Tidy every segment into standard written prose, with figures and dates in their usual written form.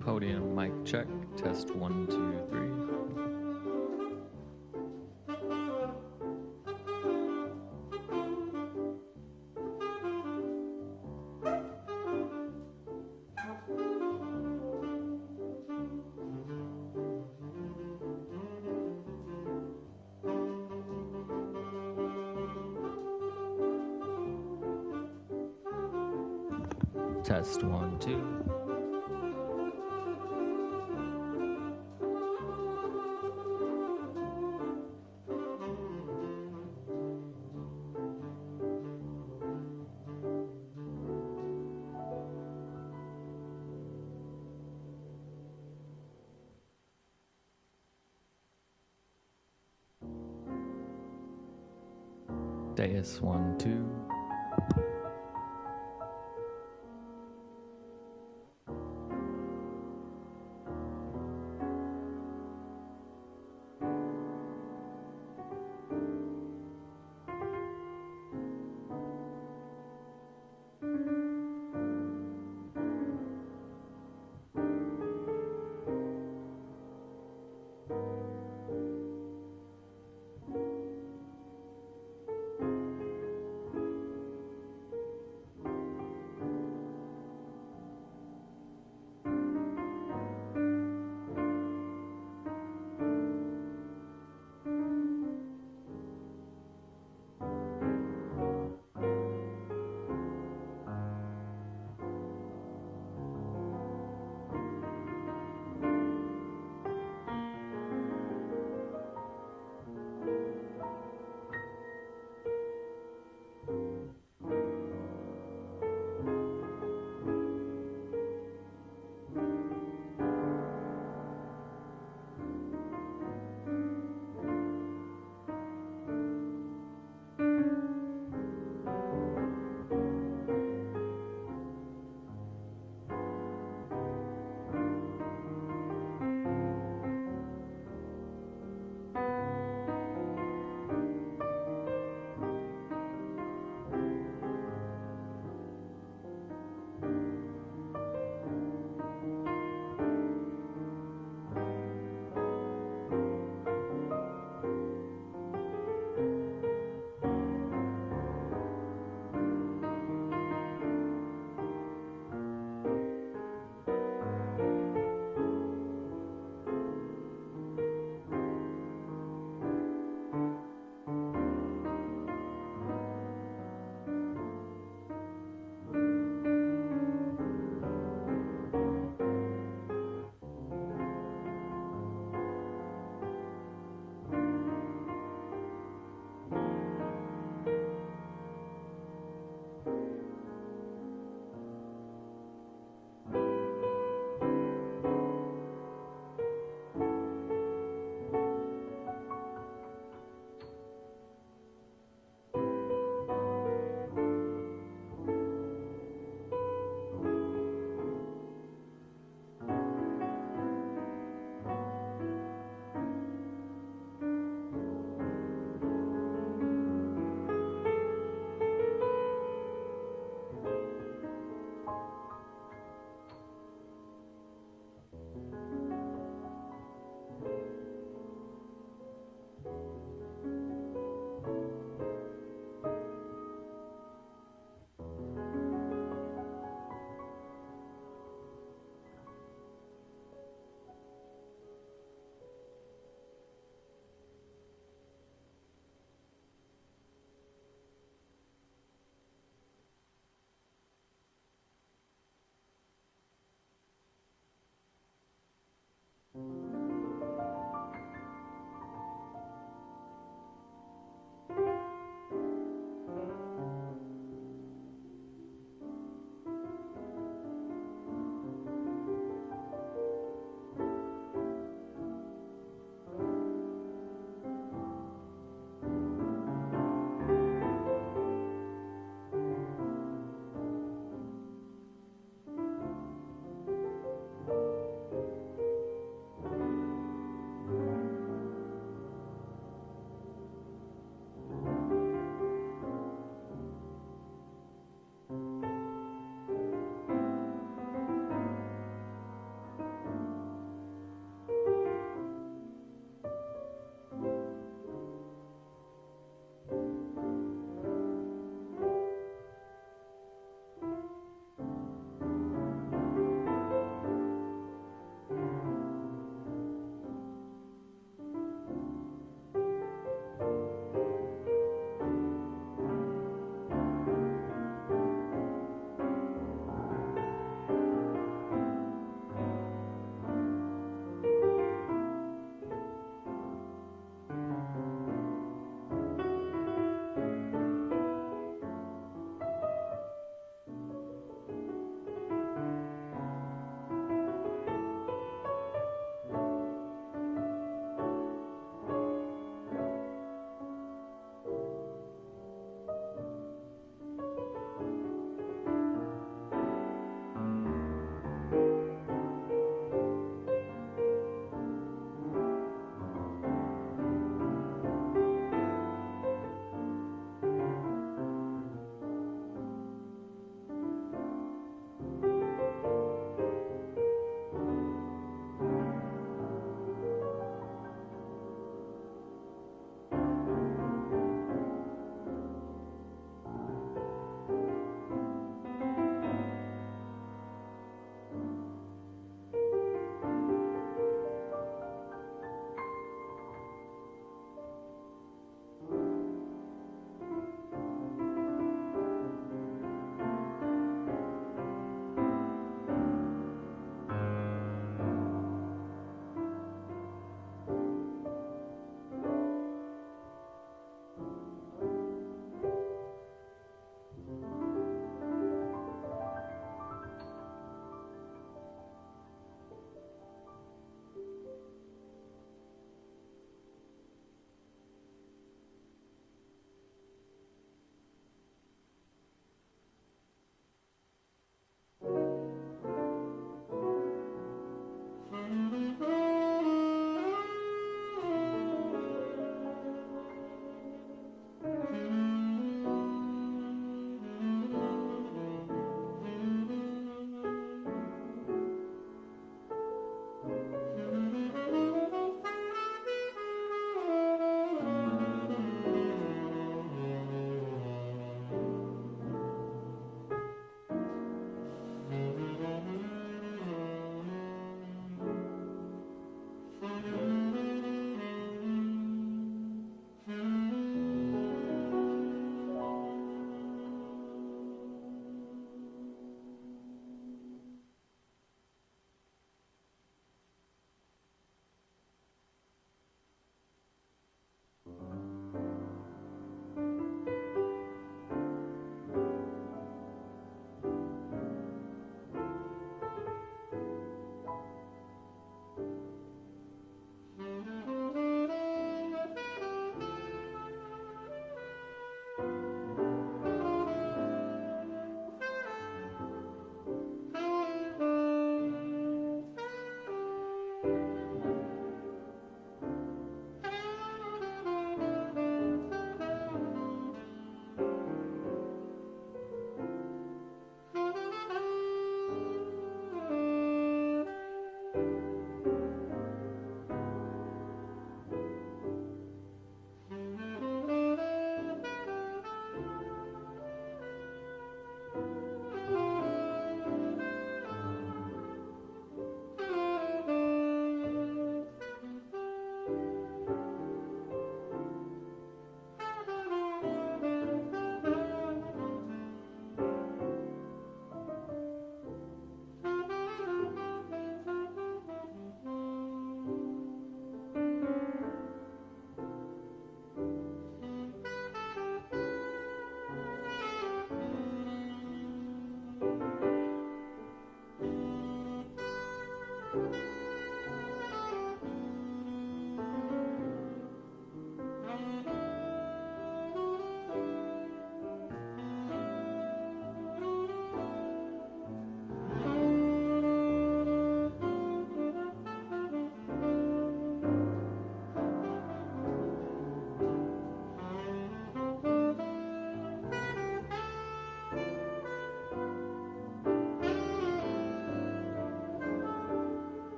Podium mic check, test 1, 2, 3. Test 1, 2. Deus 1, 2.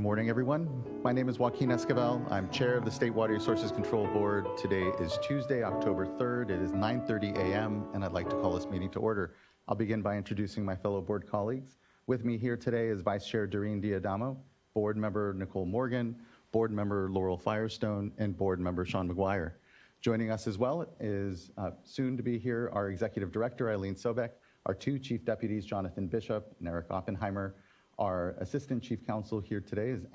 morning, everyone. My name is Joaquin Esquivel. I'm chair of the State Water Resources Control Board. Today is Tuesday, October 3rd. It is 9:30 a.m., and I'd like to call this meeting to order. I'll begin by introducing my fellow board colleagues. With me here today is Vice Chair Doreen Diadamo, Board Member Nicole Morgan, Board Member Laurel Firestone, and Board Member Sean McGuire. Joining us as well is soon to be here our Executive Director, Eileen Sobek, our two Chief Deputies, Jonathan Bishop and Eric Oppenheimer. Our Assistant Chief Counsel here today is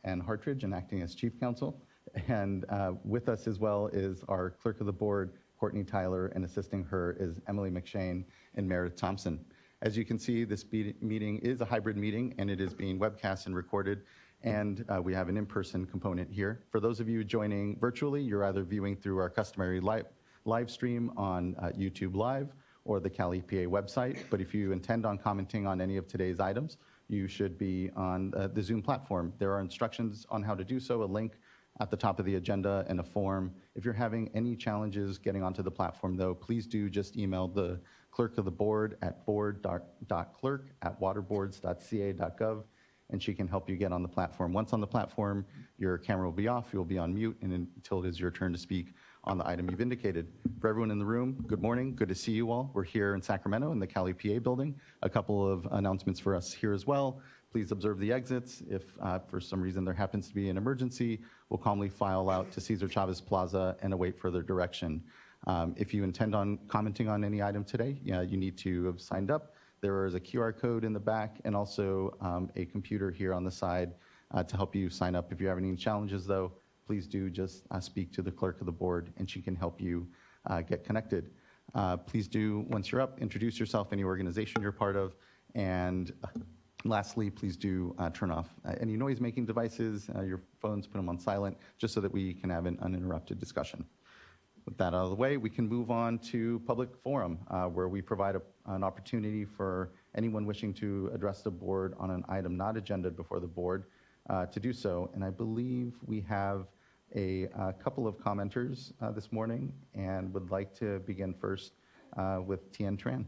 Ann Hartridge, and acting as Chief Counsel. And with us as well is our Clerk of the Board, Courtney Tyler, and assisting her is Emily McShane and Meredith Thompson. As you can see, this meeting is a hybrid meeting, and it is being webcast and recorded, and we have an in-person component here. For those of you joining virtually, you're either viewing through our customary live stream on YouTube Live or the Cal EPA website, but if you intend on commenting on any of today's items, you should be on the Zoom platform. There are instructions on how to do so, a link at the top of the agenda and a form. If you're having any challenges getting onto the platform, though, please do just email the clerk of the board at board.clerk@waterboards.ca.gov, and she can help you get on the platform. Once on the platform, your camera will be off, you'll be on mute and until it is your turn to speak on the item you've indicated. For everyone in the room, good morning, good to see you all. We're here in Sacramento in the Cal EPA building. A couple of announcements for us here as well. Please observe the exits. If for some reason there happens to be an emergency, we'll calmly file out to Cesar Chavez Plaza and await further direction. If you intend on commenting on any item today, you need to have signed up. There is a QR code in the back and also a computer here on the side to help you sign up. If you have any challenges, though, please do just speak to the clerk of the board, and she can help you get connected. Please do, once you're up, introduce yourself, any organization you're part of, and lastly, please do turn off any noise-making devices, your phones, put them on silent, just so that we can have an uninterrupted discussion. With that out of the way, we can move on to public forum, where we provide an opportunity for anyone wishing to address the board on an item not agendaed before the board to do so. And I believe we have a couple of commenters this morning, and would like to begin first with Tien Tran.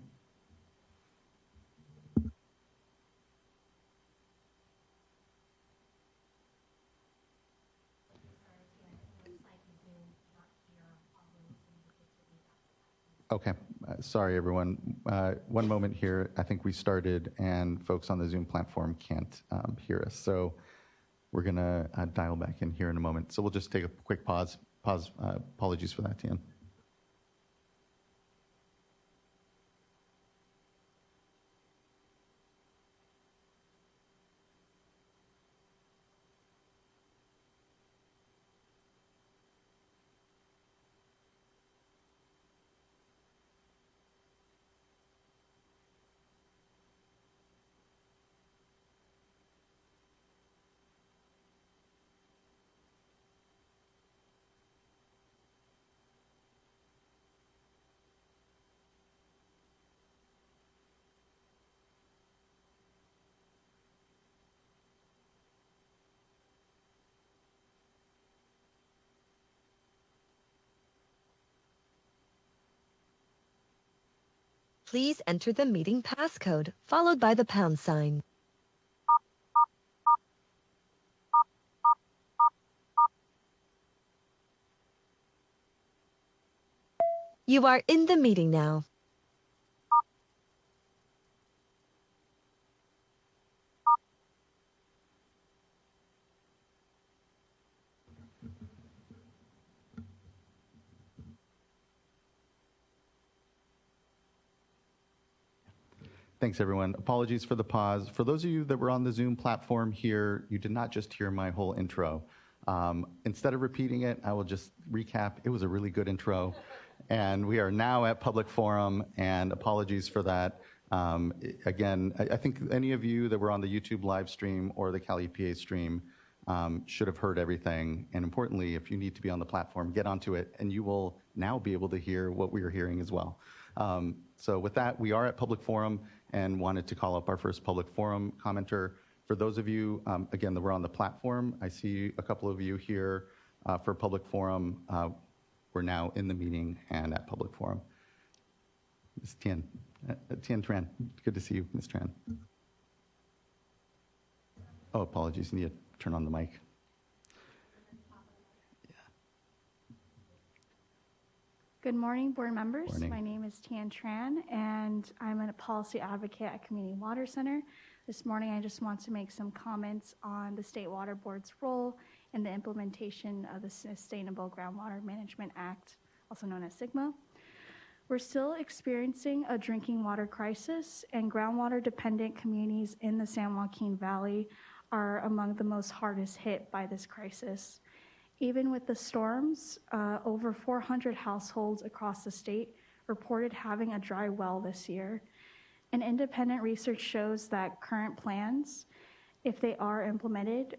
Okay, sorry everyone. One moment here. I think we started and folks on the Zoom platform can't hear us. So we're gonna dial back in here in a moment. So we'll just take a quick pause. Apologies for that, Tien. Please enter the meeting passcode, followed by the pound sign. You are in the meeting now. Thanks, everyone. Apologies for the pause. For those of you that were on the Zoom platform here, you did not just hear my whole intro. Instead of repeating it, I will just recap. It was a really good intro. And we are now at public forum, and apologies for that. Again, I think any of you that were on the YouTube live stream or the Cal EPA stream should have heard everything. And importantly, if you need to be on the platform, get onto it, and you will now be able to hear what we are hearing as well. So with that, we are at public forum and wanted to call up our first public forum commenter. For those of you, again, that were on the platform, I see a couple of you here for public forum. We're now in the meeting and at public forum. Ms. Tien Tran, good to see you, Ms. Tran. Oh, apologies, need a turn on the mic. Good morning, board members. Morning. My name is Tian Tran, and I'm a policy advocate at Community Water Center. This morning, I just want to make some comments on the State Water Board's role in the implementation of the Sustainable Groundwater Management Act, also known as SGMA. We're still experiencing a drinking water crisis, and groundwater-dependent communities in the San Joaquin Valley are among the most hardest hit by this crisis. Even with the storms, over 400 households across the state reported having a dry well this year. And independent research shows that current plans, if they are implemented,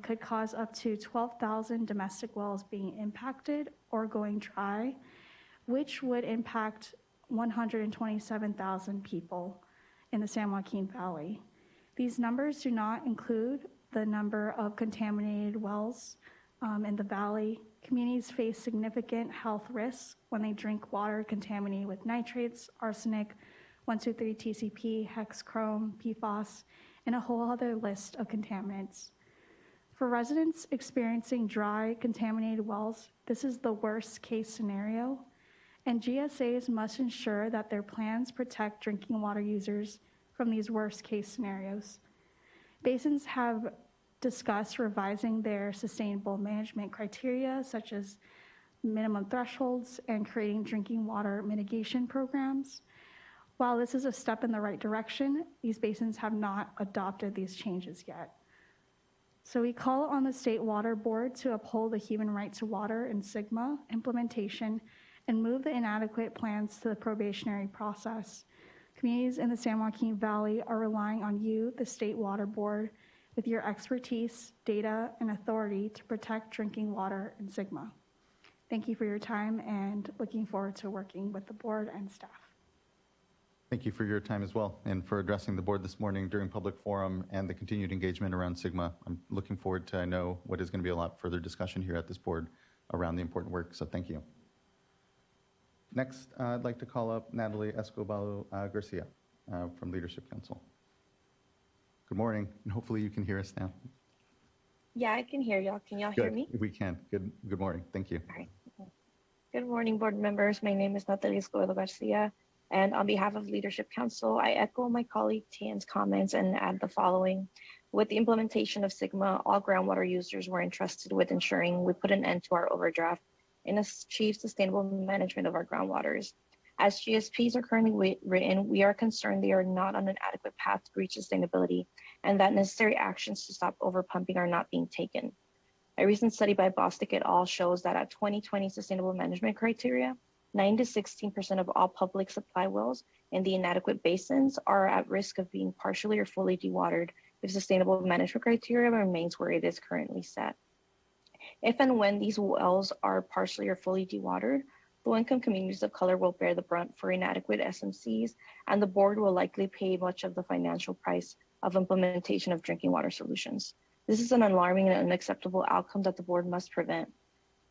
could cause up to 12,000 domestic wells being impacted or going dry, which would impact 127,000 people in the San Joaquin Valley. These numbers do not include the number of contaminated wells in the valley. Communities face significant health risks when they drink water contaminated with nitrates, arsenic, 1,2,3-TCP, hexchrome, PFAS, and a whole other list of contaminants. For residents experiencing dry, contaminated wells, this is the worst case scenario, and GSAs must ensure that their plans protect drinking water users from these worst case scenarios. Basins have discuss revising their sustainable management criteria, such as minimum thresholds and creating drinking water mitigation programs. While this is a step in the right direction, these basins have not adopted these changes yet. So we call on the State Water Board to uphold the human right to water and SGMA implementation and move the inadequate plans to the probationary process. Communities in the San Joaquin Valley are relying on you, the State Water Board, with your expertise, data, and authority to protect drinking water and SGMA. Thank you for your time and looking forward to working with the board and staff. Thank you for your time as well and for addressing the board this morning during public forum and the continued engagement around SGMA. I'm looking forward to, I know, what is going to be a lot further discussion here at this board around the important work, so thank you. Next, I'd like to call up Natalie Escobar Garcia from Leadership Council. Good morning, and hopefully you can hear us now. Yeah, I can hear y'all. Can y'all hear me? We can. Good morning. Thank you. All right. Good morning, board members. My name is Natalia Escobar Garcia, and on behalf of Leadership Council, I echo my colleague Tian's comments and add the following. With the implementation of SGMA, all groundwater users were entrusted with ensuring we put an end to our overdraft and achieve sustainable management of our groundwaters. As GSPs are currently written, we are concerned they are not on an adequate path to reach sustainability and that necessary actions to stop overpumping are not being taken. A recent study by Bostic et al. Shows that at 2020 sustainable management criteria, 9 to 16% of all public supply wells in the inadequate basins are at risk of being partially or fully dewatered if sustainable management criteria remains where it is currently set. If and when these wells are partially or fully dewatered, low-income communities of color will bear the brunt for inadequate SMCs, and the board will likely pay much of the financial price of implementation of drinking water solutions. This is an alarming and unacceptable outcome that the board must prevent.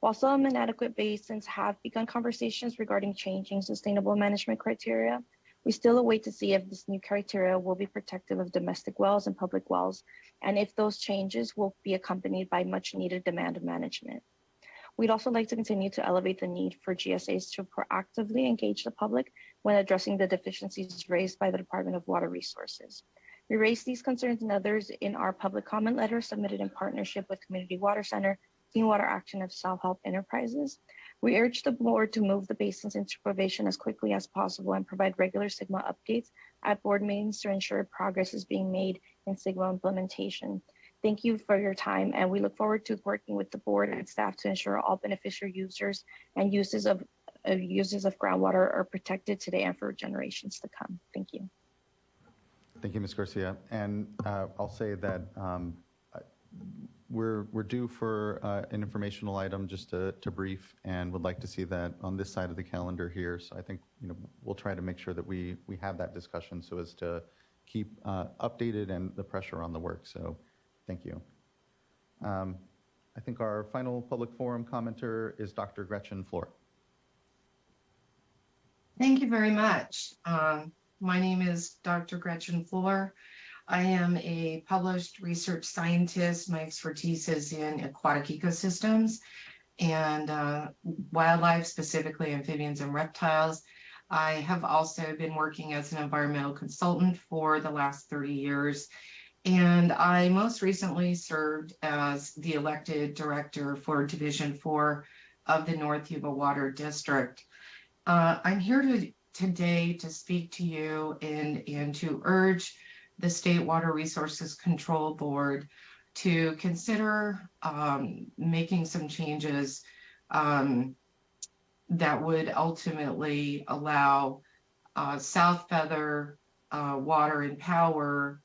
While some inadequate basins have begun conversations regarding changing sustainable management criteria, we still await to see if this new criteria will be protective of domestic wells and public wells, and if those changes will be accompanied by much needed demand management. We'd also like to continue to elevate the need for GSAs to proactively engage the public when addressing the deficiencies raised by the Department of Water Resources. We raised these concerns and others in our public comment letter submitted in partnership with Community Water Center, Clean Water Action of Self-Help Enterprises. We urge the board to move the basins into probation as quickly as possible and provide regular SGMA updates at board meetings to ensure progress is being made in SGMA implementation. Thank you for your time, and we look forward to working with the board and staff to ensure all beneficial users and uses of groundwater are protected today and for generations to come. Thank you. Thank you, Ms. Garcia. And I'll say that we're due for an informational item just to brief, and would like to see that on this side of the calendar here. So I think we'll try to make sure that we have that discussion so as to keep updated and the pressure on the work. So thank you. I think our final public forum commenter is Dr. Gretchen Flohr. Thank you very much. My name is Dr. Gretchen Flohr. I am a published research scientist. My expertise is in aquatic ecosystems and wildlife, specifically amphibians and reptiles. I have also been working as an environmental consultant for the last 30 years. And I most recently served as the elected director for Division 4 of the North Yuba Water District. I'm here today to speak to you and to urge the State Water Resources Control Board to consider making some changes that would ultimately allow South Feather Water and Power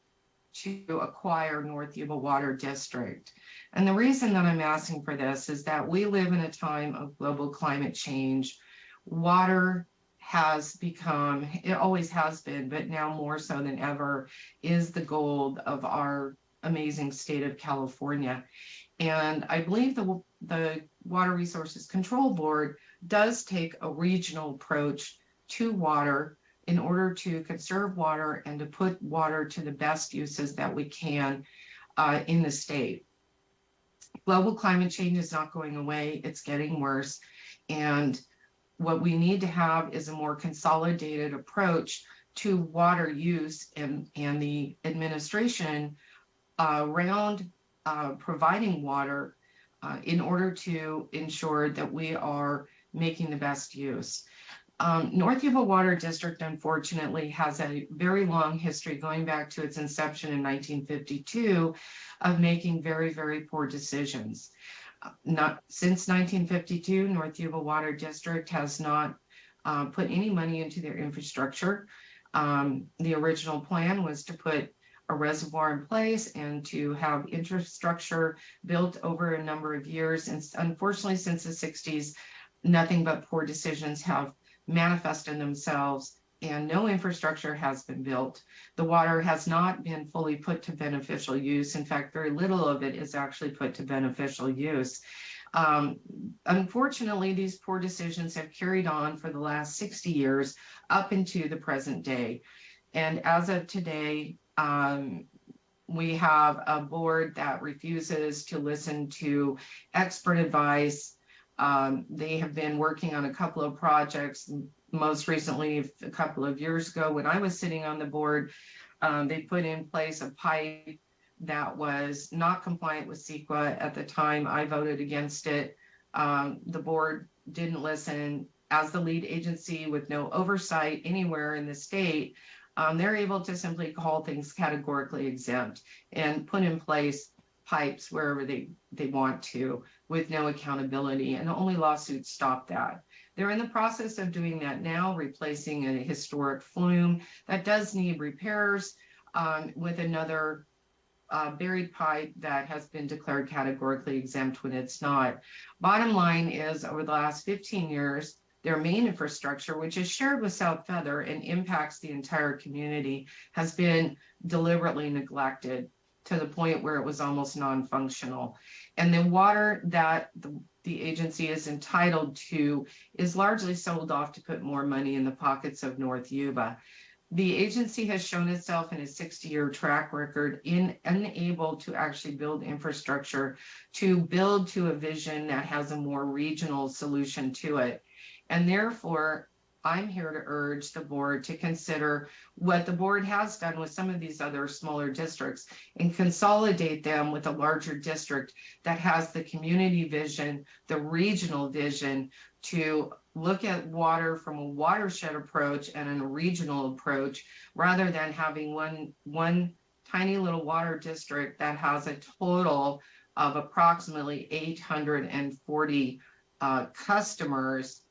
to acquire North Yuba Water District. And the reason that I'm asking for this is that we live in a time of global climate change. Water has become, it always has been, but now more so than ever, is the gold of our amazing state of California. And I believe the Water Resources Control Board does take a regional approach to water in order to conserve water and to put water to the best uses that we can in the state. Global climate change is not going away, it's getting worse. And what we need to have is a more consolidated approach to water use and the administration around providing water in order to ensure that we are making the best use. North Yuba Water District, unfortunately, has a very long history going back to its inception in 1952 of making very, very poor decisions. Not since 1952, North Yuba Water District has not put any money into their infrastructure. The original plan was to put a reservoir in place and to have infrastructure built over a number of years. And unfortunately, since the 60s, nothing but poor decisions have manifested themselves and no infrastructure has been built. The water has not been fully put to beneficial use. In fact, very little of it is actually put to beneficial use. Unfortunately, these poor decisions have carried on for the last 60 years up into the present day. And as of today, we have a board that refuses to listen to expert advice. They have been working on a couple of projects. Most recently, a couple of years ago, when I was sitting on the board, they put in place a pipe that was not compliant with CEQA. At the time, I voted against it. The board didn't listen. As the lead agency with no oversight anywhere in the state, they're able to simply call things categorically exempt and put in place pipes wherever they want to with no accountability, and only lawsuits stop that. They're in the process of doing that now, replacing a historic flume that does need repairs with another buried pipe that has been declared categorically exempt when it's not. Bottom line is, over the last 15 years, their main infrastructure, which is shared with South Feather and impacts the entire community, has been deliberately neglected to the point where it was almost non-functional. And the water that the agency is entitled to is largely sold off to put more money in the pockets of North Yuba. The agency has shown itself in a 60-year track record unable to actually build infrastructure, to build to a vision that has a more regional solution to it. And therefore, I'm here to urge the board to consider what the board has done with some of these other smaller districts and consolidate them with a larger district that has the community vision, the regional vision, to look at water from a watershed approach and a regional approach, rather than having one tiny little water district that has a total of approximately 840 customers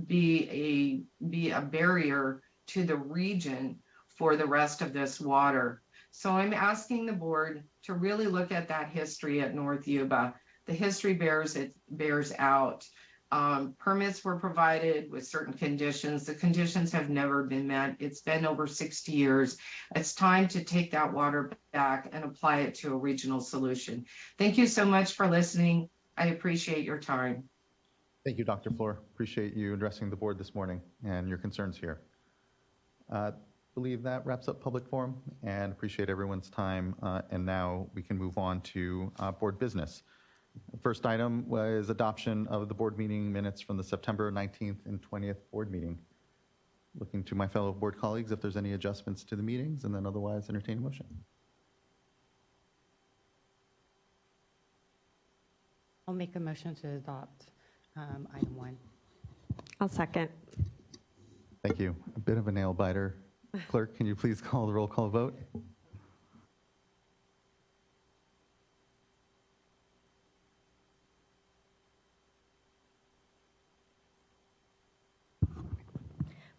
be a barrier to the region for the rest of this water. So I'm asking the board to really look at that history at North Yuba. The history bears out. Permits were provided with certain conditions. The conditions have never been met. It's been over 60 years. It's time to take that water back and apply it to a regional solution. Thank you so much for listening. I appreciate your time. Thank you, Dr. Floor. Appreciate you addressing the board this morning and your concerns here. believe that wraps up public forum and appreciate everyone's time. And now we can move on to board business. First item was adoption of the board meeting minutes from the September 19th and 20th board meeting. Looking to my fellow board colleagues if there's any adjustments to the meetings, and then otherwise entertain a motion. I'll make a motion to adopt item 1. I'll second. Thank you. A bit of a nail biter. Clerk, can you please call the roll call vote?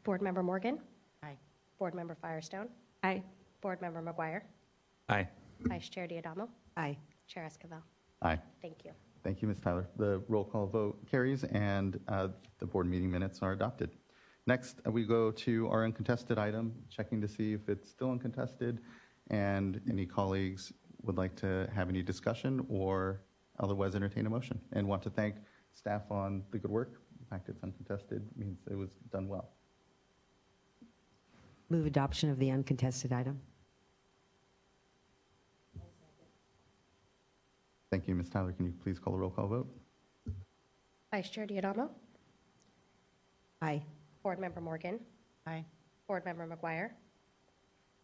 Board Member Morgan, Aye. Board Member Firestone, Aye. Board Member McGuire, Aye. Vice Chair Diadamo, Aye. Chair Esquivel. Aye. Thank you. Thank you, Ms. Tyler. The roll call vote carries, and the board meeting minutes are adopted. Next, we go to our uncontested item, checking to see if it's still uncontested, and any colleagues would like to have any discussion or otherwise entertain a motion. And want to thank staff on the good work. The fact it's uncontested means it was done well. Move adoption of the uncontested item. Thank you, Ms. Tyler. Can you please call the roll call vote? Vice Chair Diadamo, Aye. Board Member Morgan, Aye. Board Member McGuire,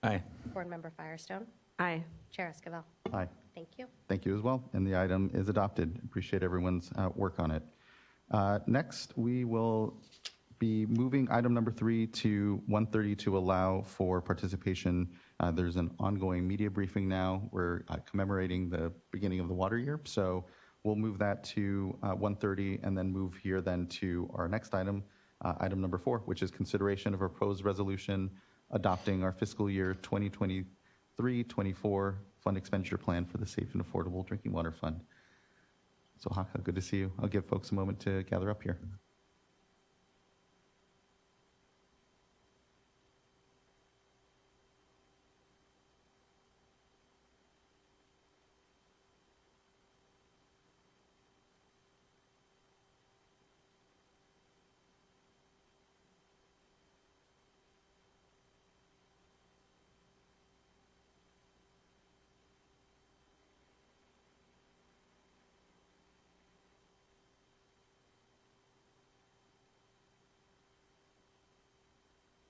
Aye. Board Member Firestone, Aye. Chair Esquivel. Aye. Thank you. Thank you as well. And the item is adopted. Appreciate everyone's work on it. Next, we will be moving item number 3 to 1:30 to allow for participation. There's an ongoing media briefing now. We're commemorating the beginning of the water year. So we'll move that to 1:30 and then move here then to our next item, item number 4, which is consideration of a proposed resolution adopting our fiscal year 2023-24 fund expenditure plan for the Safe and Affordable Drinking Water Fund. So Haka, good to see you. I'll give folks a moment to gather up here.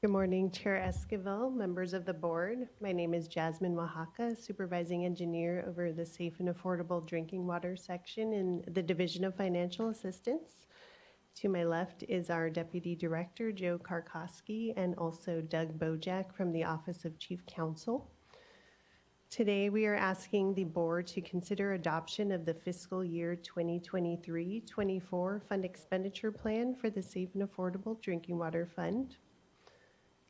Good morning, Chair Esquivel, members of the board. My name is Jasmine Oaxaca, Supervising Engineer over the Safe and Affordable Drinking Water section in the Division of Financial Assistance. To my left is our Deputy Director, Joe Karkoski, and also Doug Bojak from the Office of Chief Counsel. Today, we are asking the board to consider adoption of the fiscal year 2023-24 fund expenditure plan for the Safe and Affordable Drinking Water Fund.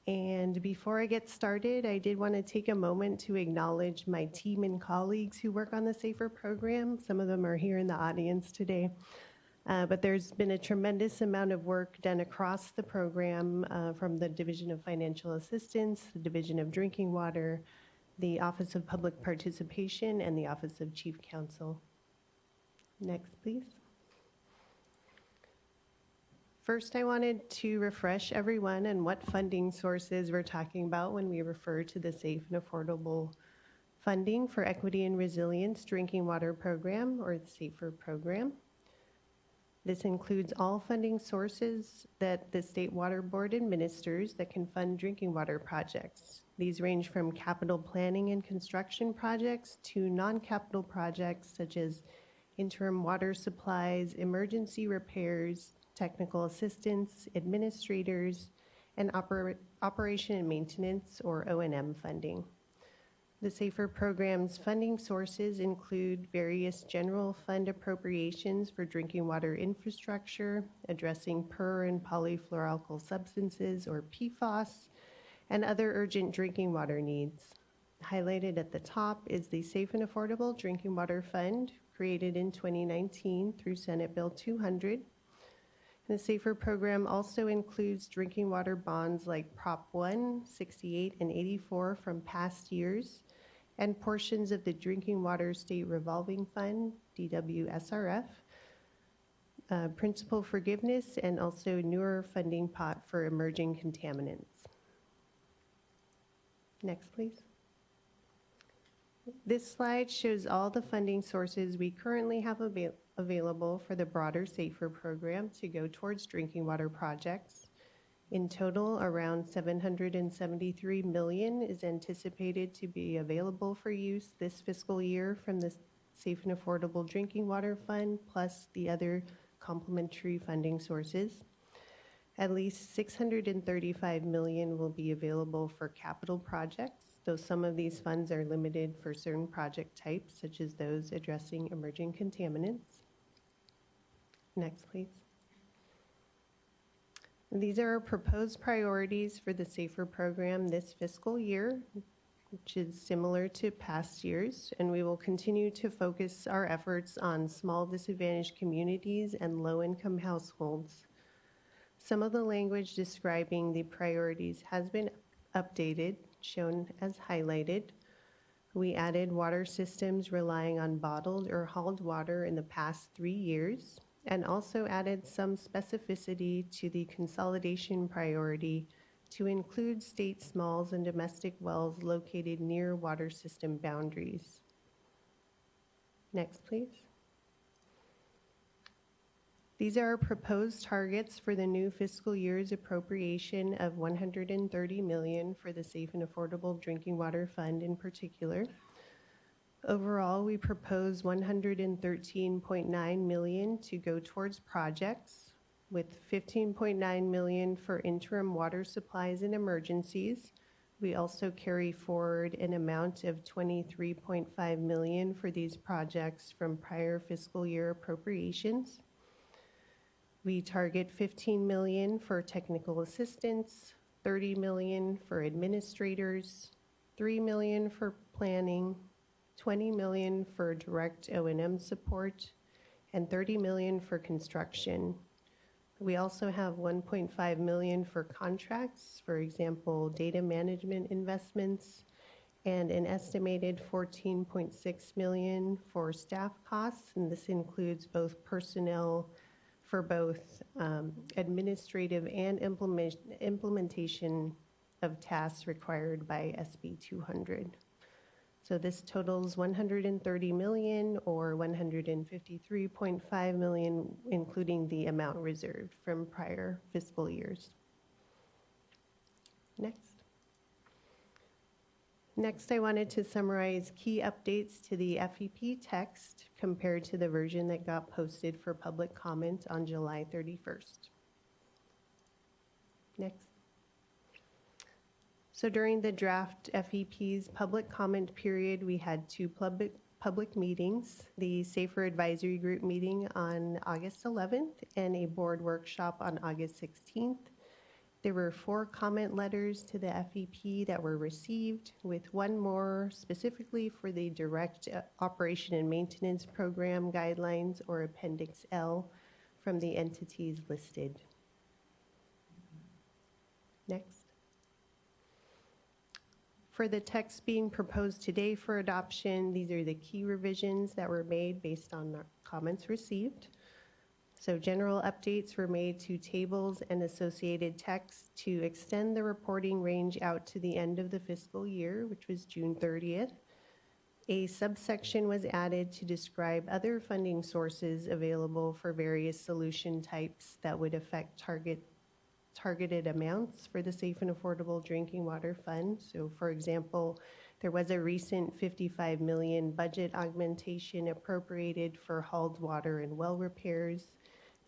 And before I get started, I did want to take a moment to acknowledge my team and colleagues who work on the SAFER program. Some of them are here in the audience today. But there's been a tremendous amount of work done across the program from the Division of Financial Assistance, the Division of Drinking Water, the Office of Public Participation, and the Office of Chief Counsel. Next, please. First, I wanted to refresh everyone on what funding sources we're talking about when we refer to the Safe and Affordable Funding for Equity and Resilience Drinking Water Program, or the SAFER program. This includes all funding sources that the State Water Board administers that can fund drinking water projects. These range from capital planning and construction projects to non-capital projects such as interim water supplies, emergency repairs, technical assistance, administrators, and operation and maintenance, or O&M funding. The SAFER program's funding sources include various general fund appropriations for drinking water infrastructure, addressing per and polyfluoroalkyl substances, or PFAS, and other urgent drinking water needs. Highlighted at the top is the Safe and Affordable Drinking Water Fund, created in 2019 through Senate Bill 200. The SAFER program also includes drinking water bonds like Prop 1, 68, and 84 from past years, and portions of the Drinking Water State Revolving Fund, DWSRF, principal forgiveness, and also newer funding pot for emerging contaminants. Next, please. This slide shows all the funding sources we currently have available for the broader SAFER program to go towards drinking water projects. In total, around $773 million is anticipated to be available for use this fiscal year from the Safe and Affordable Drinking Water Fund, plus the other complementary funding sources. At least $635 million will be available for capital projects, though some of these funds are limited for certain project types, such as those addressing emerging contaminants. Next, please. These are our proposed priorities for the SAFER program this fiscal year, which is similar to past years, and we will continue to focus our efforts on small disadvantaged communities and low-income households. Some of the language describing the priorities has been updated, shown as highlighted. We added water systems relying on bottled or hauled water in the past 3 years, and also added some specificity to the consolidation priority to include state smalls and domestic wells located near water system boundaries. Next, please. These are our proposed targets for the new fiscal year's appropriation of $130 million for the Safe and Affordable Drinking Water Fund in particular. Overall, we propose $113.9 million to go towards projects, with $15.9 million for interim water supplies and emergencies. We also carry forward an amount of $23.5 million for these projects from prior fiscal year appropriations. We target $15 million for technical assistance, $30 million for administrators, $3 million for planning, $20 million for direct O&M support, and $30 million for construction. We also have $1.5 million for contracts, for example, data management investments, and an estimated $14.6 million for staff costs, and this includes both personnel for both administrative and implementation of tasks required by SB 200. So this totals $130 million or $153.5 million, including the amount reserved from prior fiscal years. Next, I wanted to summarize key updates to the FEP text compared to the version that got posted for public comment on July 31st. Next. So during the draft FEP's public comment period, we had 2 public meetings, the SAFER Advisory Group meeting on August 11th and a board workshop on August 16th. There were 4 comment letters to the FEP that were received, with 1 more specifically for the Direct Operation and Maintenance Program Guidelines, or Appendix L, from the entities listed. Next. For the text being proposed today for adoption, these are the key revisions that were made based on the comments received. So general updates were made to tables and associated text to extend the reporting range out to the end of the fiscal year, which was June 30th. A subsection was added to describe other funding sources available for various solution types that would affect targeted amounts for the Safe and Affordable Drinking Water Fund. So for example, there was a recent $55 million budget augmentation appropriated for hauled water and well repairs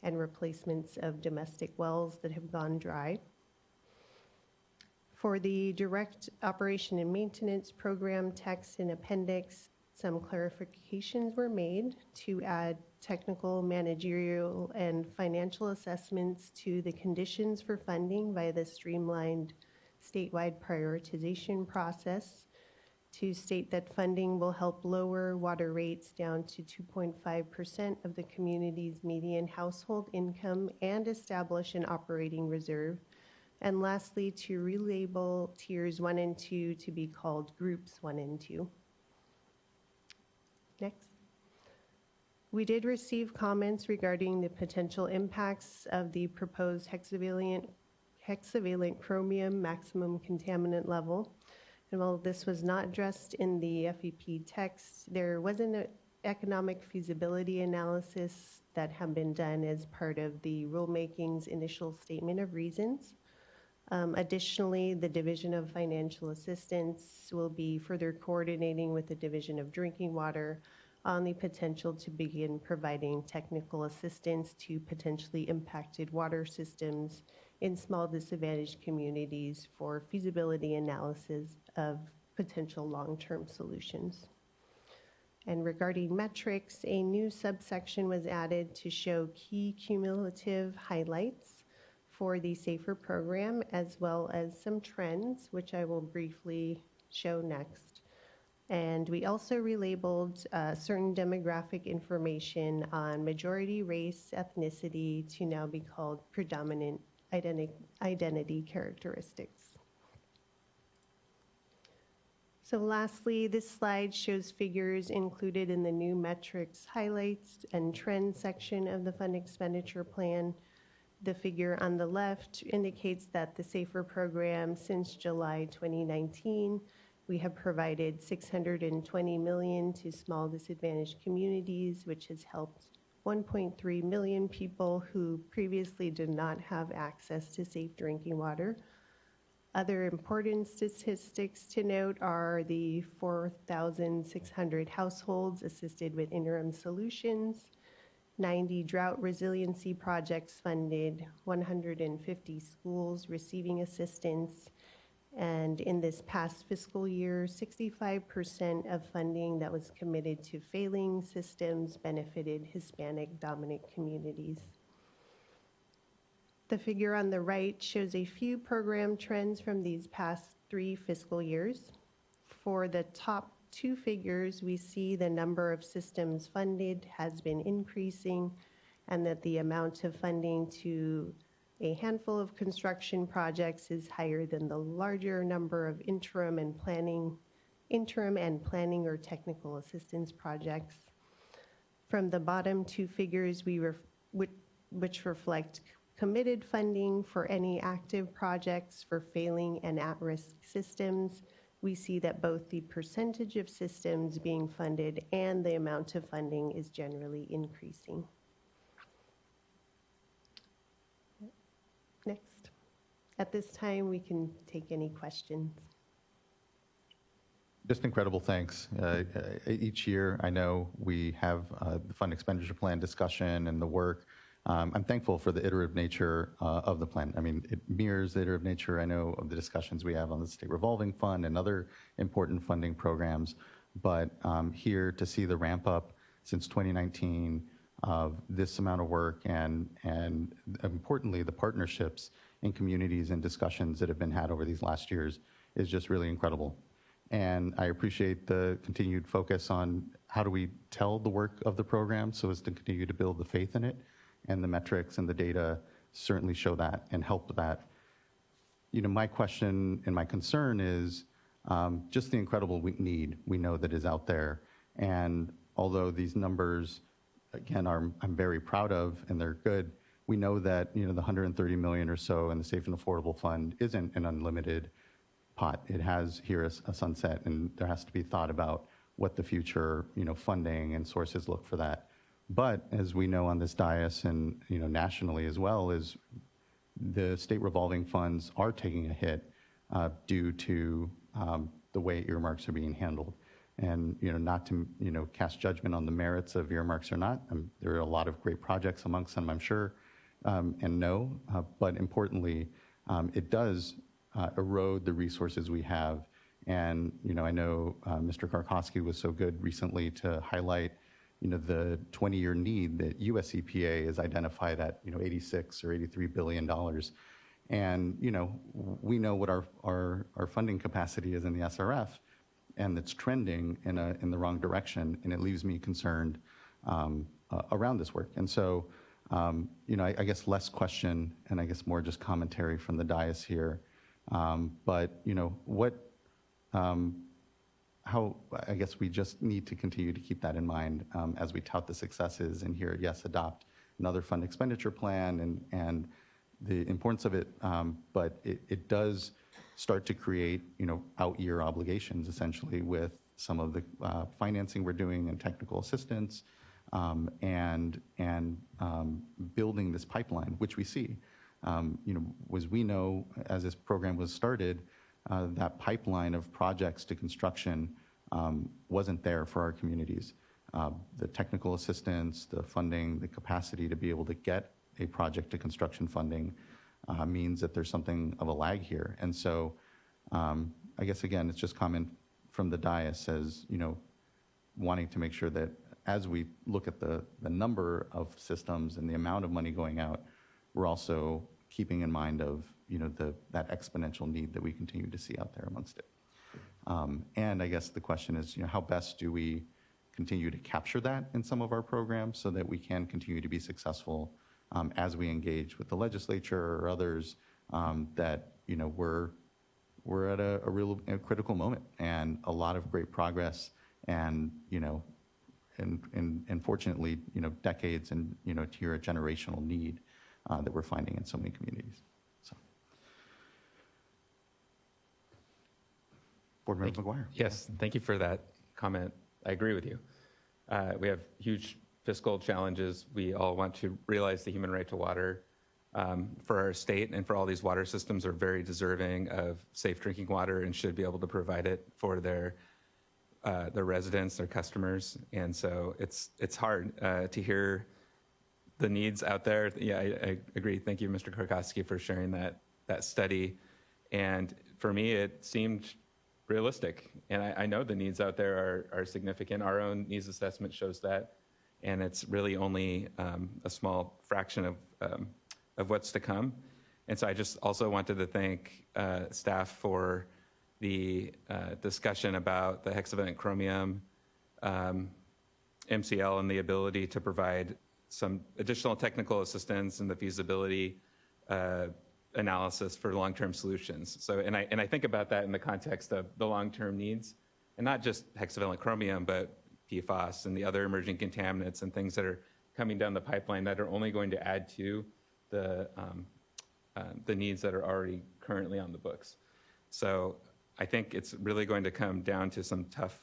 and replacements of domestic wells that have gone dry. For the Direct Operation and Maintenance Program text and appendix, some clarifications were made to add technical, managerial, and financial assessments to the conditions for funding by the streamlined statewide prioritization process, to state that funding will help lower water rates down to 2.5% of the community's median household income and establish an operating reserve. And lastly, to relabel tiers 1 and 2 to be called groups 1 and 2. Next. We did receive comments regarding the potential impacts of the proposed hexavalent chromium maximum contaminant level. And while this was not addressed in the FEP text, there was an economic feasibility analysis that have been done as part of the rulemaking's initial statement of reasons. Additionally, the Division of Financial Assistance will be further coordinating with the Division of Drinking Water on the potential to begin providing technical assistance to potentially impacted water systems in small disadvantaged communities for feasibility analysis of potential long-term solutions. And regarding metrics, a new subsection was added to show key cumulative highlights for the SAFER program, as well as some trends, which I will briefly show next. And we also relabeled certain demographic information on majority race, ethnicity to now be called predominant identity characteristics. So lastly, this slide shows figures included in the new metrics, highlights, and trends section of the fund expenditure plan. The figure on the left indicates that the SAFER program since July 2019, we have provided $620 million to small disadvantaged communities, which has helped 1.3 million people who previously did not have access to safe drinking water. Other important statistics to note are the 4,600 households assisted with interim solutions, 90 drought resiliency projects funded, 150 schools receiving assistance, and in this past fiscal year, 65% of funding that was committed to failing systems benefited Hispanic-dominant communities. The figure on the right shows a few program trends from these past 3 fiscal years. For the top 2 figures, we see the number of systems funded has been increasing and that the amount of funding to a handful of construction projects is higher than the larger number of interim and planning or technical assistance projects. From the bottom 2 figures, which reflect committed funding for any active projects for failing and at-risk systems, we see that both the percentage of systems being funded and the amount of funding is generally increasing. Next. At this time, we can take any questions. Just incredible thanks. Each year, I know we have the fund expenditure plan discussion and the work. I'm thankful for the iterative nature of the plan. I mean, it mirrors the iterative nature, I know, of the discussions we have on the state revolving fund and other important funding programs. But here to see the ramp up since 2019 of this amount of work and importantly, the partnerships in communities and discussions that have been had over these last years is just really incredible. And I appreciate the continued focus on how do we tell the work of the program so as to continue to build the faith in it. And the metrics and the data certainly show that and help that. You know, my question and my concern is just the incredible need we know that is out there. And although these numbers, again, I'm very proud of and they're good, we know that, you know, the 130 million or so in the Safe and Affordable Fund isn't an unlimited pot. It has here a sunset, and there has to be thought about what the future, you know, funding and sources look for that. But as we know on this dais and, you know, nationally as well, is the state revolving funds are taking a hit due to the way earmarks are being handled. And, you know, not to, you know, cast judgment on the merits of earmarks or not. There are a lot of great projects amongst them, I'm sure, and no, but importantly, it does erode the resources we have. And, you know, I know Mr. Karkowski was so good recently to highlight, you know, the 20-year need that US EPA has identified at, you know, $86 or $83 billion. And, you know, we know what our funding capacity is in the SRF, and it's trending in the wrong direction, and it leaves me concerned around this work. And so, you know, I guess less question, and I guess more just commentary from the dais here. But, you know, how, I guess we just need to continue to keep that in mind as we tout the successes and here, yes, adopt another fund expenditure plan and the importance of it, but it does start to create, out-year obligations essentially with some of the financing we're doing and technical assistance, and building this pipeline, which we see. As we know, as this program was started, that pipeline of projects to construction wasn't there for our communities. The technical assistance, the funding, the capacity to be able to get a project to construction funding means that there's something of a lag here. And so I guess, again, it's just comment from the dais as, wanting to make sure that as we look at the number of systems and the amount of money going out, we're also keeping in mind of, that exponential need that we continue to see out there amongst it. And I guess the question is, how best do we continue to capture that in some of our programs so that we can continue to be successful as we engage with the legislature or others, that, we're at a real critical moment and a lot of great progress and, and fortunately, decades and, to hear a generational need that we're finding in so many communities. So, Board Member McGuire. Yes, thank you for that comment. I agree with you. We have huge fiscal challenges. We all want to realize the human right to water for our state, and for all these water systems are very deserving of safe drinking water and should be able to provide it for their residents, their customers. And so it's hard to hear the needs out there. Yeah, I agree. Thank you, Mr. Korkowski, for sharing that study. And for me, it seemed realistic. And I know the needs out there are significant. Our own needs assessment shows that. And it's really only a small fraction of what's to come. And so I just also wanted to thank staff for the discussion about the hexavalent chromium MCL and the ability to provide some additional technical assistance in the feasibility analysis for long-term solutions. So, and I think about that in the context of the long-term needs, and not just hexavalent chromium, but PFAS and the other emerging contaminants and things that are coming down the pipeline that are only going to add to the needs that are already currently on the books. So I think it's really going to come down to some tough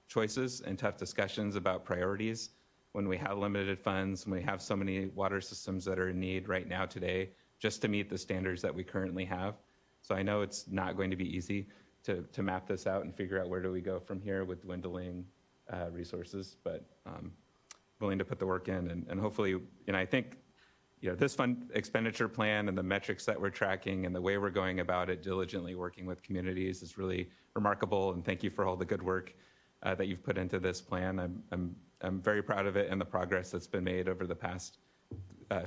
choices and tough discussions about priorities when we have limited funds, when we have so many water systems that are in need right now today, just to meet the standards that we currently have. So I know it's not going to be easy to map this out and figure out where do we go from here with dwindling resources, but willing to put the work in. And hopefully, I think this fund expenditure plan and the metrics that we're tracking and the way we're going about it, diligently working with communities, is really remarkable. And thank you for all the good work that you've put into this plan. I'm very proud of it and the progress that's been made over the past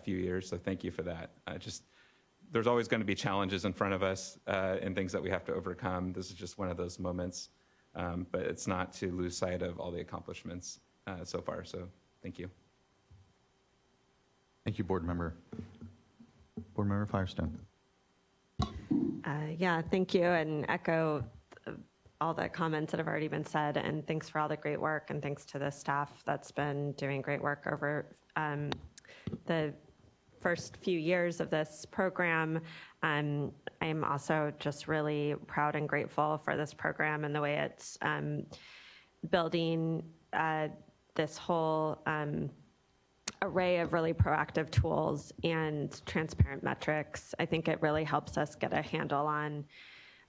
few years. So thank you for that. There's always going to be challenges in front of us and things that we have to overcome. This is just one of those moments, but it's not to lose sight of all the accomplishments so far. So thank you. Thank you, Board Member. Board Member Firestone. Yeah, thank you, and echo all the comments that have already been said, and thanks for all the great work, and thanks to the staff that's been doing great work over the first few years of this program. I'm also just really proud and grateful for this program and the way it's building this whole array of really proactive tools and transparent metrics. I think it really helps us get a handle on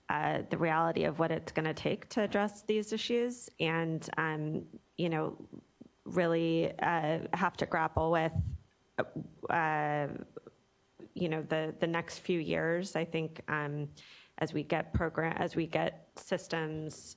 the reality of what it's going to take to address these issues, and really have to grapple with the next few years. I think as we get systems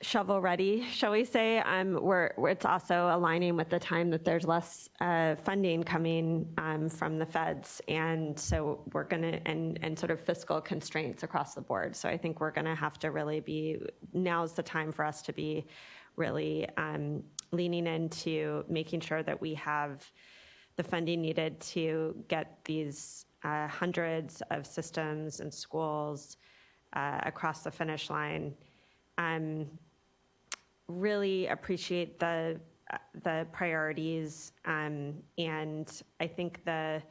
shovel ready, shall we say, it's also aligning with the time that there's less funding coming from the feds, and so we're going to, and sort of fiscal constraints across the board. So I think we're going to have to really now's the time for us to be really leaning into making sure that we have the funding needed to get these hundreds of systems and schools across the finish line. Really appreciate the priorities, and I think the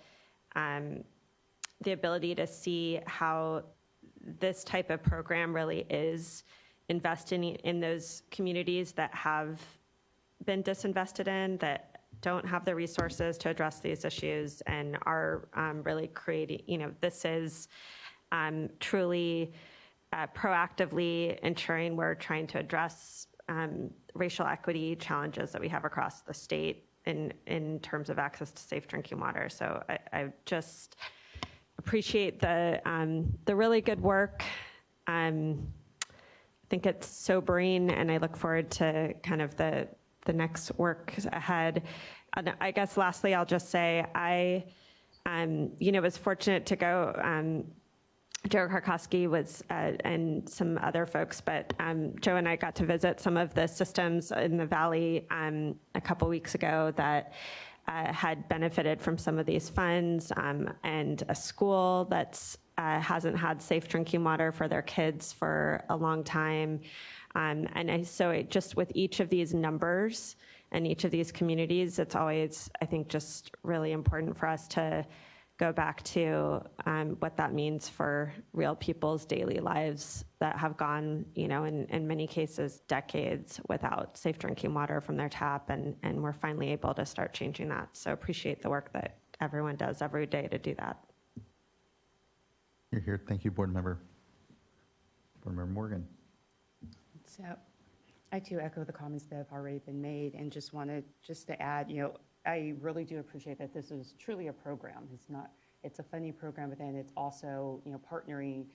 the ability to see how this type of program really is investing in those communities that have been disinvested in, that don't have the resources to address these issues, and are really creating, this is truly proactively ensuring we're trying to address racial equity challenges that we have across the state in terms of access to safe drinking water. So I just appreciate the really good work. I think it's sobering, and I look forward to kind of the next work ahead. And I guess lastly, I'll just say I was fortunate to go. Joe Karkowski was, and some other folks, but Joe and I got to visit some of the systems in the Valley a couple weeks ago that had benefited from some of these funds, and a school that's hasn't had safe drinking water for their kids for a long time. So just with each of these numbers and each of these communities, it's always, I think, just really important for us to go back to what that means for real people's daily lives that have gone, in many cases, decades without safe drinking water from their tap, and we're finally able to start changing that. So appreciate the work that everyone does every day to do that. You're here. Thank you, Board Member. Board Member Morgan. So I too echo the comments that have already been made, and just wanted to add, I really do appreciate that this is truly a program. It's a funding program, but then it's also, partnering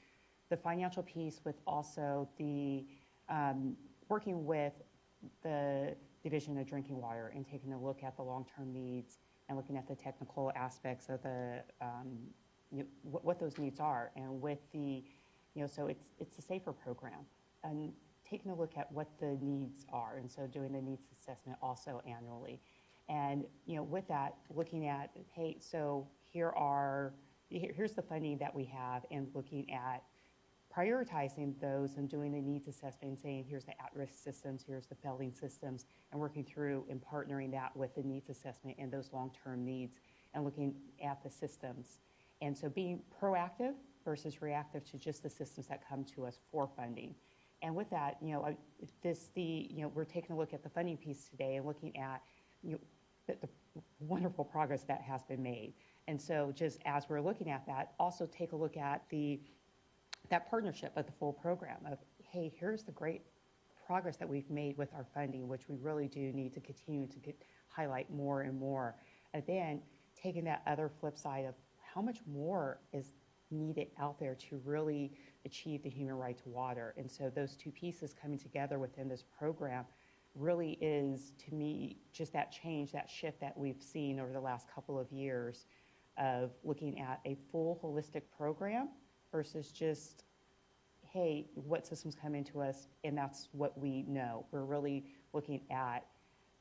the financial piece with also the working with the Division of Drinking Water and taking a look at the long-term needs and looking at the technical aspects of the what those needs are, and with the, so it's a safer program, and taking a look at what the needs are, and so doing the needs assessment also annually. And with that, looking at, hey, so here's the funding that we have, and looking at prioritizing those and doing the needs assessment and saying, here's the at-risk systems, here's the failing systems, and working through and partnering that with the needs assessment and those long-term needs, and looking at the systems. And so being proactive versus reactive to just the systems that come to us for funding. And with that, we're taking a look at the funding piece today and looking at the wonderful progress that has been made. And so just as we're looking at that, also take a look at that partnership of the full program of, hey, here's the great progress that we've made with our funding, which we really do need to continue to highlight more and more. And then taking that other flip side of how much more is needed out there to really achieve the human right to water. And so those two pieces coming together within this program really is, to me, just that change, that shift that we've seen over the last couple of years of looking at a full holistic program versus just, hey, what systems come into us, and that's what we know. We're really looking at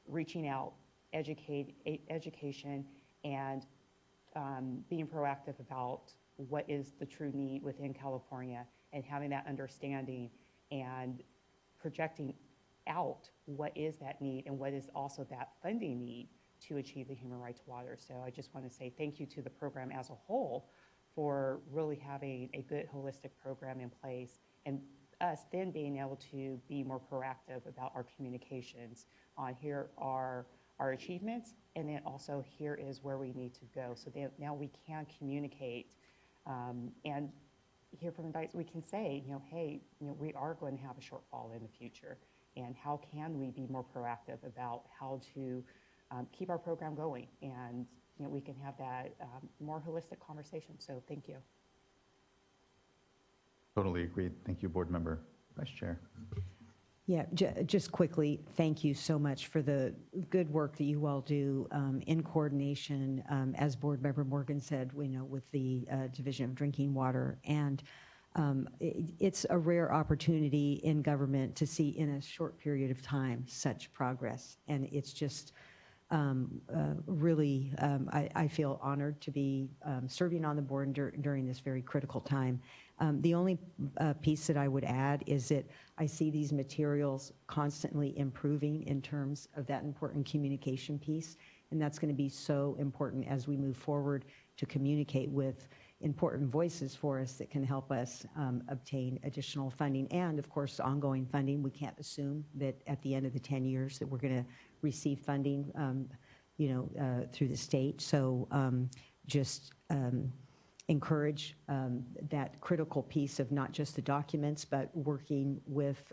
reaching out, education, and being proactive about what is the true need within California, and having that understanding and projecting out what is that need and what is also that funding need to achieve the human right to water. So I just want to say thank you to the program as a whole for really having a good holistic program in place, and us then being able to be more proactive about our communications on here are our achievements, and then also here is where we need to go. So that now we can communicate and hear from advice. We can say, hey, we are going to have a shortfall in the future, and how can we be more proactive about how to keep our program going, and we can have that more holistic conversation. So thank you. Totally agreed. Thank you, Board Member. Vice Chair. Yeah, just quickly, thank you so much for the good work that you all do in coordination, as Board Member Morgan said, with the Division of Drinking Water. And it's a rare opportunity in government to see in a short period of time such progress. And it's just really, I feel honored to be serving on the board during this very critical time. The only piece that I would add is that I see these materials constantly improving in terms of that important communication piece, and that's going to be so important as we move forward to communicate with important voices for us that can help us obtain additional funding and, of course, ongoing funding. We can't assume that at the end of the 10 years that we're going to receive funding, through the state. So just encourage that critical piece of not just the documents, but working with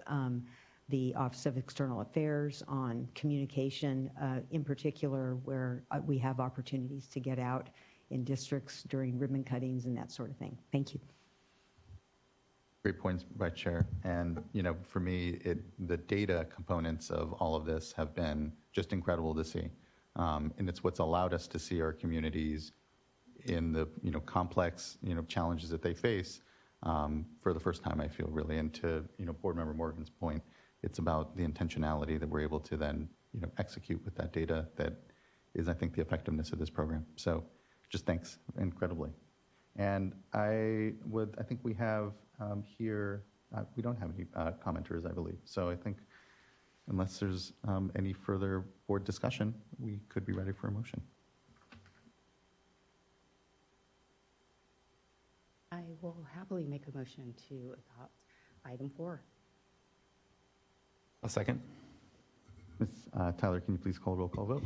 the Office of External Affairs on communication, in particular where we have opportunities to get out in districts during ribbon cuttings and that sort of thing. Thank you. Great points by Chair. And, for me, the data components of all of this have been just incredible to see. And it's what's allowed us to see our communities in the, complex, challenges that they face for the first time, I feel, really. And to, Board Member Morgan's point, it's about the intentionality that we're able to then, execute with that data that is, I think, the effectiveness of this program. So just thanks incredibly. And I think we have here, we don't have any commenters, I believe. So I think unless there's any further board discussion, we could be ready for a motion. I will happily make a motion to adopt item 4. I'll second. Ms. Tyler, can you please call roll call vote?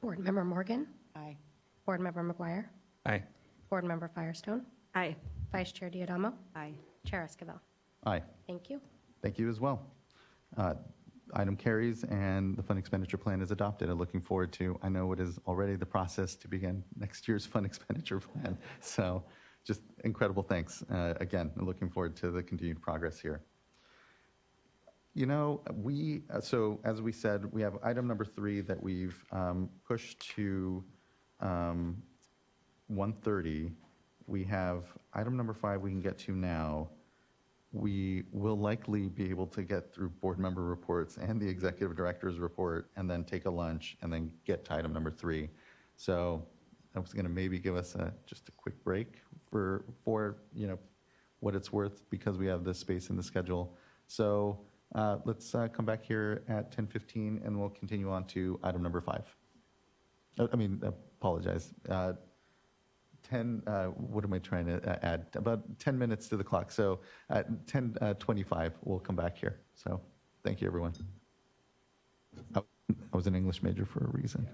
Board Member Morgan, Aye. Board Member McGuire, Aye. Board Member Firestone, Aye. Vice Chair Diodamo, Aye. Chair Esquivel. Aye. Thank you. Thank you as well. Item carries and the fund expenditure plan is adopted. I'm looking forward to, I know it is already the process to begin next year's fund expenditure plan. So just incredible thanks. Again, looking forward to the continued progress here. So as we said, we have item number 3 that we've pushed to 1:30. We have item number 5 we can get to now. We will likely be able to get through board member reports and the executive director's report and then take a lunch and then get to item number 3. So I was going to maybe give us just a quick break for what it's worth because we have this space in the schedule. So let's come back here at 10:15 and we'll continue on to item number 5. Apologize. 10, what am I trying to add? About 10 minutes to the clock. So at 10:25, we'll come back here. So thank you, everyone. I was an English major for a reason.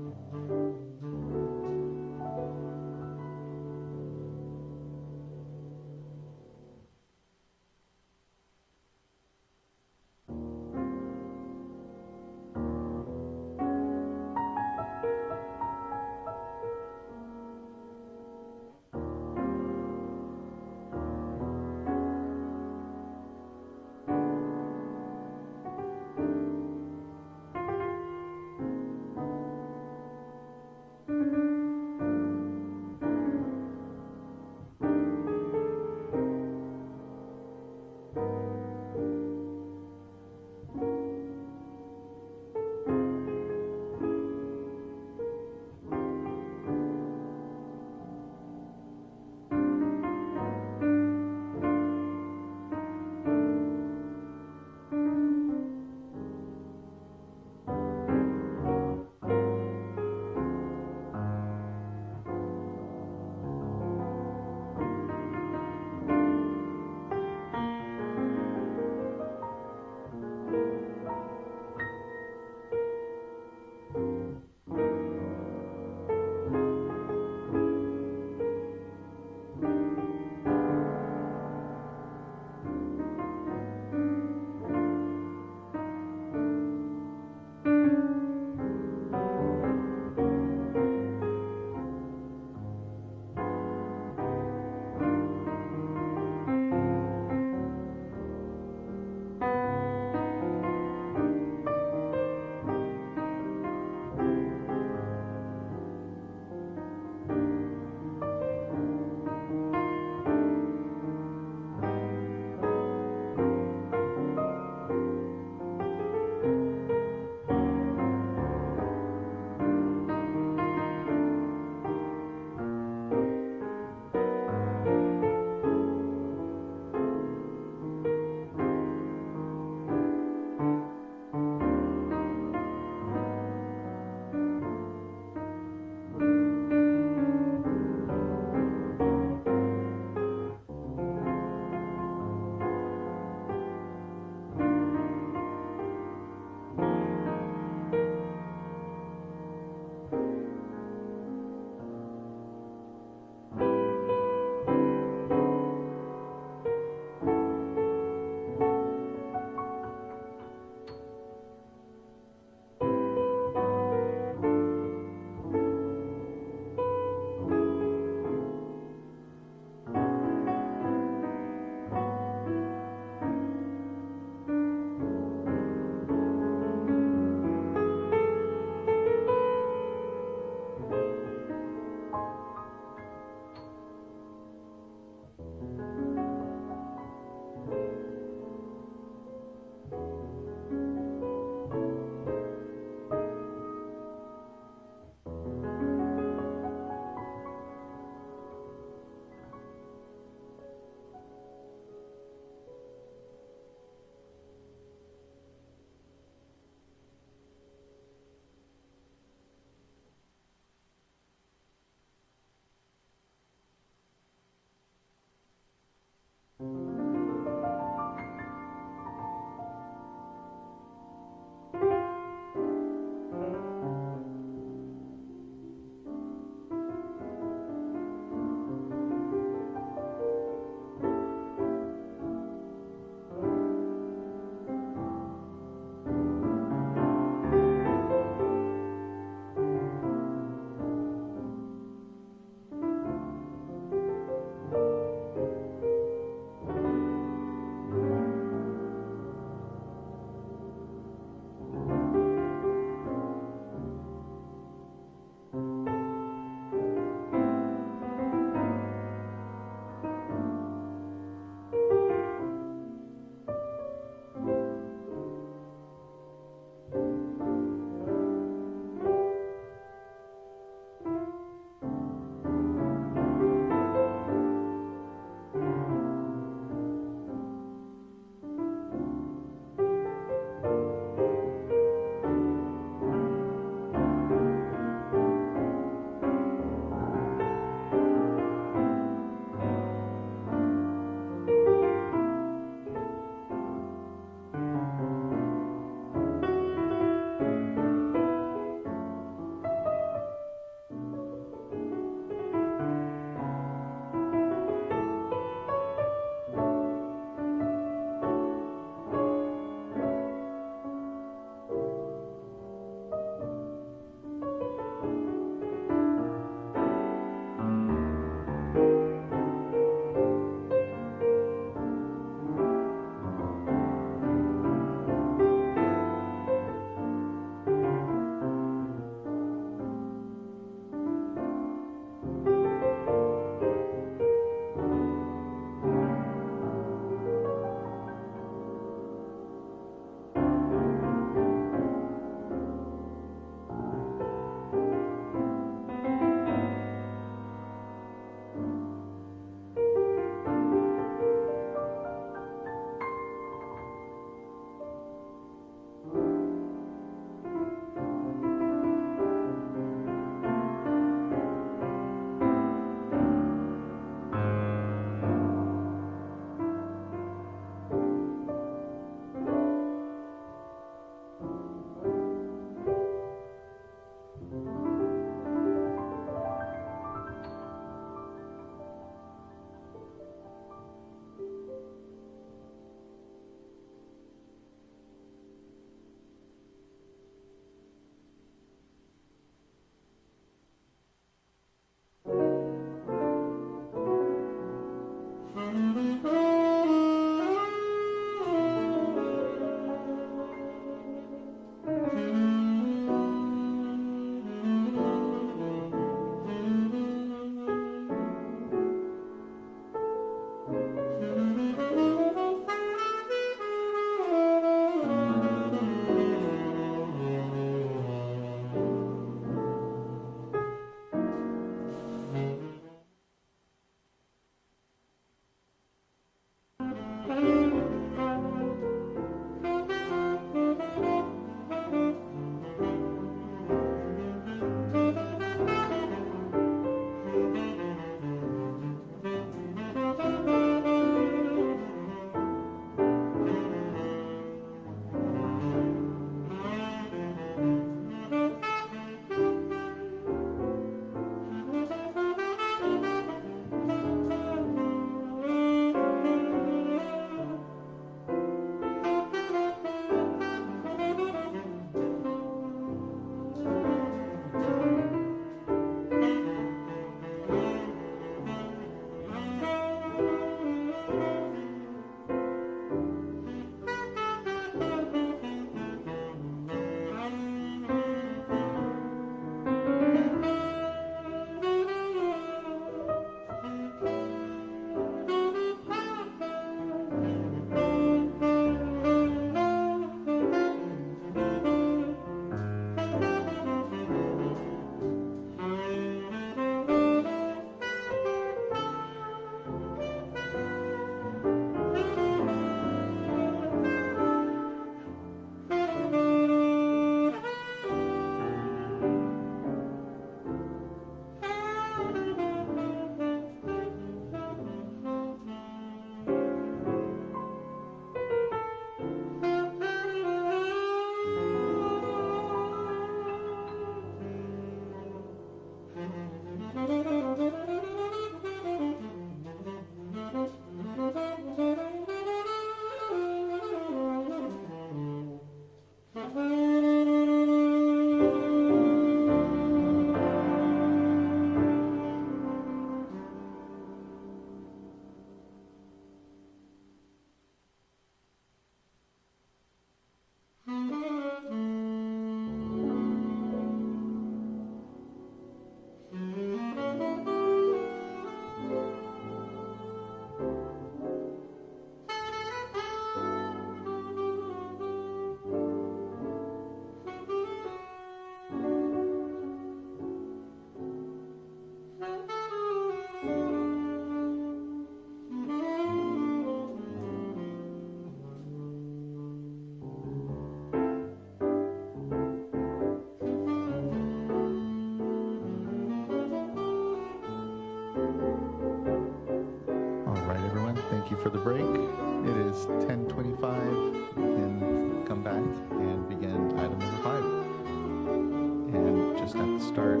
just at the start,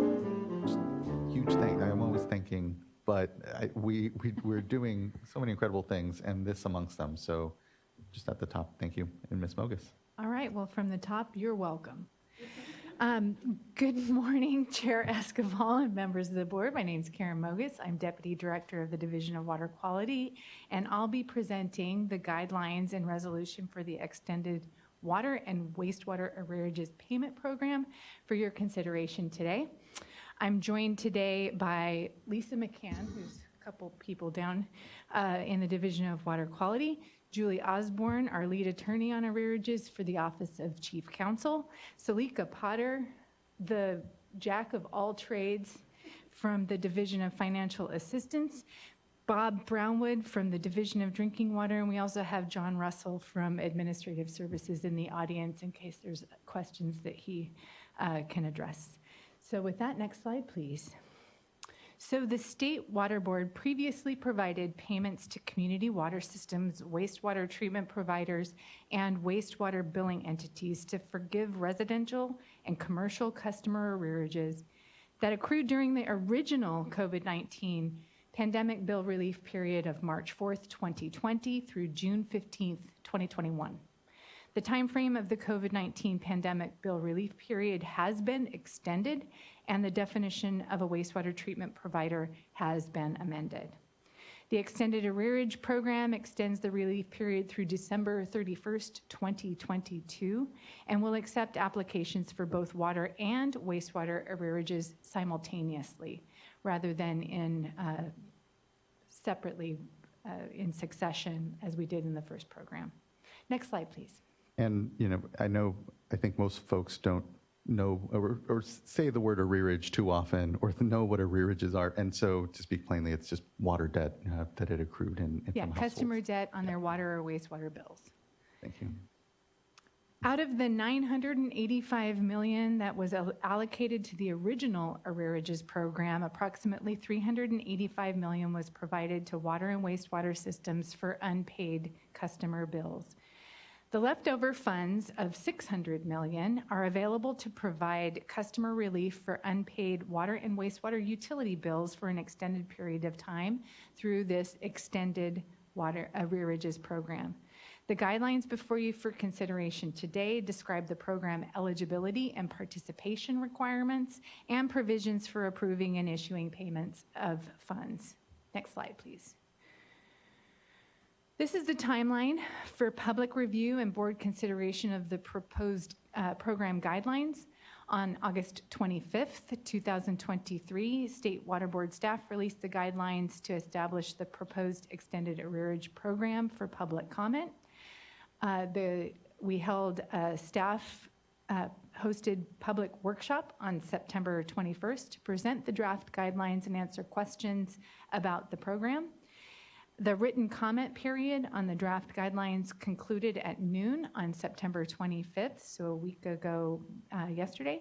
just huge thank. I'm always thanking, but we're doing so many incredible things, and this amongst them. So, just at the top, thank you, and Ms. Mogus. All right. Well, from the top, you're welcome. Good morning, Chair Esquivel and members of the board. My name is Karen Mogus. I'm Deputy Director of the Division of Water Quality, and I'll be presenting the guidelines and resolution for the extended water and wastewater arrearages payment program for your consideration today. I'm joined today by Lisa McCann, who's a couple people down in the Division of Water Quality, Julie Osborne, our lead attorney on arrearages for the Office of Chief Counsel, Salika Potter, the jack of all trades from the Division of Financial Assistance, Bob Brownwood from the Division of Drinking Water, and we also have John Russell from Administrative Services in the audience in case there's questions that he can address. So with that, next slide, please. So the State Water Board previously provided payments to community water systems, wastewater treatment providers, and wastewater billing entities to forgive residential and commercial customer arrearages that accrued during the original COVID-19 pandemic bill relief period of March 4th, 2020 through June 15th, 2021. The timeframe of the COVID-19 pandemic bill relief period has been extended, and the definition of a wastewater treatment provider has been amended. The extended arrearage program extends the relief period through December 31st, 2022, and will accept applications for both water and wastewater arrearages simultaneously, rather than in separately in succession as we did in the first program. Next slide, please. And, I think most folks don't know or say the word arrearage too often or know what arrearages are. And so, to speak plainly, it's just water debt that had accrued in Yeah, from customer households. debt on their water or wastewater bills. Thank you. Out of the $985 million that was allocated to the original arrearages program, approximately $385 million was provided to water and wastewater systems for unpaid customer bills. The leftover funds of $600 million are available to provide customer relief for unpaid water and wastewater utility bills for an extended period of time through this extended water arrearages program. The guidelines before you for consideration today describe the program eligibility and participation requirements and provisions for approving and issuing payments of funds. Next slide, please. This is the timeline for public review and board consideration of the proposed program guidelines. On August 25th, 2023, State Water Board staff released the guidelines to establish the proposed extended arrearage program for public comment. We held a staff hosted public workshop on September 21st to present the draft guidelines and answer questions about the program. The written comment period on the draft guidelines concluded at noon on September 25th, so a week ago yesterday.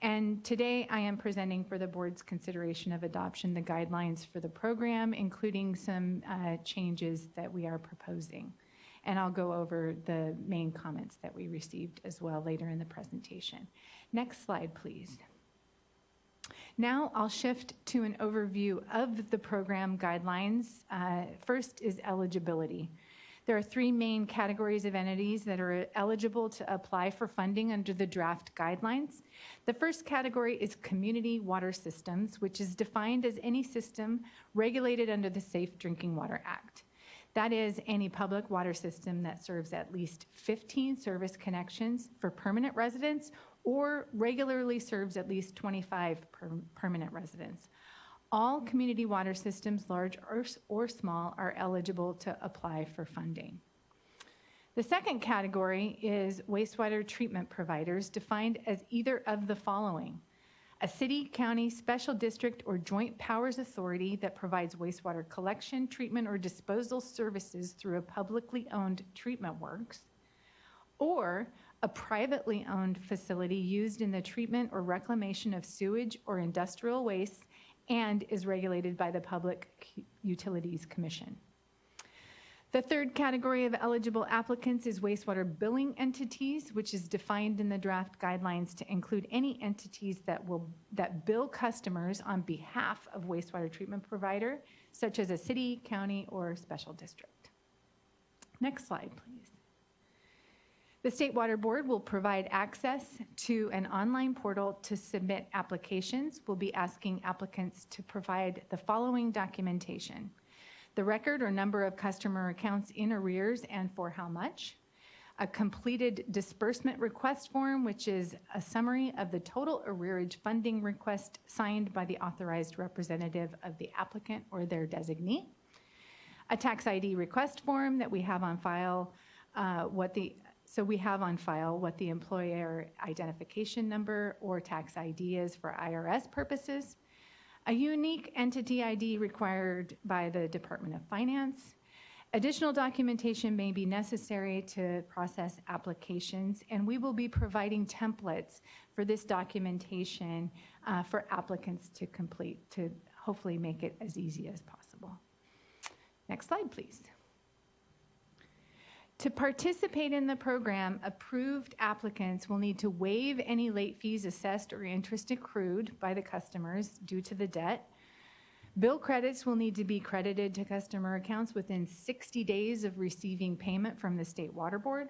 And today I am presenting for the board's consideration of adoption the guidelines for the program, including some changes that we are proposing. And I'll go over the main comments that we received as well later in the presentation. Next slide, please. Now I'll shift to an overview of the program guidelines. First is eligibility. There are three main categories of entities that are eligible to apply for funding under the draft guidelines. The first category is community water systems, which is defined as any system regulated under the Safe Drinking Water Act. That is any public water system that serves at least 15 service connections for permanent residents or regularly serves at least 25 permanent residents. All community water systems, large or small, are eligible to apply for funding. The second category is wastewater treatment providers, defined as either of the following: a city, county, special district, or joint powers authority that provides wastewater collection, treatment, or disposal services through a publicly owned treatment works, or a privately owned facility used in the treatment or reclamation of sewage or industrial waste and is regulated by the Public Utilities Commission. The third category of eligible applicants is wastewater billing entities, which is defined in the draft guidelines to include any entities that bill customers on behalf of wastewater treatment provider, such as a city, county, or special district. Next slide, please. The State Water Board will provide access to an online portal to submit applications. We'll be asking applicants to provide the following documentation: the record or number of customer accounts in arrears and for how much, a completed disbursement request form, which is a summary of the total arrearage funding request signed by the authorized representative of the applicant or their designee, a tax ID request form that we have on file, what the employer identification number or tax ID is for IRS purposes, a unique entity ID required by the Department of Finance. Additional documentation may be necessary to process applications, and we will be providing templates for this documentation for applicants to complete to hopefully make it as easy as possible. Next slide, please. To participate in the program, approved applicants will need to waive any late fees assessed or interest accrued by the customers due to the debt. Bill credits will need to be credited to customer accounts within 60 days of receiving payment from the State Water Board.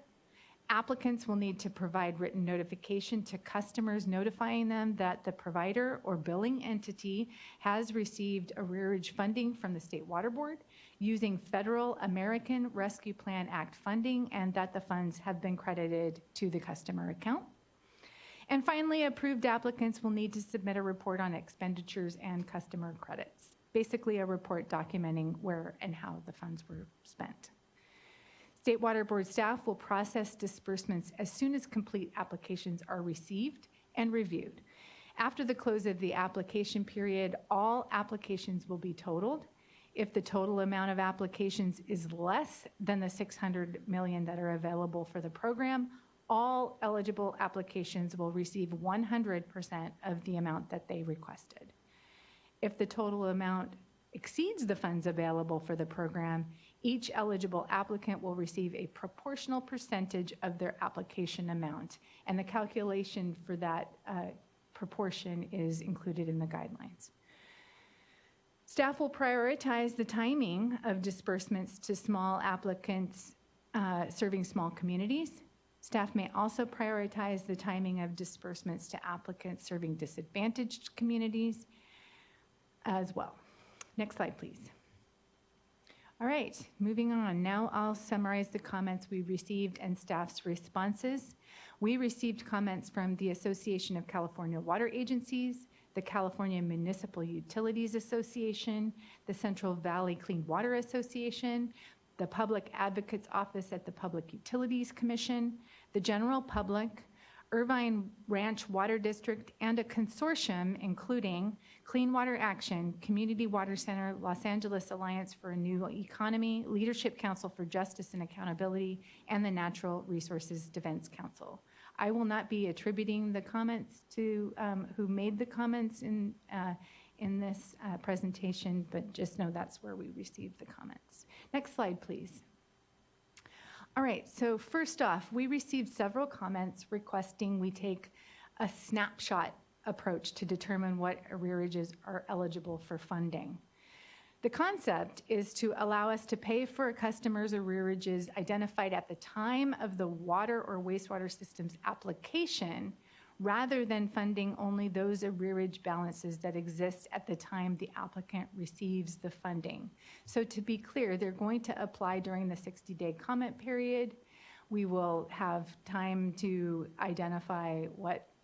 Applicants will need to provide written notification to customers notifying them that the provider or billing entity has received arrearage funding from the State Water Board using Federal American Rescue Plan Act funding, and that the funds have been credited to the customer account. And finally, approved applicants will need to submit a report on expenditures and customer credits, basically a report documenting where and how the funds were spent. State Water Board staff will process disbursements as soon as complete applications are received and reviewed. After the close of the application period, all applications will be totaled. If the total amount of applications is less than the $600 million that are available for the program, all eligible applications will receive 100% of the amount that they requested. If the total amount exceeds the funds available for the program, each eligible applicant will receive a proportional percentage of their application amount, and the calculation for that proportion is included in the guidelines. Staff will prioritize the timing of disbursements to small applicants serving small communities. Staff may also prioritize the timing of disbursements to applicants serving disadvantaged communities as well. Next slide, please. All right, moving on. Now I'll summarize the comments we received and staff's responses. We received comments from the Association of California Water Agencies, the California Municipal Utilities Association, the Central Valley Clean Water Association, the Public Advocate's Office at the Public Utilities Commission, the general public, Irvine Ranch Water District, and a consortium including Clean Water Action, Community Water Center, Los Angeles Alliance for a New Economy, Leadership Council for Justice and Accountability, and the Natural Resources Defense Council. I will not be attributing the comments to who made the comments in this presentation, but just know that's where we received the comments. Next slide, please. All right, so first off, we received several comments requesting we take a snapshot approach to determine what arrearages are eligible for funding. The concept is to allow us to pay for a customer's arrearages identified at the time of the water or wastewater system's application, rather than funding only those arrearage balances that exist at the time the applicant receives the funding. So to be clear, they're going to apply during the 60-day comment period. We will have time to identify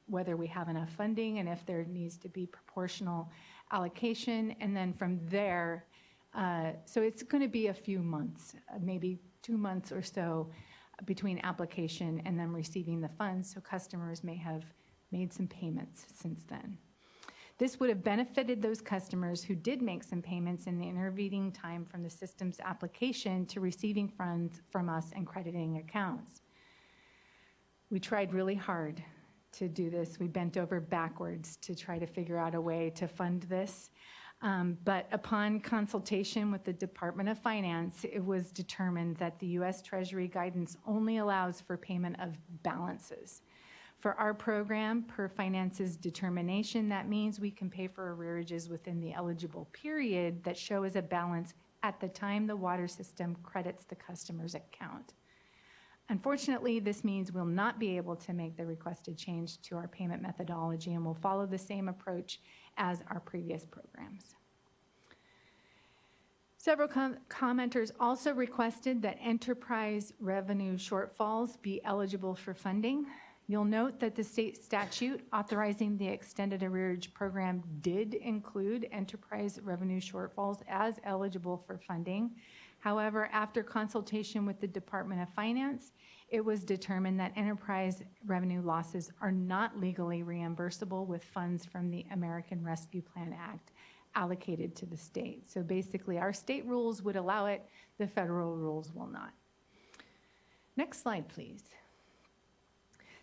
whether we have enough funding and if there needs to be proportional allocation. And then from there, so it's going to be a few months, maybe 2 months or so between application and them receiving the funds, so customers may have made some payments since then. This would have benefited those customers who did make some payments in the intervening time from the system's application to receiving funds from us and crediting accounts. We tried really hard to do this. We bent over backwards to try to figure out a way to fund this. But upon consultation with the Department of Finance, it was determined that the U.S. Treasury guidance only allows for payment of balances. For our program, per Finance's determination, that means we can pay for arrearages within the eligible period that show as a balance at the time the water system credits the customer's account. Unfortunately, this means we'll not be able to make the requested change to our payment methodology, and will follow the same approach as our previous programs. Several commenters also requested that enterprise revenue shortfalls be eligible for funding. You'll note that the state statute authorizing the extended arrearage program did include enterprise revenue shortfalls as eligible for funding. However, after consultation with the Department of Finance, it was determined that enterprise revenue losses are not legally reimbursable with funds from the American Rescue Plan Act allocated to the state. So basically, our state rules would allow it, the federal rules will not. Next slide, please.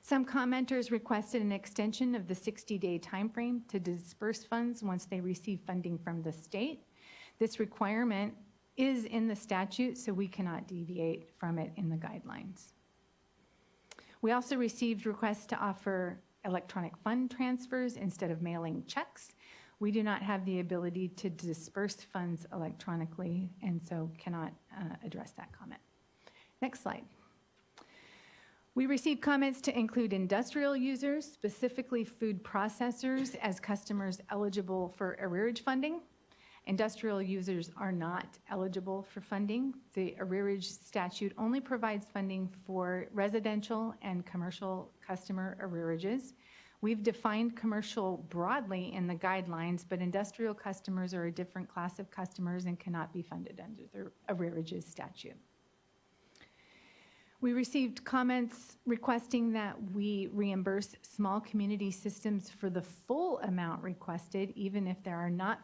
Some commenters requested an extension of the 60-day timeframe to disperse funds once they receive funding from the state. This requirement is in the statute, so we cannot deviate from it in the guidelines. We also received requests to offer electronic fund transfers instead of mailing checks. We do not have the ability to disperse funds electronically, and so cannot address that comment. Next slide. We received comments to include industrial users, specifically food processors, as customers eligible for arrearage funding. Industrial users are not eligible for funding. The arrearage statute only provides funding for residential and commercial customer arrearages. We've defined commercial broadly in the guidelines, but industrial customers are a different class of customers and cannot be funded under the arrearages statute. We received comments requesting that we reimburse small community systems for the full amount requested, even if there are not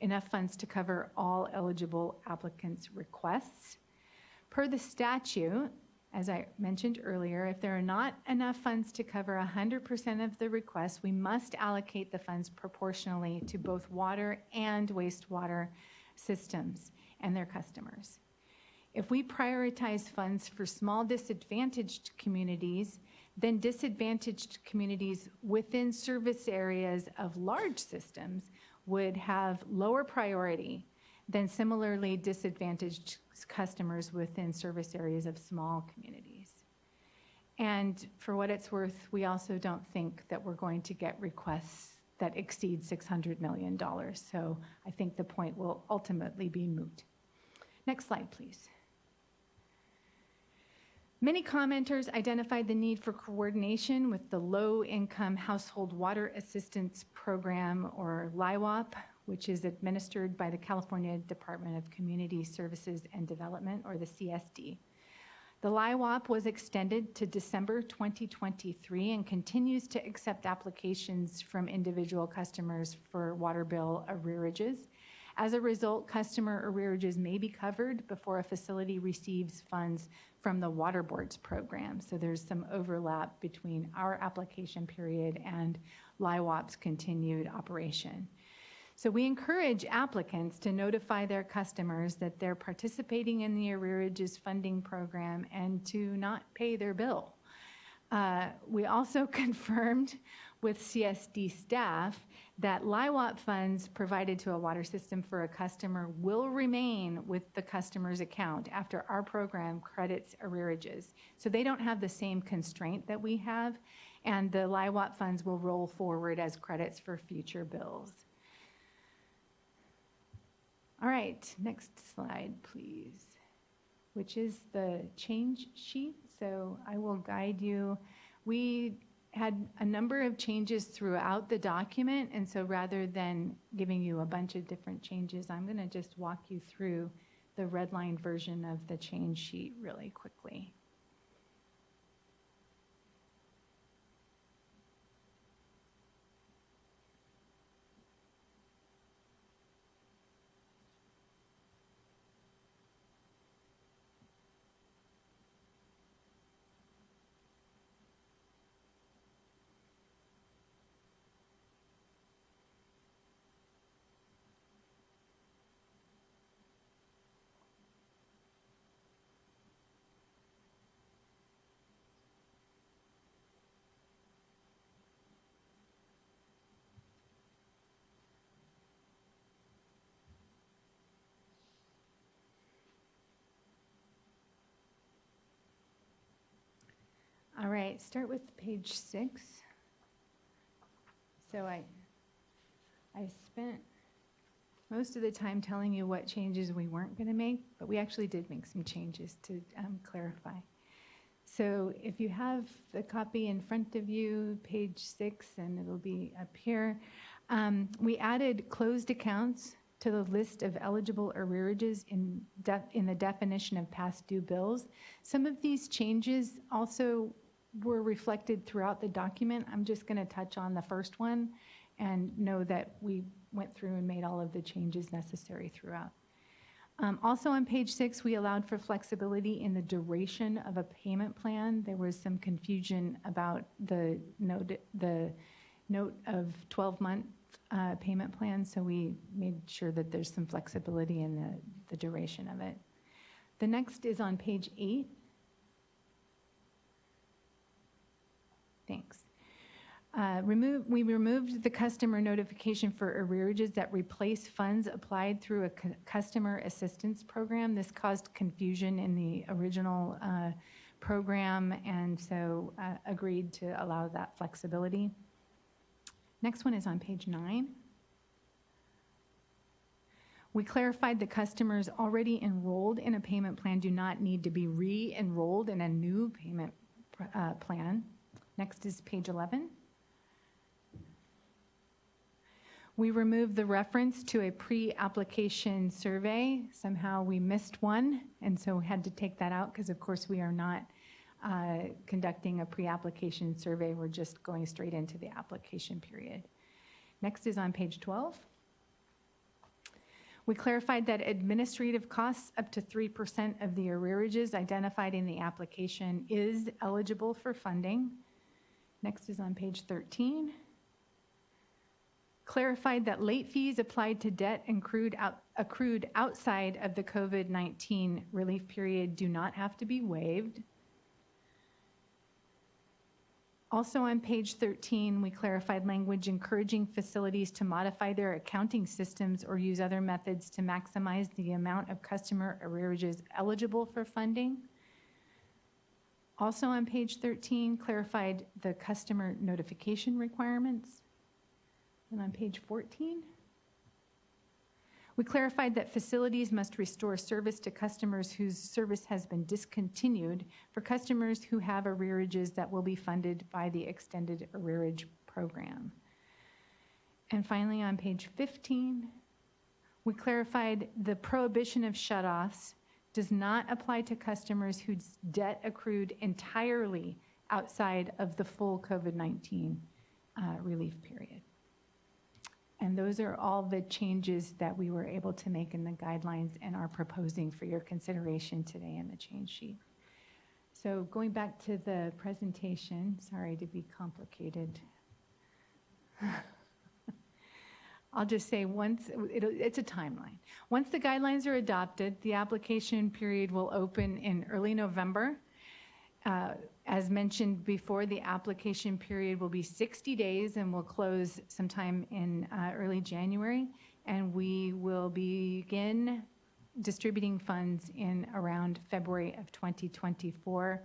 enough funds to cover all eligible applicants' requests. Per the statute, as I mentioned earlier, if there are not enough funds to cover 100% of the requests, we must allocate the funds proportionally to both water and wastewater systems and their customers. If we prioritize funds for small disadvantaged communities, then disadvantaged communities within service areas of large systems would have lower priority than similarly disadvantaged customers within service areas of small communities. And for what it's worth, we also don't think that we're going to get requests that exceed $600 million. So I think the point will ultimately be moot. Next slide, please. Many commenters identified the need for coordination with the Low-Income Household Water Assistance Program, or LIWAP, which is administered by the California Department of Community Services and Development, or the CSD. The LIWAP was extended to December 2023 and continues to accept applications from individual customers for water bill arrearages. As a result, customer arrearages may be covered before a facility receives funds from the Water Board's program. So there's some overlap between our application period and LIWAP's continued operation. So we encourage applicants to notify their customers that they're participating in the arrearages funding program and to not pay their bill. We also confirmed with CSD staff that LIWAP funds provided to a water system for a customer will remain with the customer's account after our program credits arrearages. So they don't have the same constraint that we have, and the LIWAP funds will roll forward as credits for future bills. All right, next slide, please, which is the change sheet. So I will guide you. We had a number of changes throughout the document, and so rather than giving you a bunch of different changes, I'm going to just walk you through the redlined version of the change sheet really quickly. right, start with page 6. So I spent most of the time telling you what changes we weren't going to make, but we actually did make some changes to clarify. So if you have the copy in front of you, page 6, and it'll be up here, we added closed accounts to the list of eligible arrearages in the definition of past due bills. Some of these changes also were reflected throughout the document. I'm just going to touch on the first one and know that we went through and made all of the changes necessary throughout. Also on page 6, we allowed for flexibility in the duration of a payment plan. There was some confusion about the note of 12-month payment plan, so we made sure that there's some flexibility in the duration of it. The next is on page 8. Thanks. We removed the customer notification for arrearages that replace funds applied through a customer assistance program. This caused confusion in the original program, and so agreed to allow that flexibility. Next one is on page 9. We clarified that customers already enrolled in a payment plan do not need to be re-enrolled in a new payment plan. Next is page 11. We removed the reference to a pre-application survey. Somehow we missed one, and so we had to take that out because, of course, we are not conducting a pre-application survey. We're just going straight into the application period. Next is on page 12. We clarified that administrative costs up to 3% of the arrearages identified in the application is eligible for funding. Next is on page 13. Clarified that late fees applied to debt accrued outside of the COVID-19 relief period do not have to be waived. Also on page 13, we clarified language encouraging facilities to modify their accounting systems or use other methods to maximize the amount of customer arrearages eligible for funding. Also on page 13, clarified the customer notification requirements. And on page 14, we clarified that facilities must restore service to customers whose service has been discontinued for customers who have arrearages that will be funded by the extended arrearage program. And finally, on page 15, we clarified the prohibition of shutoffs does not apply to customers whose debt accrued entirely outside of the full COVID-19 relief period. And those are all the changes that we were able to make in the guidelines and are proposing for your consideration today in the change sheet. So going back to the presentation, sorry to be complicated. I'll just say it's a timeline. Once the guidelines are adopted, the application period will open in early November. As mentioned before, the application period will be 60 days and will close sometime in early January. And we will begin distributing funds in around February of 2024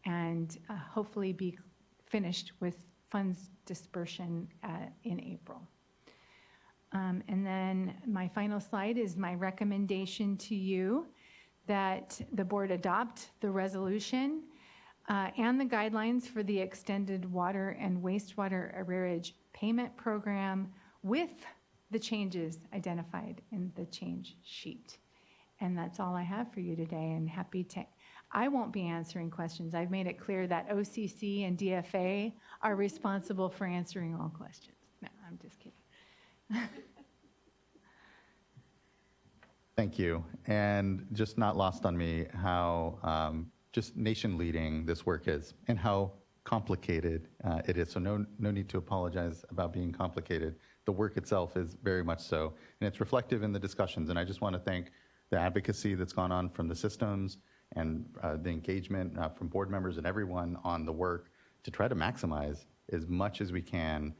and hopefully be finished with funds dispersion in April. And then my final slide is my recommendation to you that the board adopt the resolution and the guidelines for the extended water and wastewater arrearage payment program with the changes identified in the change sheet. And that's all I have for you today, and I won't be answering questions. I've made it clear that OCC and DFA are responsible for answering all questions. No, I'm just kidding. Thank you. And just not lost on me how just nation-leading this work is and how complicated it is. So no need to apologize about being complicated. The work itself is very much so, and it's reflective in the discussions. And I just want to thank the advocacy that's gone on from the systems and the engagement from board members and everyone on the work to try to maximize as much as we can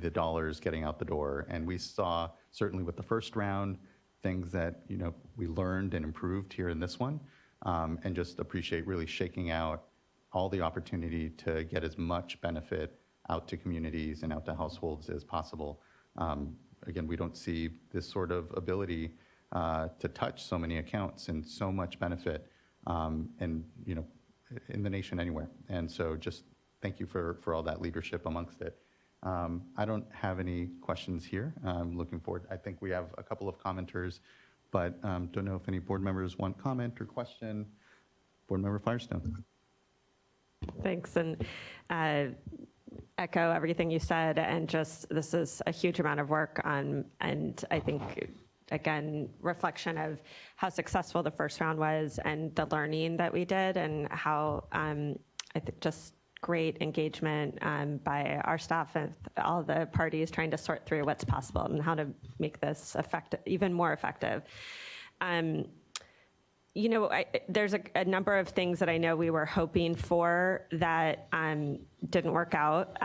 the dollars getting out the door. And we saw, certainly with the first round, things that we learned and improved here in this one. And just appreciate really shaking out all the opportunity to get as much benefit out to communities and out to households as possible. Again, we don't see this sort of ability to touch so many accounts and so much benefit, and in the nation anywhere. And so, just thank you for all that leadership amongst it. I don't have any questions here. I'm looking forward. I think we have a couple of commenters, but don't know if any board members want comment or question. Board Member Firestone. Thanks, and echo everything you said, and just this is a huge amount of work on, and I think, again, reflection of how successful the first round was and the learning that we did, and how I think just great engagement by our staff and all the parties trying to sort through what's possible and how to make this effective, even more effective. There's a number of things that I know we were hoping for that didn't work out,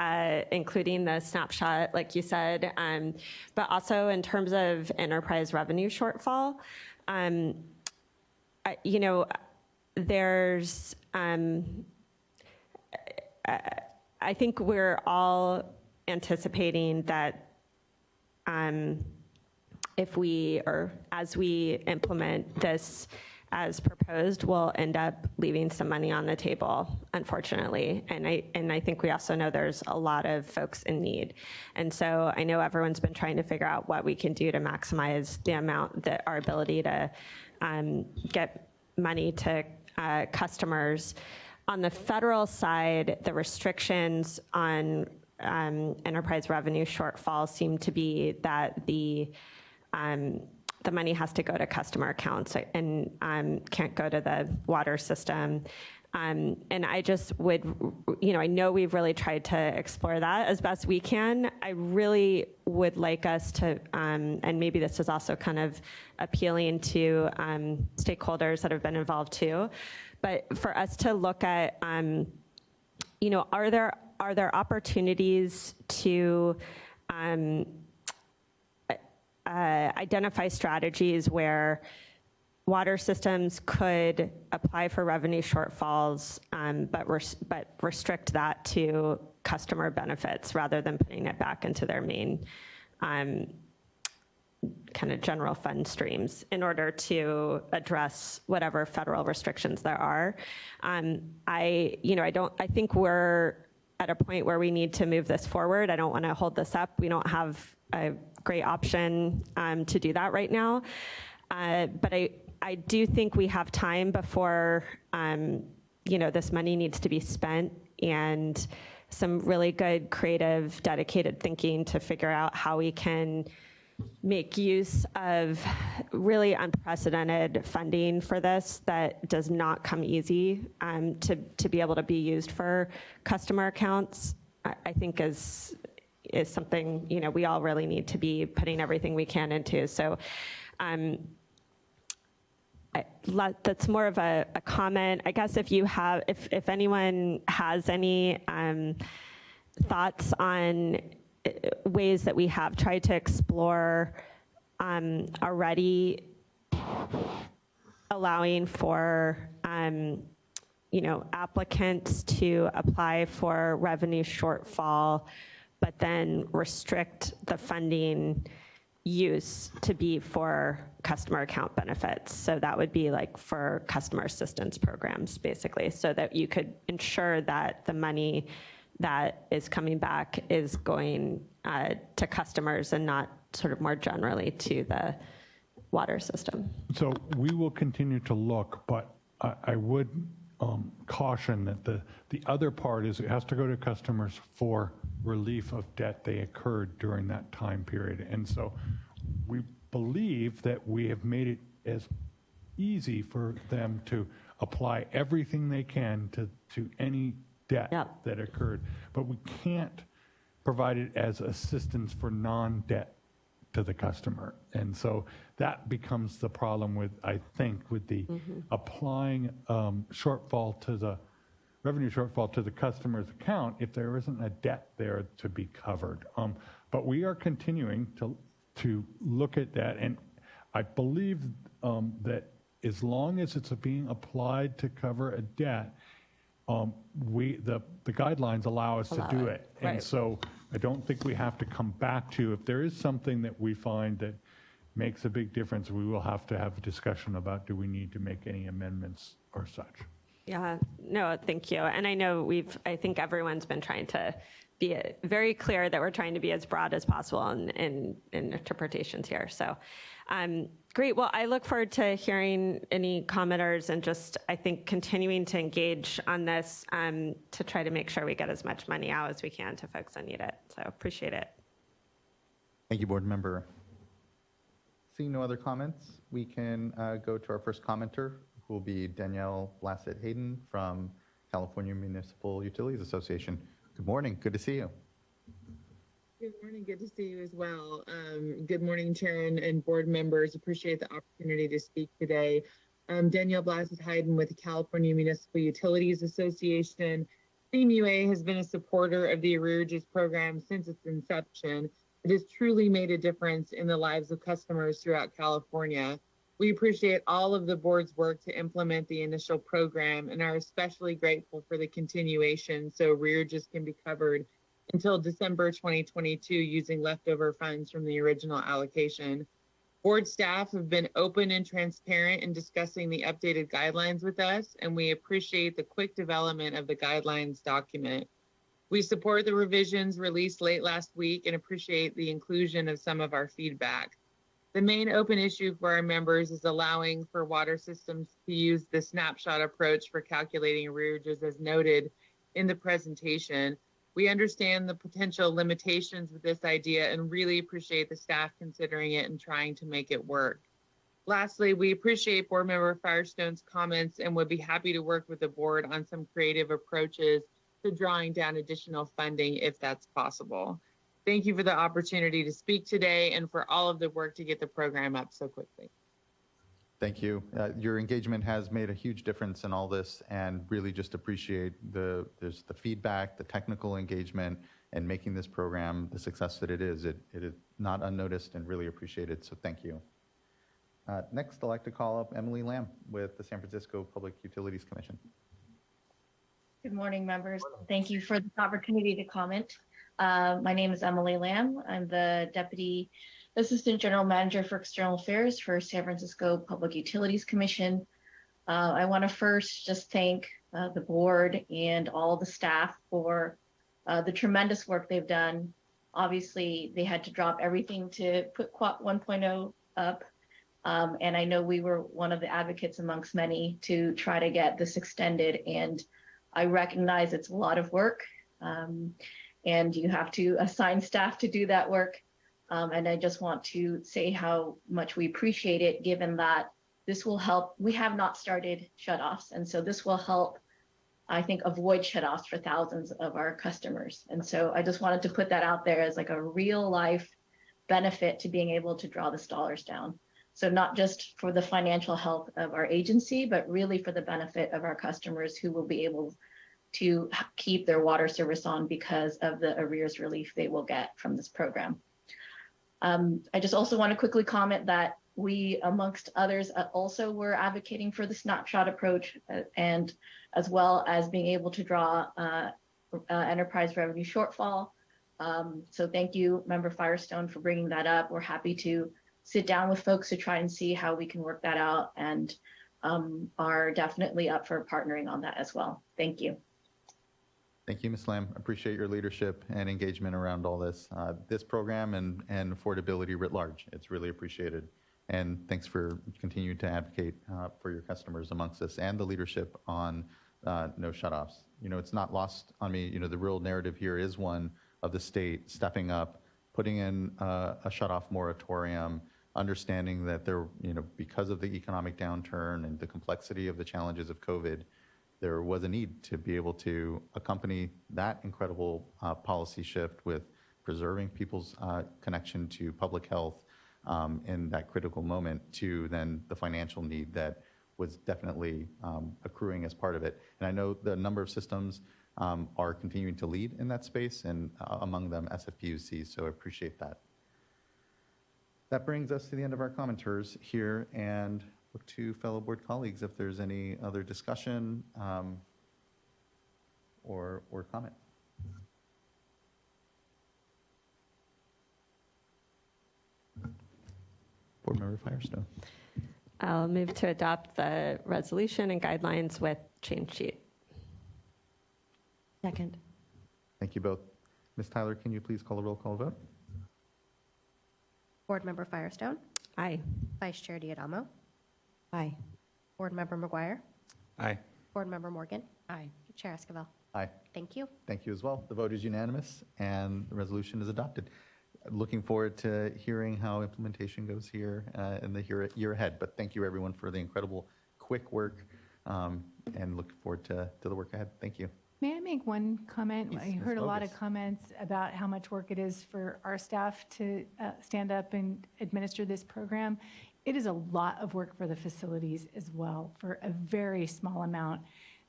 including the snapshot, like you said, but also in terms of enterprise revenue shortfall. There's I think we're all anticipating that if we, or as we implement this as proposed, we'll end up leaving some money on the table, unfortunately. And I think we also know there's a lot of folks in need. And so I know everyone's been trying to figure out what we can do to maximize the amount, that our ability to get money to customers. On the federal side, the restrictions on enterprise revenue shortfall seem to be that the money has to go to customer accounts and can't go to the water system. And I just would, I know we've really tried to explore that as best we can. I really would like us to, and maybe this is also kind of appealing to stakeholders that have been involved too, but for us to look at, are there opportunities to identify strategies where water systems could apply for revenue shortfalls, but restrict that to customer benefits rather than putting it back into their main kind of general fund streams in order to address whatever federal restrictions there are. I think we're at a point where we need to move this forward. I don't want to hold this up. We don't have a great option to do that right now. But I do think we have time before, this money needs to be spent, and some really good, creative, dedicated thinking to figure out how we can make use of really unprecedented funding for this that does not come easy, to be able to be used for customer accounts, I think is something, we all really need to be putting everything we can into. So that's more of a comment. I guess if anyone has any thoughts on ways that we have tried to explore already, allowing for applicants to apply for revenue shortfall, but then restrict the funding use to be for customer account benefits. So that would be like for customer assistance programs, basically, so that you could ensure that the money that is coming back is going to customers and not sort of more generally to the water system. So we will continue to look, but I would caution that the other part is it has to go to customers for relief of debt they incurred during that time period. And so we believe that we have made it as easy for them to apply everything they can to any debt that occurred, but we can't provide it as assistance for non-debt to the customer. And so that becomes the problem with, I think, with the applying shortfall to the revenue shortfall to the customer's account if there isn't a debt there to be covered. But we are continuing to look at that, and I believe that as long as it's being applied to cover a debt, the guidelines allow us to Allow do it, it. And right. so I don't think we have to come back to, if there is something that we find that makes a big difference, we will have to have a discussion about, do we need to make any amendments or such? Yeah, no, thank you. And I know I think everyone's been trying to be very clear that we're trying to be as broad as possible in interpretations here. So great. Well, I look forward to hearing any commenters and just, I think, continuing to engage on this to try to make sure we get as much money out as we can to folks that need it. So appreciate it. Thank you, board member. Seeing no other comments, we can go to our first commenter, who will be Danielle Blassett-Hayden from California Municipal Utilities Association. Good morning. Good to see you. Good morning. Good to see you as well. Good morning, Chair and board members. Appreciate the opportunity to speak today. Danielle Blassett-Hayden with the California Municipal Utilities Association. CMUA has been a supporter of the arrearages program since its inception. It has truly made a difference in the lives of customers throughout California. We appreciate all of the board's work to implement the initial program and are especially grateful for the continuation so arrearages can be covered until December 2022 using leftover funds from the original allocation. Board staff have been open and transparent in discussing the updated guidelines with us, and we appreciate the quick development of the guidelines document. We support the revisions released late last week and appreciate the inclusion of some of our feedback. The main open issue for our members is allowing for water systems to use the snapshot approach for calculating arrearages as noted in the presentation. We understand the potential limitations with this idea and really appreciate the staff considering it and trying to make it work. Lastly, we appreciate Board Member Firestone's comments and would be happy to work with the board on some creative approaches to drawing down additional funding if that's possible. Thank you for the opportunity to speak today and for all of the work to get the program up so quickly. Thank you. Your engagement has made a huge difference in all this, and really just appreciate the feedback, the technical engagement, and making this program the success that it is. It is not unnoticed and really appreciated, so thank you. Next, I'd like to call up Emily Lamb with the San Francisco Public Utilities Commission. Good morning, members. Thank you for the opportunity to comment. My name is Emily Lamb. I'm the Deputy Assistant General Manager for External Affairs for San Francisco Public Utilities Commission. I want to first just thank the board and all the staff for the tremendous work they've done. Obviously, they had to drop everything to put QUAP 1.0 up. And I know we were one of the advocates amongst many to try to get this extended. And I recognize it's a lot of work. And you have to assign staff to do that work. And I just want to say how much we appreciate it, given that this will help. We have not started shutoffs. And so this will help, I think, avoid shutoffs for thousands of our customers. And so I just wanted to put that out there as like a real life benefit to being able to draw this dollars down. So not just for the financial health of our agency, but really for the benefit of our customers who will be able to keep their water service on because of the arrears relief they will get from this program. I just also want to quickly comment that we, amongst others, also were advocating for the snapshot approach and as well as being able to draw enterprise revenue shortfall. So thank you, Member Firestone, for bringing that up. We're happy to sit down with folks to try and see how we can work that out, and are definitely up for partnering on that as well. Thank you. Thank you, Ms. Lamb. Appreciate your leadership and engagement around all this. This program and affordability writ large, it's really appreciated. And thanks for continuing to advocate for your customers amongst us and the leadership on no shutoffs. You know, it's not lost on me, you know, the real narrative here is one of the state stepping up, putting in a shutoff moratorium, understanding that there, you know, because of the economic downturn and the complexity of the challenges of COVID, there was a need to be able to accompany that incredible policy shift with preserving people's connection to public health in that critical moment to then the financial need that was definitely accruing as part of it. And I know the number of systems are continuing to lead in that space, and among them SFPUC, so I appreciate that. That brings us to the end of our commenters here, and look to fellow board colleagues if there's any other discussion or comment? Board Member Firestone. I'll move to adopt the resolution and guidelines with change sheet. Second. Thank you both. Ms. Tyler, can you please call a roll call vote? Board Member Firestone. Aye. Vice Chair Diadamo. Aye. Board Member McGuire. Aye. Board Member Morgan. Aye. Chair Esquivel. Aye. Thank you. Thank you as well. The vote is unanimous and the resolution is adopted. Looking forward to hearing how implementation goes here in the year ahead. But thank you everyone for the incredible quick work and look forward to the work ahead. Thank you. May I make one comment? Please, I Ms. heard a lot of Bogus. comments about how much work it is for our staff to stand up and administer this program. It is a lot of work for the facilities as well, for a very small amount.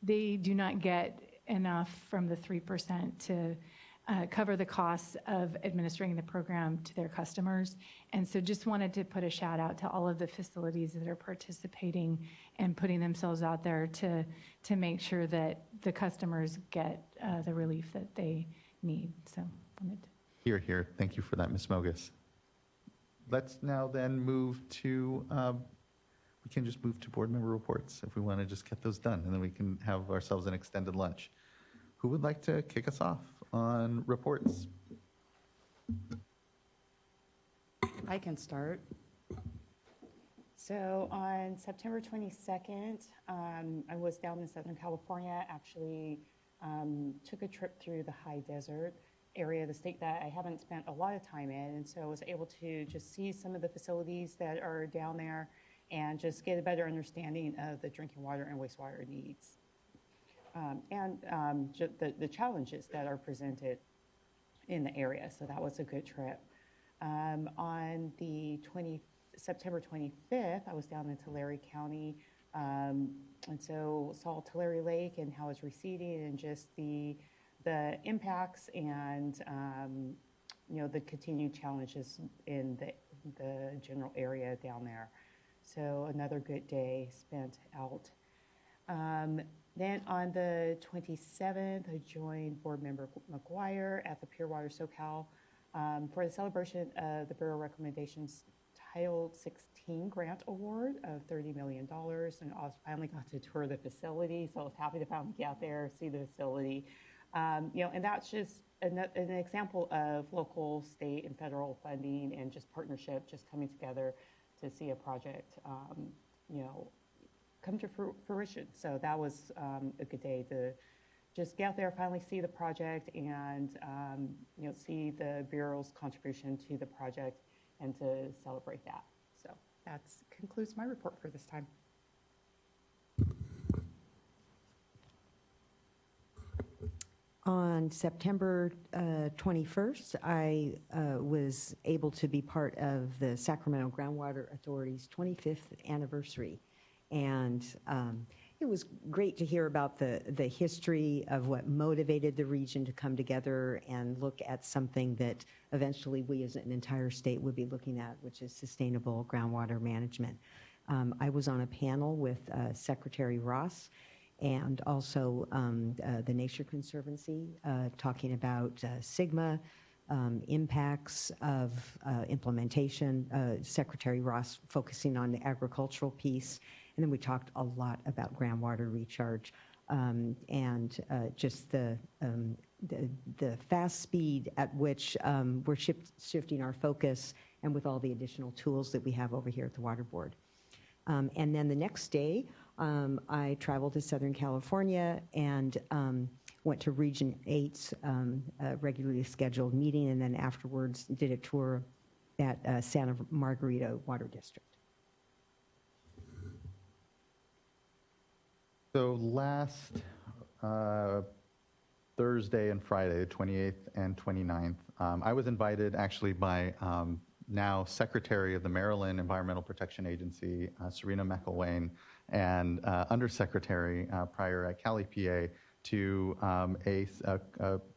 They do not get enough from the 3% to cover the costs of administering the program to their customers. And so just wanted to put a shout out to all of the facilities that are participating and putting themselves out there to make sure that the customers get the relief that they need. So wanted to. Here, here. Thank you for that, Ms. Mogus. Let's now then move to, we can just move to board member reports if we want to just get those done, and then we can have ourselves an extended lunch. Who would like to kick us off on reports? I can start. So on September 22nd, I was down in Southern California, actually took a trip through the high desert area of the state that I haven't spent a lot of time in. And so I was able to just see some of the facilities that are down there and just get a better understanding of the drinking water and wastewater needs. And the challenges that are presented in the area. So that was a good trip. On the September 25th, I was down in Tulare County, and so saw Tulare Lake and how it's receding and just the impacts and the continued challenges in the general area down there. So another good day spent out. Then on the 27th, I joined Board Member McGuire at the Pure Water SoCal for the celebration of the Bureau Recommendations Title 16 Grant Award of $30 million. And I finally got to tour the facility, so I was happy to finally get out there, see the facility. And that's just an example of local, state, and federal funding and just partnership just coming together to see a project, come to fruition. So that was a good day to just get out there, finally see the project and, see the Bureau's contribution to the project and to celebrate that. So that concludes my report for this time. On September 21st, I was able to be part of the Sacramento Groundwater Authority's 25th anniversary. And it was great to hear about the history of what motivated the region to come together and look at something that eventually we as an entire state would be looking at, which is sustainable groundwater management. I was on a panel with Secretary Ross and also the Nature Conservancy talking about SGMA, impacts of implementation, Secretary Ross focusing on the agricultural piece. And then we talked a lot about groundwater recharge and just the fast speed at which we're shifting our focus and with all the additional tools that we have over here at the Water Board. And then the next day, I traveled to Southern California and went to Region 8's regularly scheduled meeting, and then afterwards did a tour at Santa Margarita Water District. So last Thursday and Friday, the 28th and 29th, I was invited actually by now Secretary of the Maryland Environmental Protection Agency, Serena McElwain, and Undersecretary prior at Cali, PA, to a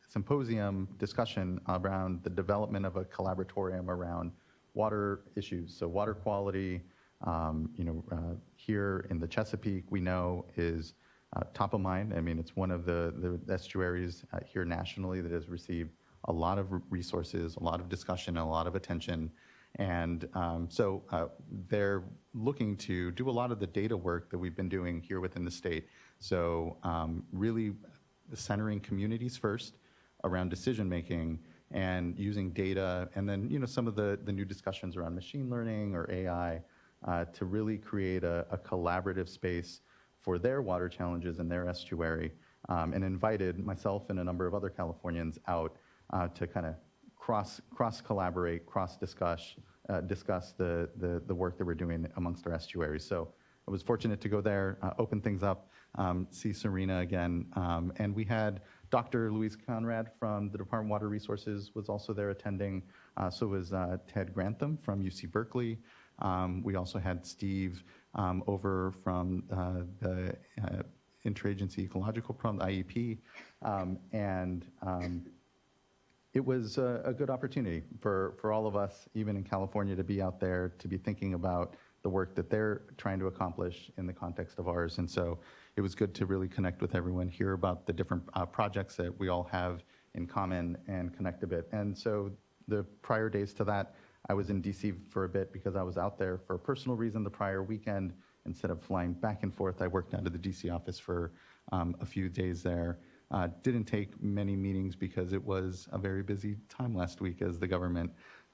symposium discussion around the development of a collaboratorium around water issues. So water quality, here in the Chesapeake, we know is top of mind. I mean, it's one of the estuaries here nationally that has received a lot of resources, a lot of discussion, a lot of attention. And so they're looking to do a lot of the data work that we've been doing here within the state. So really centering communities first around decision making and using data, and then some of the new discussions around machine learning or AI to really create a collaborative space for their water challenges in their estuary, and invited myself and a number of other Californians out to kind of cross collaborate, discuss the work that we're doing amongst our estuaries. So I was fortunate to go there, open things up, see Serena again, and we had Dr. Louise Conrad from the Department of Water Resources was also there attending. So was Ted Grantham from UC Berkeley. We also had Steve over from the Interagency Ecological Program, IEP, and it was a good opportunity for all of us, even in California, to be out there, to be thinking about the work that they're trying to accomplish in the context of ours. And so it was good to really connect with everyone, hear about the different projects that we all have in common, and connect a bit. And so the prior days to that, I was in DC for a bit because I was out there for a personal reason the prior weekend. Instead of flying back and forth, I worked out of the DC office for a few days there. Didn't take many meetings because it was a very busy time last week as the government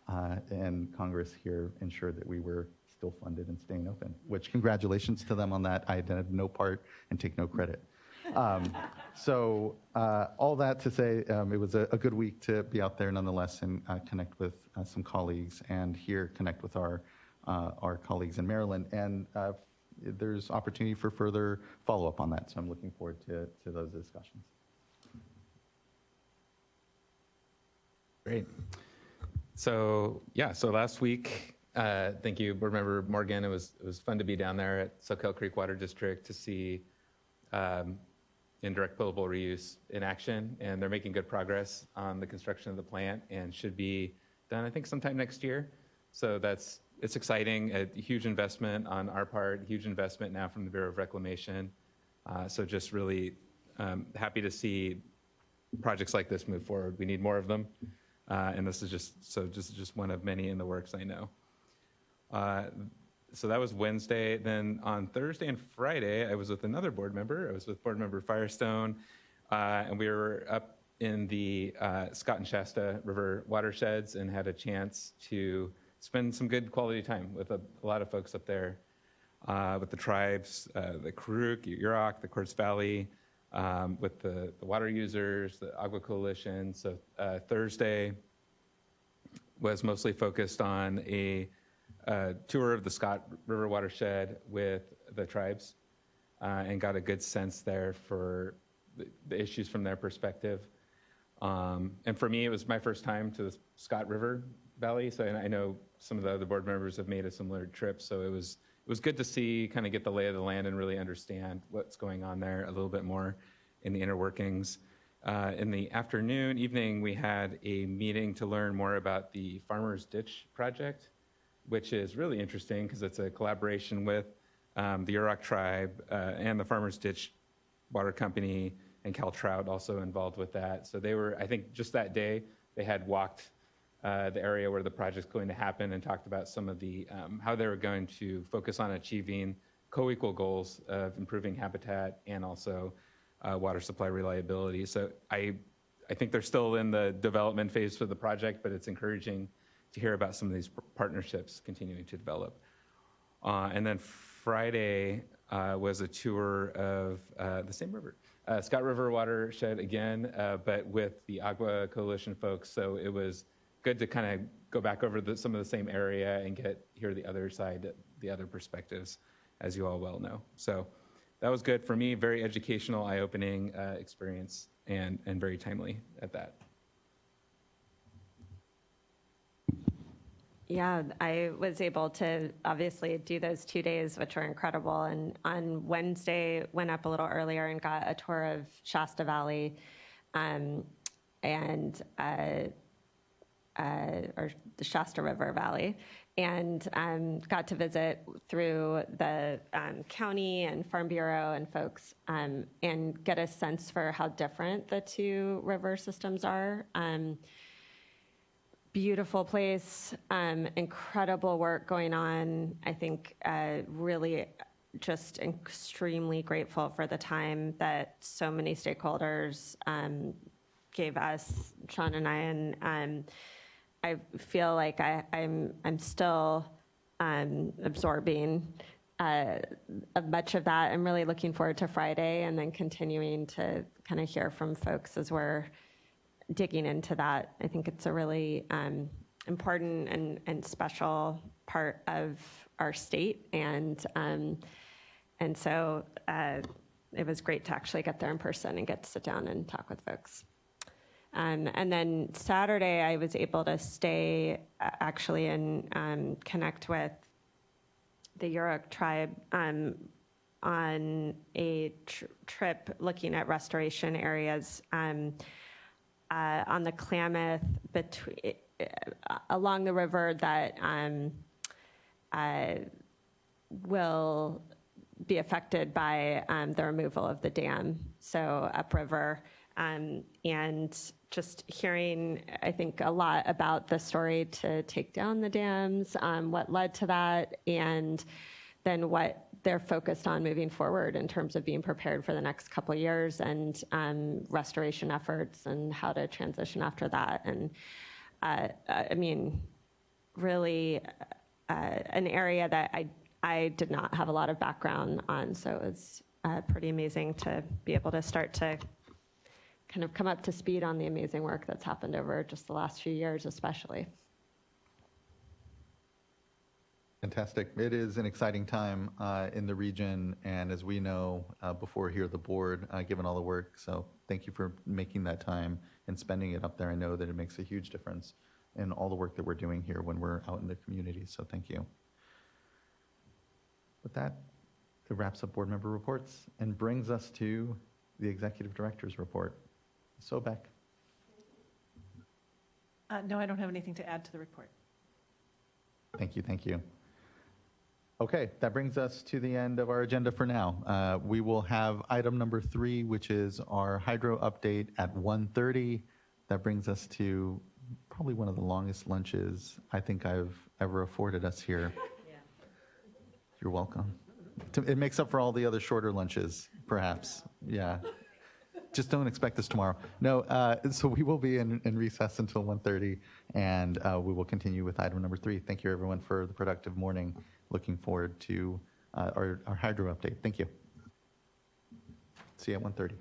and Congress here ensured that we were still funded and staying open, which congratulations to them on that. I had no part and take no credit. So all that to say, it was a good week to be out there nonetheless and connect with some colleagues, and here connect with our colleagues in Maryland. And there's opportunity for further follow-up on that. So I'm looking forward to those discussions. Great. So last week, thank you, Board Member Morgan. It was fun to be down there at Soquel Creek Water District to see indirect potable reuse in action, and they're making good progress on the construction of the plant and should be done, I think, sometime next year. So it's exciting, a huge investment on our part, huge investment now from the Bureau of Reclamation. So just really happy to see projects like this move forward. We need more of them. And this is just one of many in the works, I know. So that was Wednesday. Then on Thursday and Friday, I was with another board member. I was with Board Member Firestone, and we were up in the Scott and Shasta River watersheds and had a chance to spend some good quality time with a lot of folks up there, with the tribes, the Karuk, Yurok, the Quartz Valley, with the water users, the Agua Coalition. So Thursday was mostly focused on a tour of the Scott River watershed with the tribes, and got a good sense there for the issues from their perspective. And for me, it was my first time to the Scott River Valley, so I know some of the other board members have made a similar trip, so it was good to see, kind of get the lay of the land and really understand what's going on there a little bit more in the inner workings. In the evening, we had a meeting to learn more about the Farmers Ditch project, which is really interesting because it's a collaboration with the Yurok tribe and the Farmers Ditch Water Company, and Cal Trout also involved with that. So they were, I think just that day, they had walked the area where the project's going to happen and talked about some of the, how they were going to focus on achieving co-equal goals of improving habitat and also water supply reliability. So I think they're still in the development phase for the project, but it's encouraging to hear about some of these partnerships continuing to develop. And then Friday was a tour of the same river, Scott River watershed again, but with the Agua Coalition folks. So it was good to kind of go back over some of the same area and hear the other side, the other perspectives, as you all well know. So that was good for me, very educational, eye-opening experience, and very timely at that. Yeah, I was able to obviously do those 2 days, which were incredible. And on Wednesday, went up a little earlier and got a tour of Shasta Valley. And or the Shasta River Valley, and got to visit through the county and Farm Bureau and folks, and get a sense for how different the two river systems are. Beautiful place, incredible work going on. I think really just extremely grateful for the time that so many stakeholders gave us, Sean and I, and I feel like I'm still absorbing much of that. I'm really looking forward to Friday and then continuing to kind of hear from folks as we're digging into that. I think it's a really important and special part of our state, and so it was great to actually get there in person and get to sit down and talk with folks. And then Saturday, I was able to stay actually and connect with the Yurok tribe on a trip looking at restoration areas on the Klamath along the river that will be affected by the removal of the dam, so upriver. And just hearing, I think, a lot about the story to take down the dams, what led to that, and then what they're focused on moving forward in terms of being prepared for the next couple of years, and restoration efforts and how to transition after that. And I mean, really an area that I did not have a lot of background on, so it was pretty amazing to be able to start to kind of come up to speed on the amazing work that's happened over just the last few years, especially. Fantastic. It is an exciting time in the region, and as we know before here at the board, given all the work, so thank you for making that time and spending it up there. I know that it makes a huge difference in all the work that we're doing here when we're out in the community, so thank you. With that, it wraps up board member reports and brings us to the executive director's report. So Beck. No, I don't have anything to add to the report. Thank you, thank you. Okay, that brings us to the end of our agenda for now. We will have item number 3, which is our hydro update at 1:30. That brings us to probably one of the longest lunches I think I've ever afforded us here. Yeah. You're welcome. It makes up for all the other shorter lunches, perhaps. Yeah. Just don't expect this tomorrow. No, so we will be in recess until 1:30, and we will continue with item number 3. Thank you, everyone, for the productive morning. Looking forward to our hydro update. Thank you. See you at 1:30.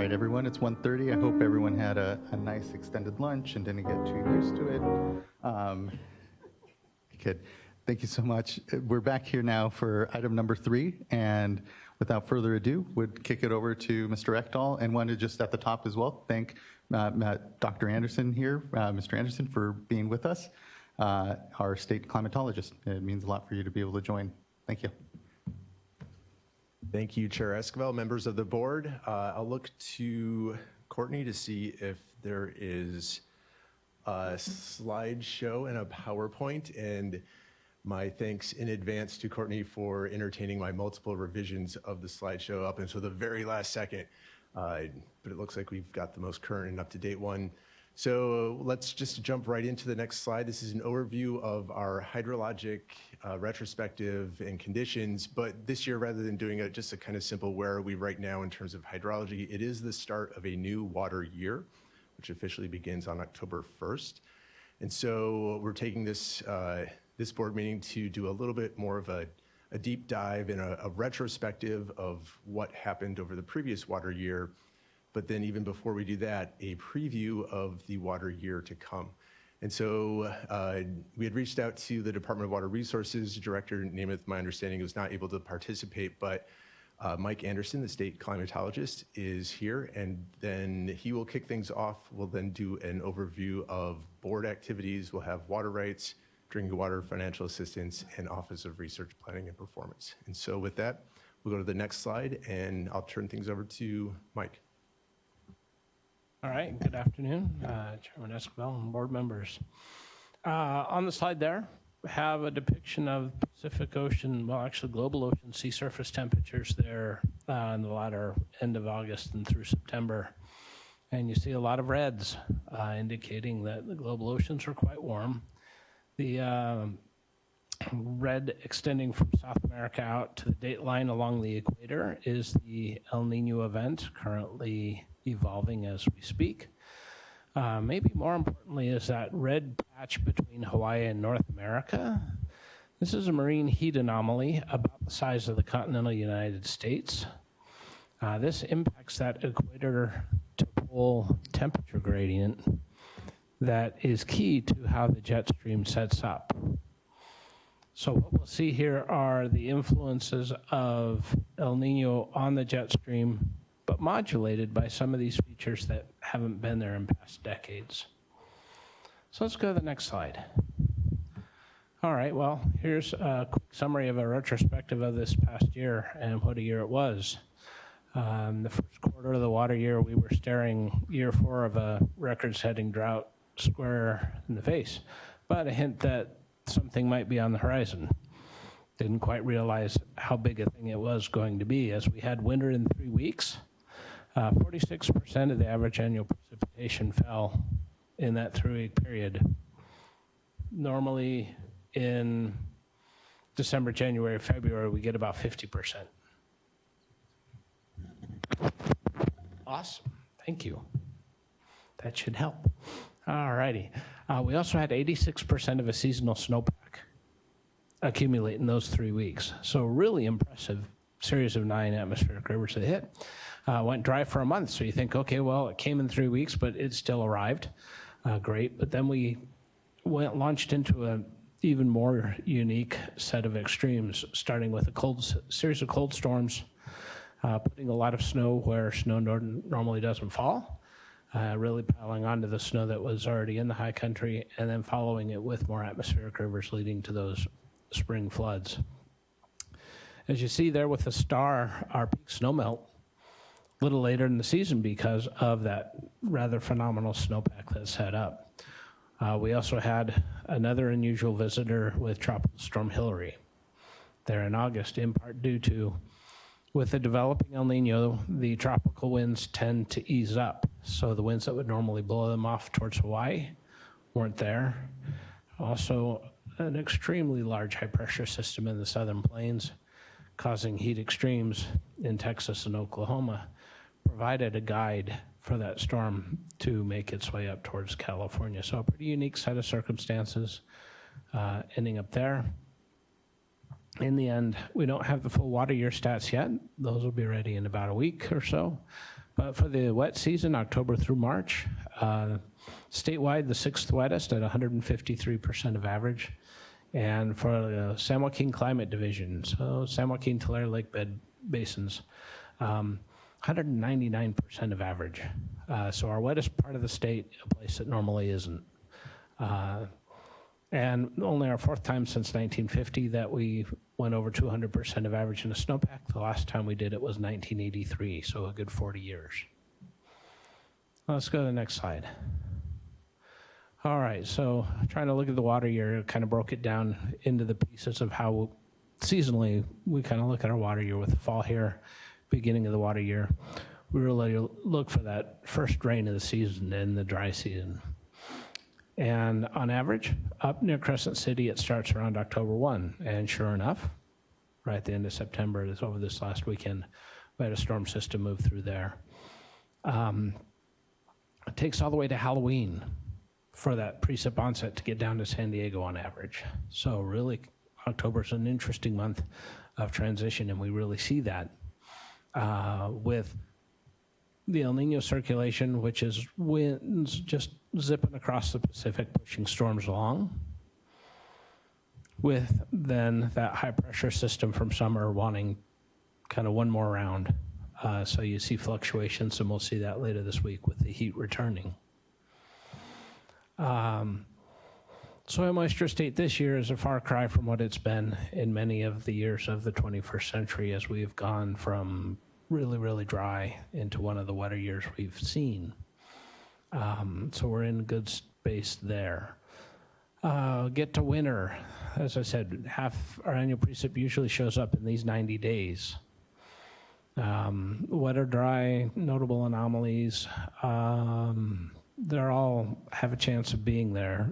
right, everyone, it's 1:30. I hope everyone had a nice extended lunch and didn't get too used to it. Good. Thank you so much. We're back here now for item number 3, and without further ado, would kick it over to Mr. Ekdahl, and wanted just at the top as well, thank Dr. Anderson here, Mr. Anderson, for being with us, our state climatologist. It means a lot for you to be able to join. Thank you. Thank you, Chair Esquivel, members of the board. I'll look to Courtney to see if there is a slideshow and a PowerPoint, and my thanks in advance to Courtney for entertaining my multiple revisions of the slideshow up until the very last second. But it looks like we've got the most current and up-to-date one. So let's just jump right into the next slide. This is an overview of our hydrologic retrospective and conditions, but this year, rather than doing just a kind of simple where are we right now in terms of hydrology, it is the start of a new water year, which officially begins on October 1st. And so we're taking this this board meeting to do a little bit more of a deep dive and a retrospective of what happened over the previous water year. But then even before we do that, a preview of the water year to come. And so we had reached out to the Department of Water Resources. Director Namath, my understanding, was not able to participate, but Mike Anderson, the state climatologist, is here, and then he will kick things off. We'll then do an overview of board activities. We'll have water rights, drinking water, financial assistance, and Office of Research Planning and Performance. And so with that, we'll go to the next slide, and I'll turn things over to Mike. All right, good afternoon, Chairman Esquivel and board members. On the slide there, we have a depiction of Pacific Ocean, well, actually global ocean sea surface temperatures there in the latter end of August and through September. And you see a lot of reds indicating that the global oceans are quite warm. The red extending from South America out to the date line along the equator is the El Nino event currently evolving as we speak. Maybe more importantly is that red patch between Hawaii and North America. This is a marine heat anomaly about the size of the continental United States. This impacts that equator to pole temperature gradient that is key to how the jet stream sets up. So what we'll see here are the influences of El Nino on the jet stream, but modulated by some of these features that haven't been there in past decades. So let's go to the next slide. All right, well, here's a quick summary of a retrospective of this past year and what a year it was. The first quarter of the water year, we were staring year 4 of a record-setting drought square in the face, but a hint that something might be on the horizon. Didn't quite realize how big a thing it was going to be, as we had winter in 3 weeks. 46% of the average annual precipitation fell in that 3-week period. Normally in December, January, February, we get about 50%. Awesome, thank you. That should help. All righty. We also had 86% of a seasonal snowpack accumulate in those 3 weeks. So really impressive series of 9 atmospheric rivers that hit. Went dry for a month, so you think, okay, well, it came in 3 weeks, but it still arrived. Great, but then we launched into an even more unique set of extremes, starting with a series of cold storms, putting a lot of snow where snow normally doesn't fall, really piling onto the snow that was already in the high country, and then following it with more atmospheric rivers leading to those spring floods. As you see there with the star, our peak snowmelt a little later in the season because of that rather phenomenal snowpack that set up. We also had another unusual visitor with Tropical Storm Hillary there in August, in part due to, with the developing El Nino, the tropical winds tend to ease up. So the winds that would normally blow them off towards Hawaii weren't there. Also, an extremely large high pressure system in the southern plains causing heat extremes in Texas and Oklahoma provided a guide for that storm to make its way up towards California. So a pretty unique set of circumstances ending up there. In the end, we don't have the full water year stats yet. Those will be ready in about a week or so. But for the wet season, October through March, statewide, the 6th wettest at 153% of average. And for the San Joaquin Climate Division, so San Joaquin, Tulare Lake bed basins, 199% of average. So our wettest part of the state, a place that normally isn't. And only our 4th time since 1950 that we went over 200% of average in a snowpack. The last time we did it was 1983, so a good 40 years. Let's go to the next slide. All right, so trying to look at the water year, kind of broke it down into the pieces of how seasonally we kind of look at our water year with the fall here, beginning of the water year. We really look for that first rain of the season in the dry season. And on average, up near Crescent City, it starts around October 1. And sure enough, right at the end of September, is over this last weekend, we had a storm system move through there. It takes all the way to Halloween for that precip onset to get down to San Diego on average. So really, October is an interesting month of transition, and we really see that with the El Nino circulation, which is winds just zipping across the Pacific, pushing storms along, with then that high pressure system from summer wanting kind of one more round. So you see fluctuations, and we'll see that later this week with the heat returning. Soil moisture state this year is a far cry from what it's been in many of the years of the 21st century, as we've gone from really, really dry into one of the wetter years we've seen. So we're in good space there. Get to winter. As I said, half our annual precip usually shows up in these 90 days. Wet or dry, notable anomalies, they all have a chance of being there.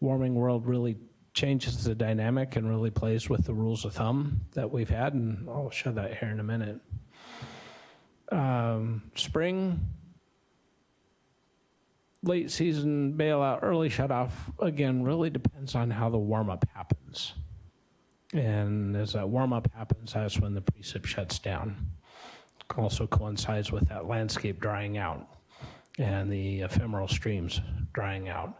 Warming world really changes the dynamic and really plays with the rules of thumb that we've had, and I'll show that here in a minute. Spring, late season bailout, early shutoff, again, really depends on how the warm-up happens. And as that warm-up happens, that's when the precip shuts down. Also coincides with that landscape drying out and the ephemeral streams drying out.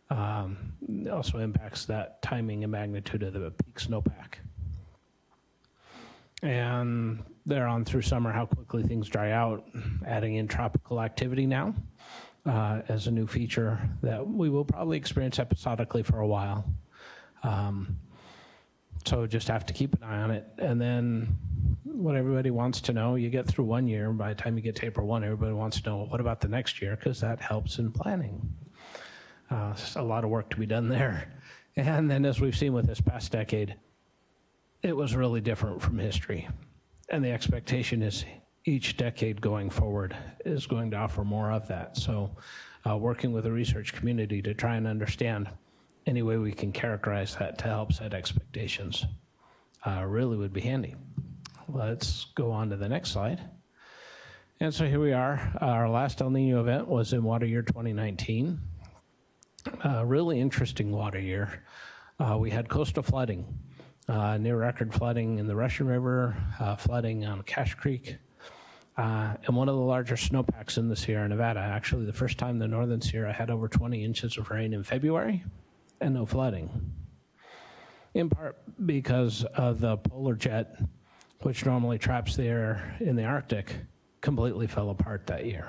It also impacts that timing and magnitude of the peak snowpack. And there on through summer, how quickly things dry out, adding in tropical activity now as a new feature that we will probably experience episodically for a while. So just have to keep an eye on it. And then what everybody wants to know, you get through one year, and by the time you get to April 1, everybody wants to know, what about the next year? Because that helps in planning. It's a lot of work to be done there. And then as we've seen with this past decade, it was really different from history. And the expectation is each decade going forward is going to offer more of that. So working with the research community to try and understand any way we can characterize that to help set expectations really would be handy. Let's go on to the next slide. And so here we are. Our last El Nino event was in water year 2019. Really interesting water year. We had coastal flooding, near record flooding in the Russian River, flooding on Cache Creek, and one of the larger snowpacks in the Sierra Nevada. Actually, the first time the Northern Sierra had over 20 inches of rain in February and no flooding, in part because of the polar jet, which normally traps the air in the Arctic, completely fell apart that year.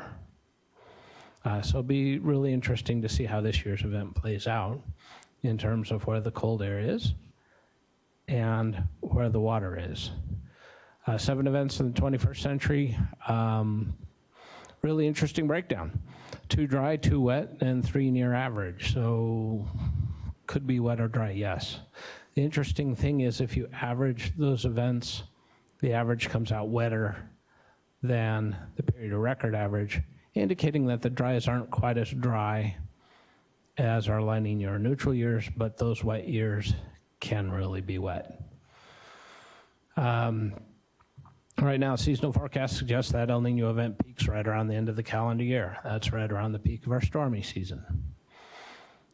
So it'll be really interesting to see how this year's event plays out in terms of where the cold air is and where the water is. 7 events in the 21st century, really interesting breakdown. 2 dry, 2 wet, and 3 near average. So could be wet or dry, yes. The interesting thing is if you average those events, the average comes out wetter than the period of record average, indicating that the dries aren't quite as dry as our La Nina or neutral years, but those wet years can really be wet. Right now, seasonal forecast suggests that El Nino event peaks right around the end of the calendar year. That's right around the peak of our stormy season.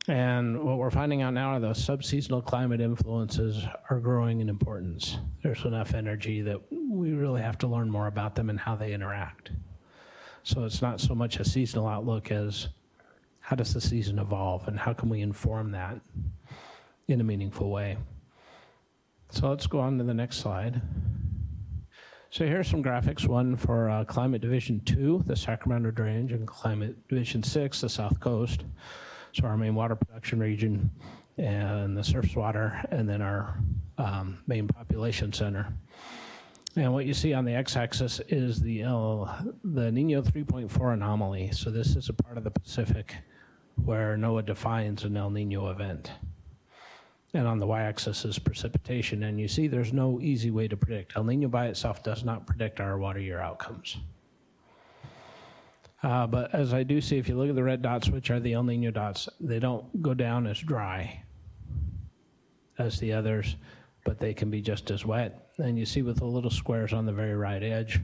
And what we're finding out now are those subseasonal climate influences are growing in importance. There's enough energy that we really have to learn more about them and how they interact. So it's not so much a seasonal outlook as how does the season evolve and how can we inform that in a meaningful way. So let's go on to the next slide. So here's some graphics, one for Climate Division 2, the Sacramento Drainage, and Climate Division 6, the South Coast. So our main water production region and the surface water, and then our main population center. And what you see on the x-axis is the Nino 3.4 anomaly. So this is a part of the Pacific where NOAA defines an El Nino event. And on the y-axis is precipitation. And you see there's no easy way to predict. El Nino by itself does not predict our water year outcomes. But as I do see, if you look at the red dots, which are the El Nino dots, they don't go down as dry as the others, but they can be just as wet. And you see with the little squares on the very right edge,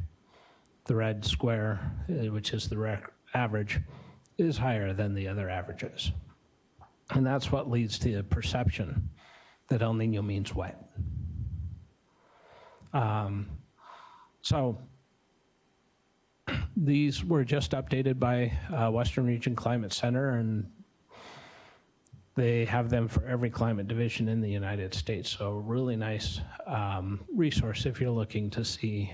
the red square, which is the average, is higher than the other averages. And that's what leads to the perception that El Nino means wet. So these were just updated by Western Region Climate Center, and they have them for every climate division in the United States. So really nice resource if you're looking to see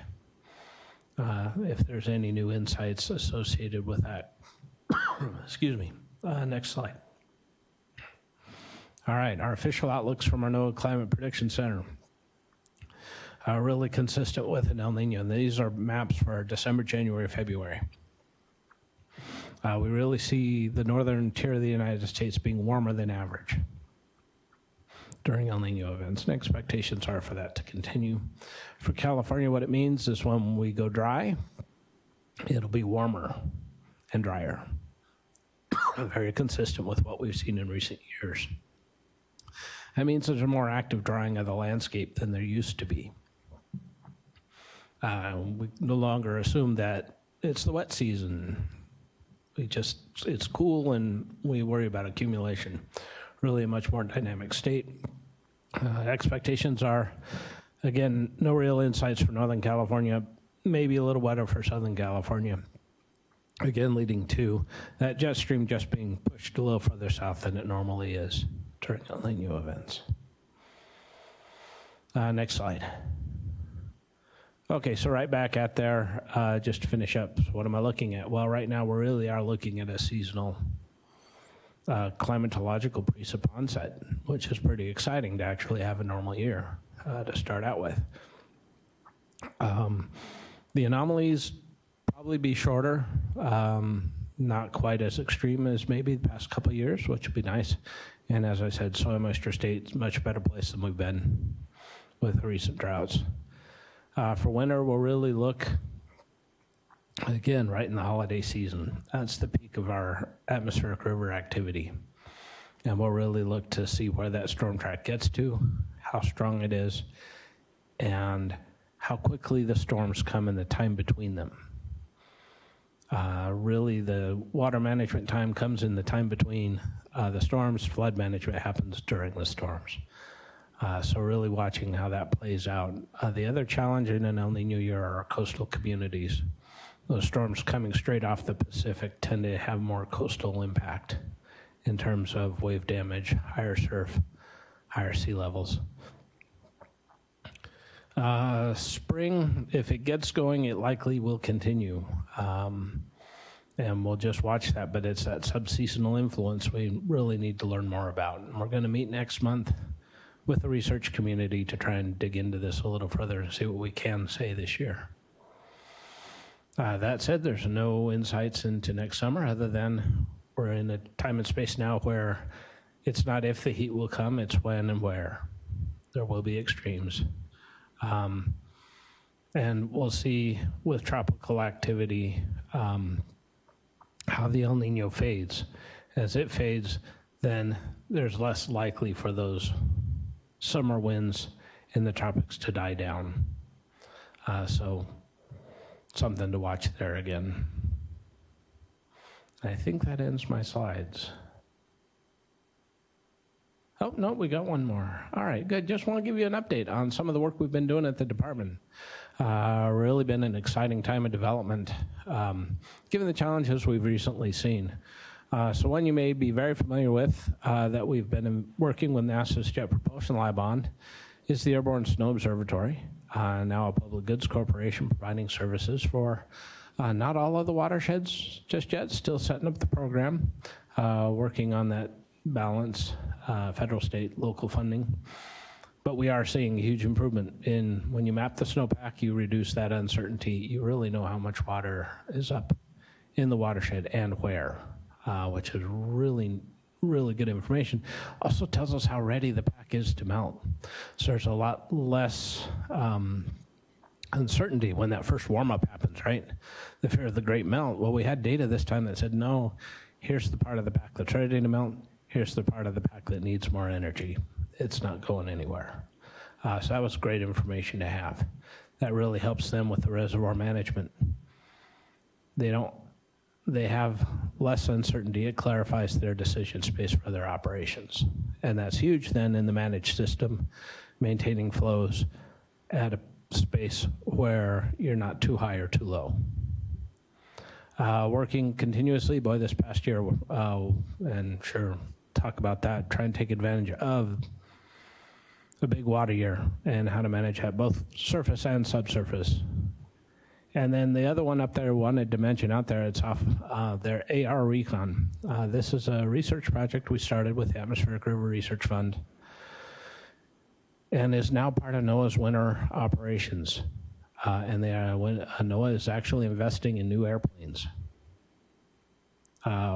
if there's any new insights associated with that. Excuse me. Next slide. All right, our official outlooks from our NOAA Climate Prediction Center are really consistent with an El Nino. And these are maps for December, January, February. We really see the northern tier of the United States being warmer than average during El Nino events, and expectations are for that to continue. For California, what it means is when we go dry, it'll be warmer and drier. Very consistent with what we've seen in recent years. That means there's a more active drying of the landscape than there used to be. We no longer assume that it's the wet season. It's cool and we worry about accumulation. Really a much more dynamic state. Expectations are, again, no real insights for Northern California, maybe a little wetter for Southern California. Again, leading to that jet stream just being pushed a little further south than it normally is during El Nino events. Next slide. Okay, so right back at there, just to finish up, what am I looking at? Well, right now we really are looking at a seasonal climatological pre-SIP onset, which is pretty exciting to actually have a normal year to start out with. The anomalies probably be shorter, not quite as extreme as maybe the past couple of years, which would be nice. And as I said, soil moisture state's a much better place than we've been with the recent droughts. For winter, we'll really look, again, right in the holiday season. That's the peak of our atmospheric river activity. And we'll really look to see where that storm track gets to, how strong it is, and how quickly the storms come and the time between them. Really, the water management time comes in the time between the storms. Flood management happens during the storms. So really watching how that plays out. The other challenge in an El Nino year are our coastal communities. Those storms coming straight off the Pacific tend to have more coastal impact in terms of wave damage, higher surf, higher sea levels. Spring, if it gets going, it likely will continue. And we'll just watch that, but it's that subseasonal influence we really need to learn more about. And we're going to meet next month with the research community to try and dig into this a little further and see what we can say this year. That said, there's no insights into next summer other than we're in a time and space now where it's not if the heat will come, it's when and where. There will be extremes. And we'll see with tropical activity how the El Nino fades. As it fades, then there's less likely for those summer winds in the tropics to die down. So something to watch there again. I think that ends my slides. Oh, no, we got one more. All right, good. Just want to give you an update on some of the work we've been doing at the department. Really been an exciting time of development, given the challenges we've recently seen. So one you may be very familiar with that we've been working with NASA's Jet Propulsion Lab on is the Airborne Snow Observatory, now a public goods corporation providing services for not all of the watersheds just yet, still setting up the program, working on that balance, federal, state, local funding. But we are seeing a huge improvement in when you map the snowpack, you reduce that uncertainty. You really know how much water is up in the watershed and where, which is really, really good information. Also tells us how ready the pack is to melt. So there's a lot less uncertainty when that first warm-up happens, right? The fear of the great melt. Well, we had data this time that said, no, here's the part of the pack that's ready to melt. Here's the part of the pack that needs more energy. It's not going anywhere. So that was great information to have. That really helps them with the reservoir management. They have less uncertainty. It clarifies their decision space for their operations. And that's huge then in the managed system, maintaining flows at a space where you're not too high or too low. Working continuously, boy, this past year, and sure, talk about that, try and take advantage of a big water year and how to manage that, both surface and subsurface. And then the other one up there, wanted to mention out there, it's off their AR Recon. This is a research project we started with the Atmospheric River Research Fund and is now part of NOAA's winter operations. And NOAA is actually investing in new airplanes,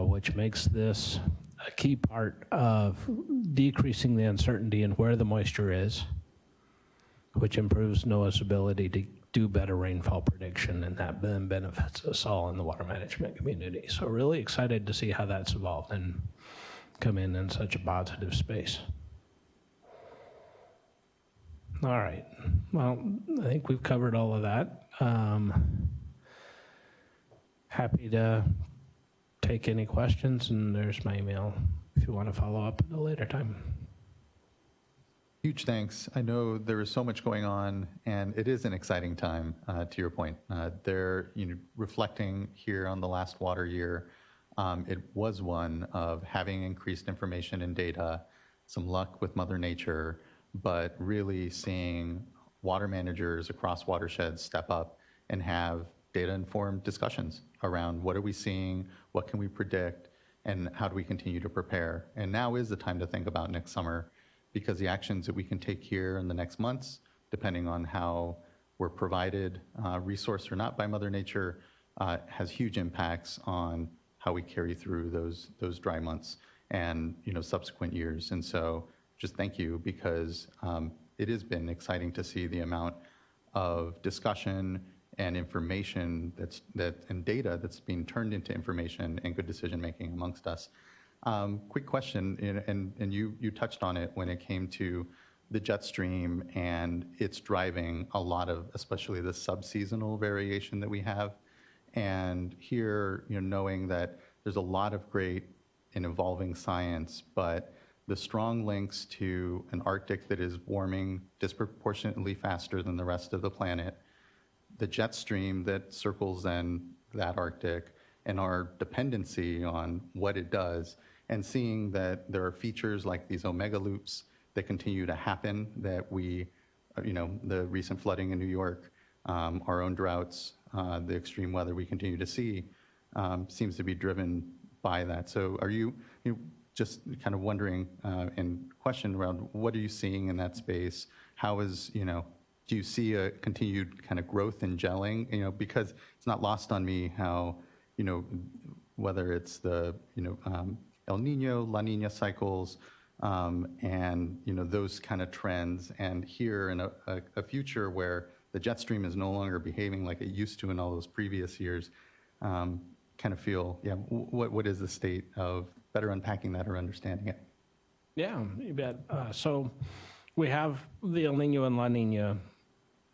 which makes this a key part of decreasing the uncertainty in where the moisture is, which improves NOAA's ability to do better rainfall prediction, and that then benefits us all in the water management community. So really excited to see how that's evolved and come in such a positive space. All right, well, I think we've covered all of that. Happy to take any questions, and there's my email if you want to follow up at a later time. Huge thanks. I know there is so much going on, and it is an exciting time, to your point. Reflecting here on the last water year, it was one of having increased information and data, some luck with Mother Nature, but really seeing water managers across watersheds step up and have data-informed discussions around what are we seeing, what can we predict, and how do we continue to prepare. And now is the time to think about next summer, because the actions that we can take here in the next months, depending on how we're provided, resource or not by Mother Nature, has huge impacts on how we carry through those dry months and subsequent years. And so just thank you, because it has been exciting to see the amount of discussion and information and data that's being turned into information and good decision making amongst us. Quick question, and you touched on it when it came to the jet stream, and it's driving a lot of, especially the subseasonal variation that we have. And here, knowing that there's a lot of great and evolving science, but the strong links to an Arctic that is warming disproportionately faster than the rest of the planet, the jet stream that circles then that Arctic, and our dependency on what it does, and seeing that there are features like these omega loops that continue to happen, that we, the recent flooding in New York, our own droughts, the extreme weather we continue to see, seems to be driven by that. So are you just kind of wondering and question around what are you seeing in that space? How is, do you see a continued kind of growth in gelling? Because it's not lost on me how, whether it's the, El Nino, La Nina cycles, and, those kind of trends. And here in a future where the jet stream is no longer behaving like it used to in all those previous years, kind of feel, what is the state of better unpacking that or understanding it? Yeah, you bet. So we have the El Nino and La Nina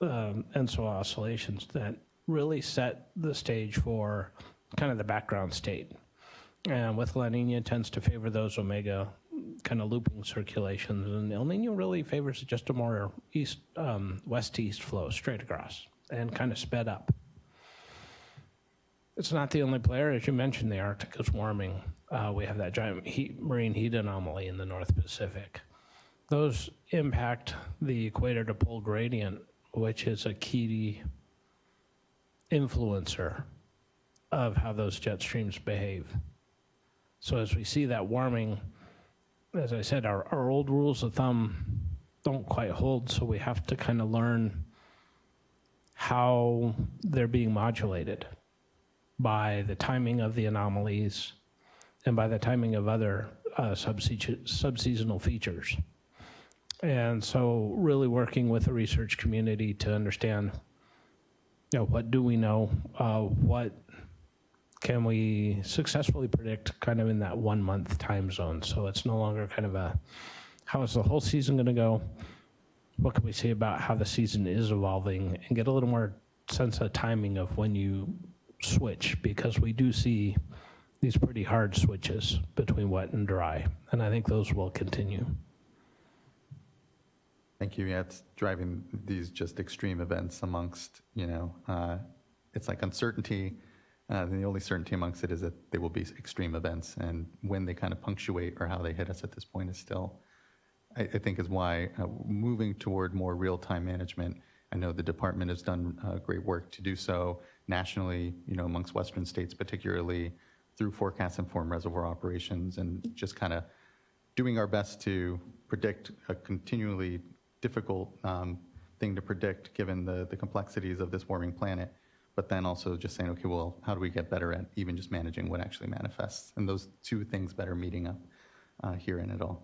and so oscillations that really set the stage for kind of the background state. And with La Nina, it tends to favor those omega kind of looping circulations, and El Nino really favors just a more west-east flow straight across. and kind of sped up. It's not the only player. As you mentioned, the Arctic is warming. We have that giant marine heat anomaly in the North Pacific. Those impact the equator to pole gradient, which is a key influencer of how those jet streams behave. So as we see that warming, as I said, our old rules of thumb don't quite hold, so we have to kind of learn how they're being modulated by the timing of the anomalies and by the timing of other subseasonal features. And so really working with the research community to understand, what do we know, what can we successfully predict kind of in that 1 month time zone. So it's no longer kind of how is the whole season going to go? What can we say about how the season is evolving, and get a little more sense of timing of when you switch, because we do see these pretty hard switches between wet and dry, and I think those will continue. Thank you. Yeah, it's driving these just extreme events amongst, it's like uncertainty. The only certainty amongst it is that they will be extreme events, and when they kind of punctuate or how they hit us at this point is still, I think, is why moving toward more real-time management. I know the department has done great work to do so nationally, amongst Western states, particularly through forecast-informed reservoir operations, and just kind of doing our best to predict a continually difficult thing to predict given the complexities of this warming planet, but then also just saying, okay, well, how do we get better at even just managing what actually manifests? And those two things better meeting up here in it all.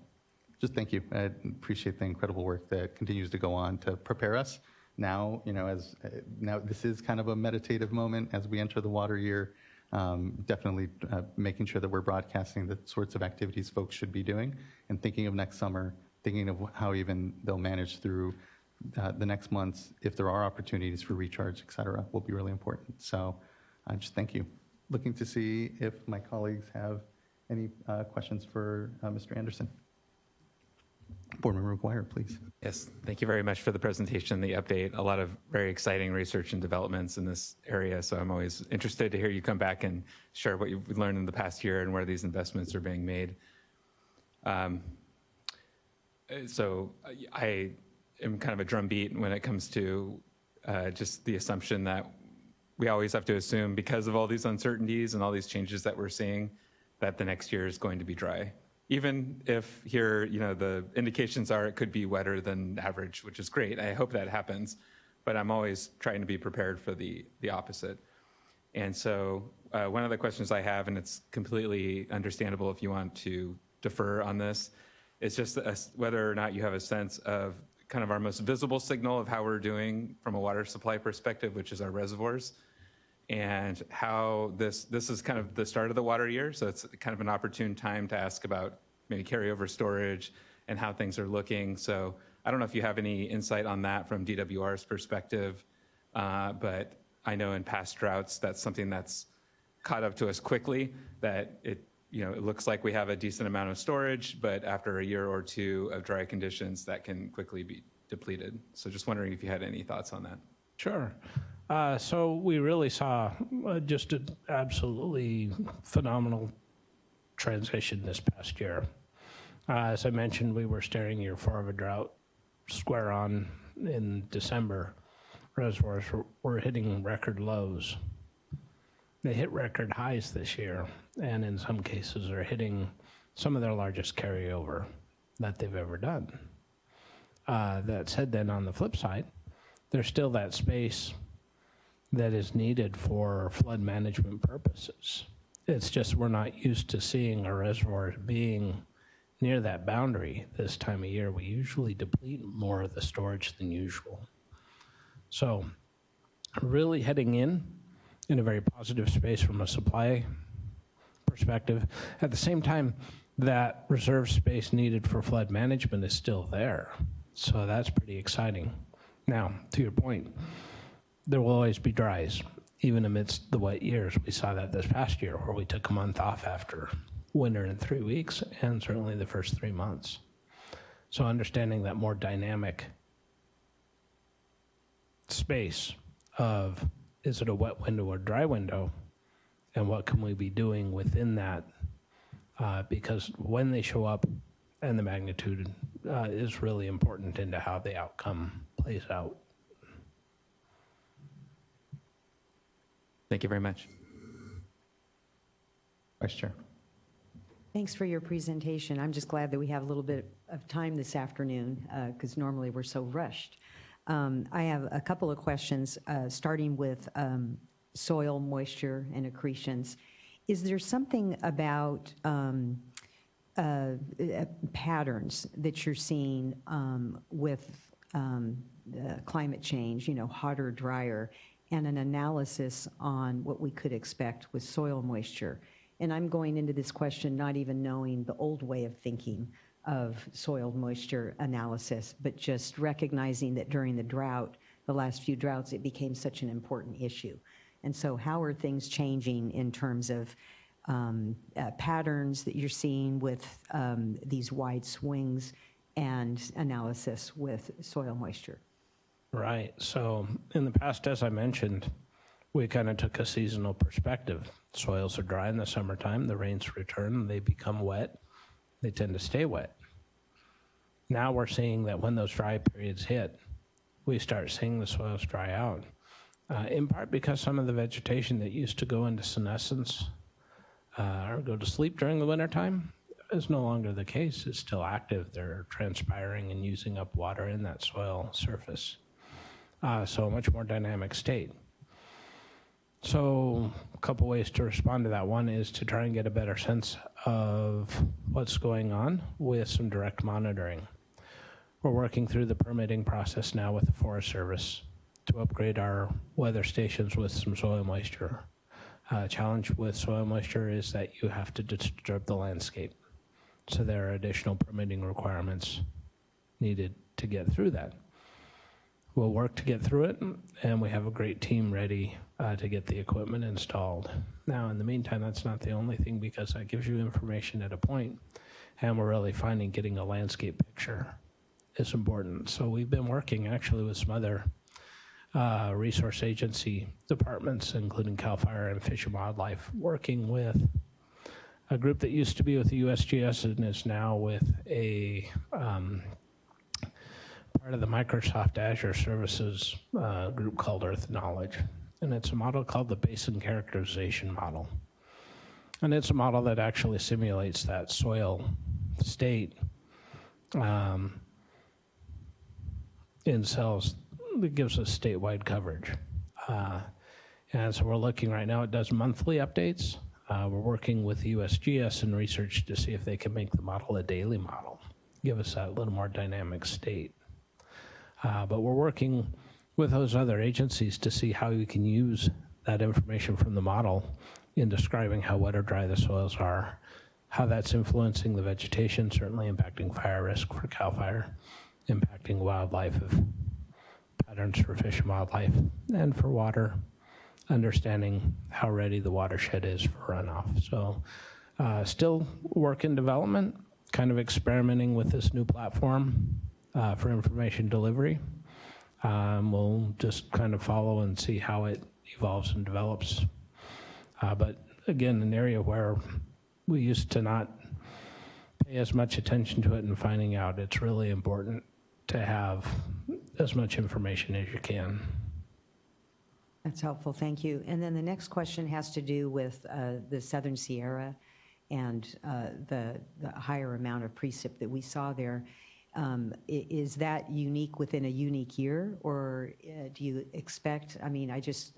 Just thank you. I appreciate the incredible work that continues to go on to prepare us. Now, now this is kind of a meditative moment as we enter the water year. Definitely making sure that we're broadcasting the sorts of activities folks should be doing, and thinking of next summer, thinking of how even they'll manage through the next months, if there are opportunities for recharge, et cetera, will be really important. So just thank you. Looking to see if my colleagues have any questions for Mr. Anderson. Board Member McGuire, please. Yes, thank you very much for the presentation, the update. A lot of very exciting research and developments in this area, so I'm always interested to hear you come back and share what you've learned in the past year and where these investments are being made. So I am kind of a drumbeat when it comes to just the assumption that we always have to assume, because of all these uncertainties and all these changes that we're seeing, that the next year is going to be dry. Even if here, the indications are it could be wetter than average, which is great. I hope that happens, but I'm always trying to be prepared for the opposite. And so one of the questions I have, and it's completely understandable if you want to defer on this, is just whether or not you have a sense of kind of our most visible signal of how we're doing from a water supply perspective, which is our reservoirs, and how this is kind of the start of the water year, so it's kind of an opportune time to ask about maybe carryover storage and how things are looking. So I don't know if you have any insight on that from DWR's perspective, but I know in past droughts, that's something that's caught up to us quickly, that it looks like we have a decent amount of storage, but after a year or two of dry conditions, that can quickly be depleted. So just wondering if you had any thoughts on that. Sure. So we really saw just an absolutely phenomenal transition this past year. As I mentioned, we were staring year 4 of a drought square on in December. Reservoirs were hitting record lows. They hit record highs this year, and in some cases are hitting some of their largest carryover that they've ever done. That said, then on the flip side, there's still that space that is needed for flood management purposes. It's just we're not used to seeing our reservoirs being near that boundary this time of year. We usually deplete more of the storage than usual. So really heading in a very positive space from a supply perspective. At the same time, that reserve space needed for flood management is still there. So that's pretty exciting. Now, to your point, there will always be dries, even amidst the wet years. We saw that this past year where we took a month off after winter in 3 weeks, and certainly the first 3 months. So understanding that more dynamic space of, is it a wet window or dry window? And what can we be doing within that? Because when they show up and the magnitude is really important into how the outcome plays out. Thank you very much. Vice Chair. Thanks for your presentation. I'm just glad that we have a little bit of time this afternoon because normally we're so rushed. I have a couple of questions, starting with soil moisture and accretions. Is there something about patterns that you're seeing with climate change, hotter, drier, and an analysis on what we could expect with soil moisture? And I'm going into this question not even knowing the old way of thinking of soil moisture analysis, but just recognizing that during the drought, the last few droughts, it became such an important issue. And so how are things changing in terms of patterns that you're seeing with these wide swings and analysis with soil moisture? Right. So in the past, as I mentioned, we kind of took a seasonal perspective. Soils are dry in the summertime, the rains return, they become wet, they tend to stay wet. Now we're seeing that when those dry periods hit, we start seeing the soils dry out, in part because some of the vegetation that used to go into senescence or go to sleep during the wintertime is no longer the case. It's still active. They're transpiring and using up water in that soil surface. So a much more dynamic state. So a couple ways to respond to that. One is to try and get a better sense of what's going on with some direct monitoring. We're working through the permitting process now with the Forest Service to upgrade our weather stations with some soil moisture. Challenge with soil moisture is that you have to disturb the landscape. So there are additional permitting requirements needed to get through that. We'll work to get through it, and we have a great team ready to get the equipment installed. Now, in the meantime, that's not the only thing, because that gives you information at a point, and we're really finding getting a landscape picture is important. So we've been working actually with some other resource agency departments, including CAL FIRE and Fish and Wildlife, working with a group that used to be with the USGS and is now with a part of the Microsoft Azure Services group called Earth Knowledge. And it's a model called the Basin Characterization Model. And it's a model that actually simulates that soil state in cells that gives us statewide coverage. And so we're looking right now, it does monthly updates. We're working with USGS and research to see if they can make the model a daily model, give us that little more dynamic state. But we're working with those other agencies to see how we can use that information from the model in describing how wet or dry the soils are, how that's influencing the vegetation, certainly impacting fire risk for CAL FIRE, impacting wildlife, patterns for fish and wildlife, and for water, understanding how ready the watershed is for runoff. So still work in development, kind of experimenting with this new platform for information delivery. We'll just kind of follow and see how it evolves and develops. But again, an area where we used to not pay as much attention to it and finding out it's really important to have as much information as you can. That's helpful, thank you. And then the next question has to do with the Southern Sierra and the higher amount of precip that we saw there. Is that unique within a unique year, or do you expect, I just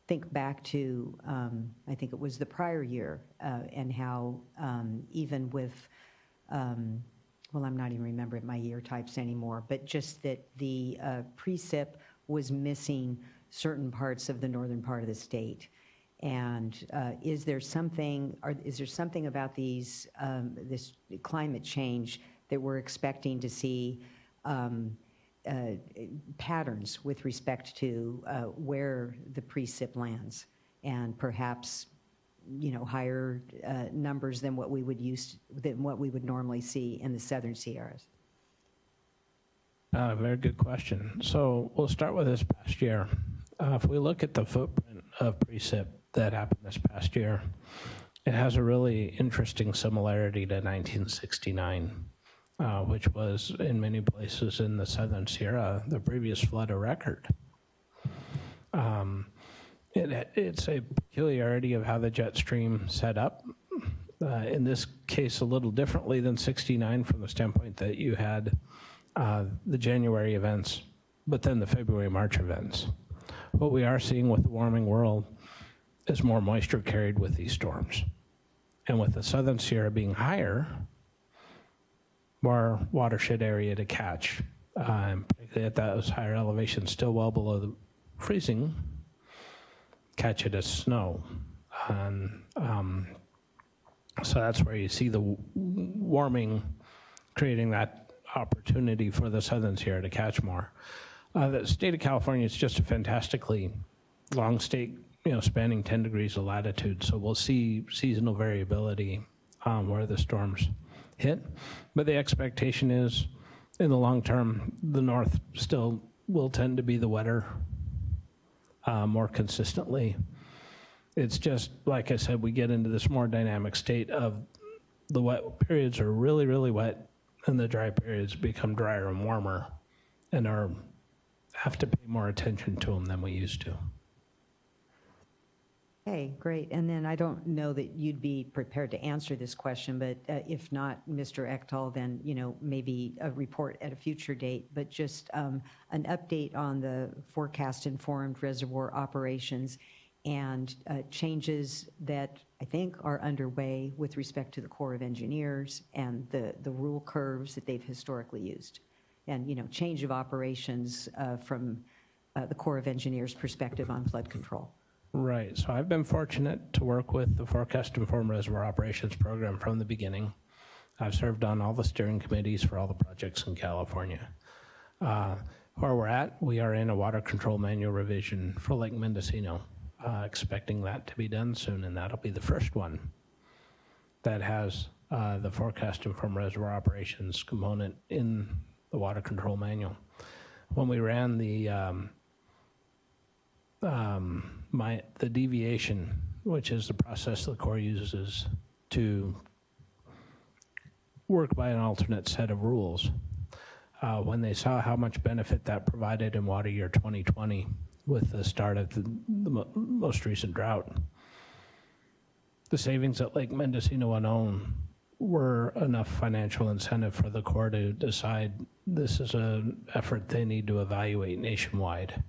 think back to, I think it was the prior year, and how even with, well, I'm not even remembering my year types anymore, but just that the precip was missing certain parts of the northern part of the state. And is there something about these this climate change that we're expecting to see patterns with respect to where the precip lands, and perhaps higher numbers than what we would normally see in the Southern Sierras? Very good question. So we'll start with this past year. If we look at the footprint of precip that happened this past year, it has a really interesting similarity to 1969, which was in many places in the Southern Sierra, the previous flood of record. It's a peculiarity of how the jet stream set up. In this case, a little differently than 69 from the standpoint that you had the January events, but then the February, March events. What we are seeing with the warming world is more moisture carried with these storms. And with the Southern Sierra being higher, more watershed area to catch, particularly at those higher elevations, still well below the freezing, catch it as snow. And so that's where you see the warming creating that opportunity for the Southern Sierra to catch more. The state of California is just a fantastically long state, spanning 10 degrees of latitude. So we'll see seasonal variability where the storms hit. But the expectation is, in the long term, the north still will tend to be the wetter more consistently. It's just, like I said, we get into this more dynamic state of the wet periods are really, really wet, and the dry periods become drier and warmer, and have to pay more attention to them than we used to. Okay, great. And then I don't know that you'd be prepared to answer this question, but if not, Mr. Ekdahl, then, maybe a report at a future date, but just an update on the forecast-informed reservoir operations and changes that I think are underway with respect to the Corps of Engineers and the rule curves that they've historically used. And, change of operations from the Corps of Engineers' perspective on flood control. Right. So I've been fortunate to work with the Forecast Informed Reservoir Operations Program from the beginning. I've served on all the steering committees for all the projects in California. Where we're at, we are in a water control manual revision for Lake Mendocino, expecting that to be done soon, and that'll be the first one that has the Forecast Informed Reservoir Operations component in the water control manual. When we ran the deviation, which is the process the Corps uses to work by an alternate set of rules, when they saw how much benefit that provided in water year 2020 with the start of the most recent drought, the savings at Lake Mendocino alone were enough financial incentive for the Corps to decide this is an effort they need to evaluate nationwide.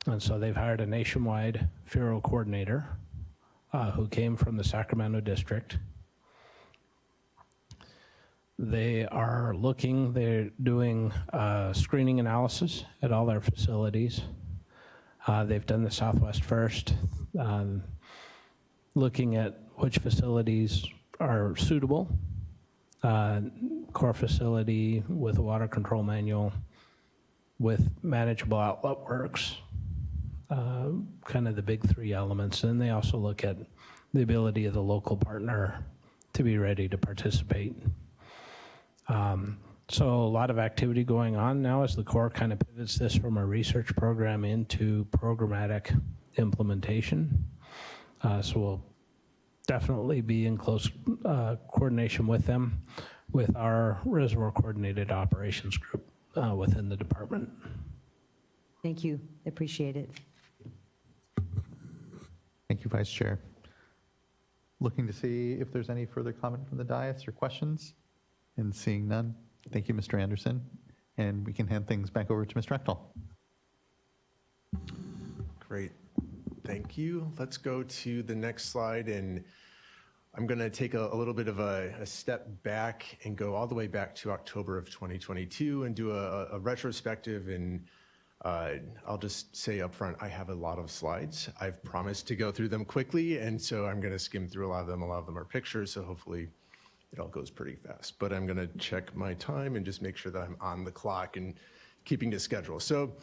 And so they've hired a nationwide FURO coordinator who came from the Sacramento district. They're doing screening analysis at all their facilities. They've done the Southwest first, looking at which facilities are suitable. Core facility with a water control manual with manageable outlet works. Kind of the big three elements. And they also look at the ability of the local partner to be ready to participate. So a lot of activity going on now as the Corps kind of pivots this from a research program into programmatic implementation. So we'll definitely be in close coordination with them, with our Reservoir Coordinated Operations Group within the department. Thank you. Appreciate it. Thank you, Vice Chair. Looking to see if there's any further comment from the dais or questions, and seeing none. Thank you, Mr. Anderson. And we can hand things back over to Mr. Ekdahl. Great. Thank you. Let's go to the next slide, and I'm going to take a little bit of a step back and go all the way back to October of 2022 and do a retrospective. And I'll just say up front, I have a lot of slides. I've promised to go through them quickly, and so I'm going to skim through a lot of them. A lot of them are pictures, so hopefully it all goes pretty fast. But I'm going to check my time and just make sure that I'm on the clock and keeping to schedule. So,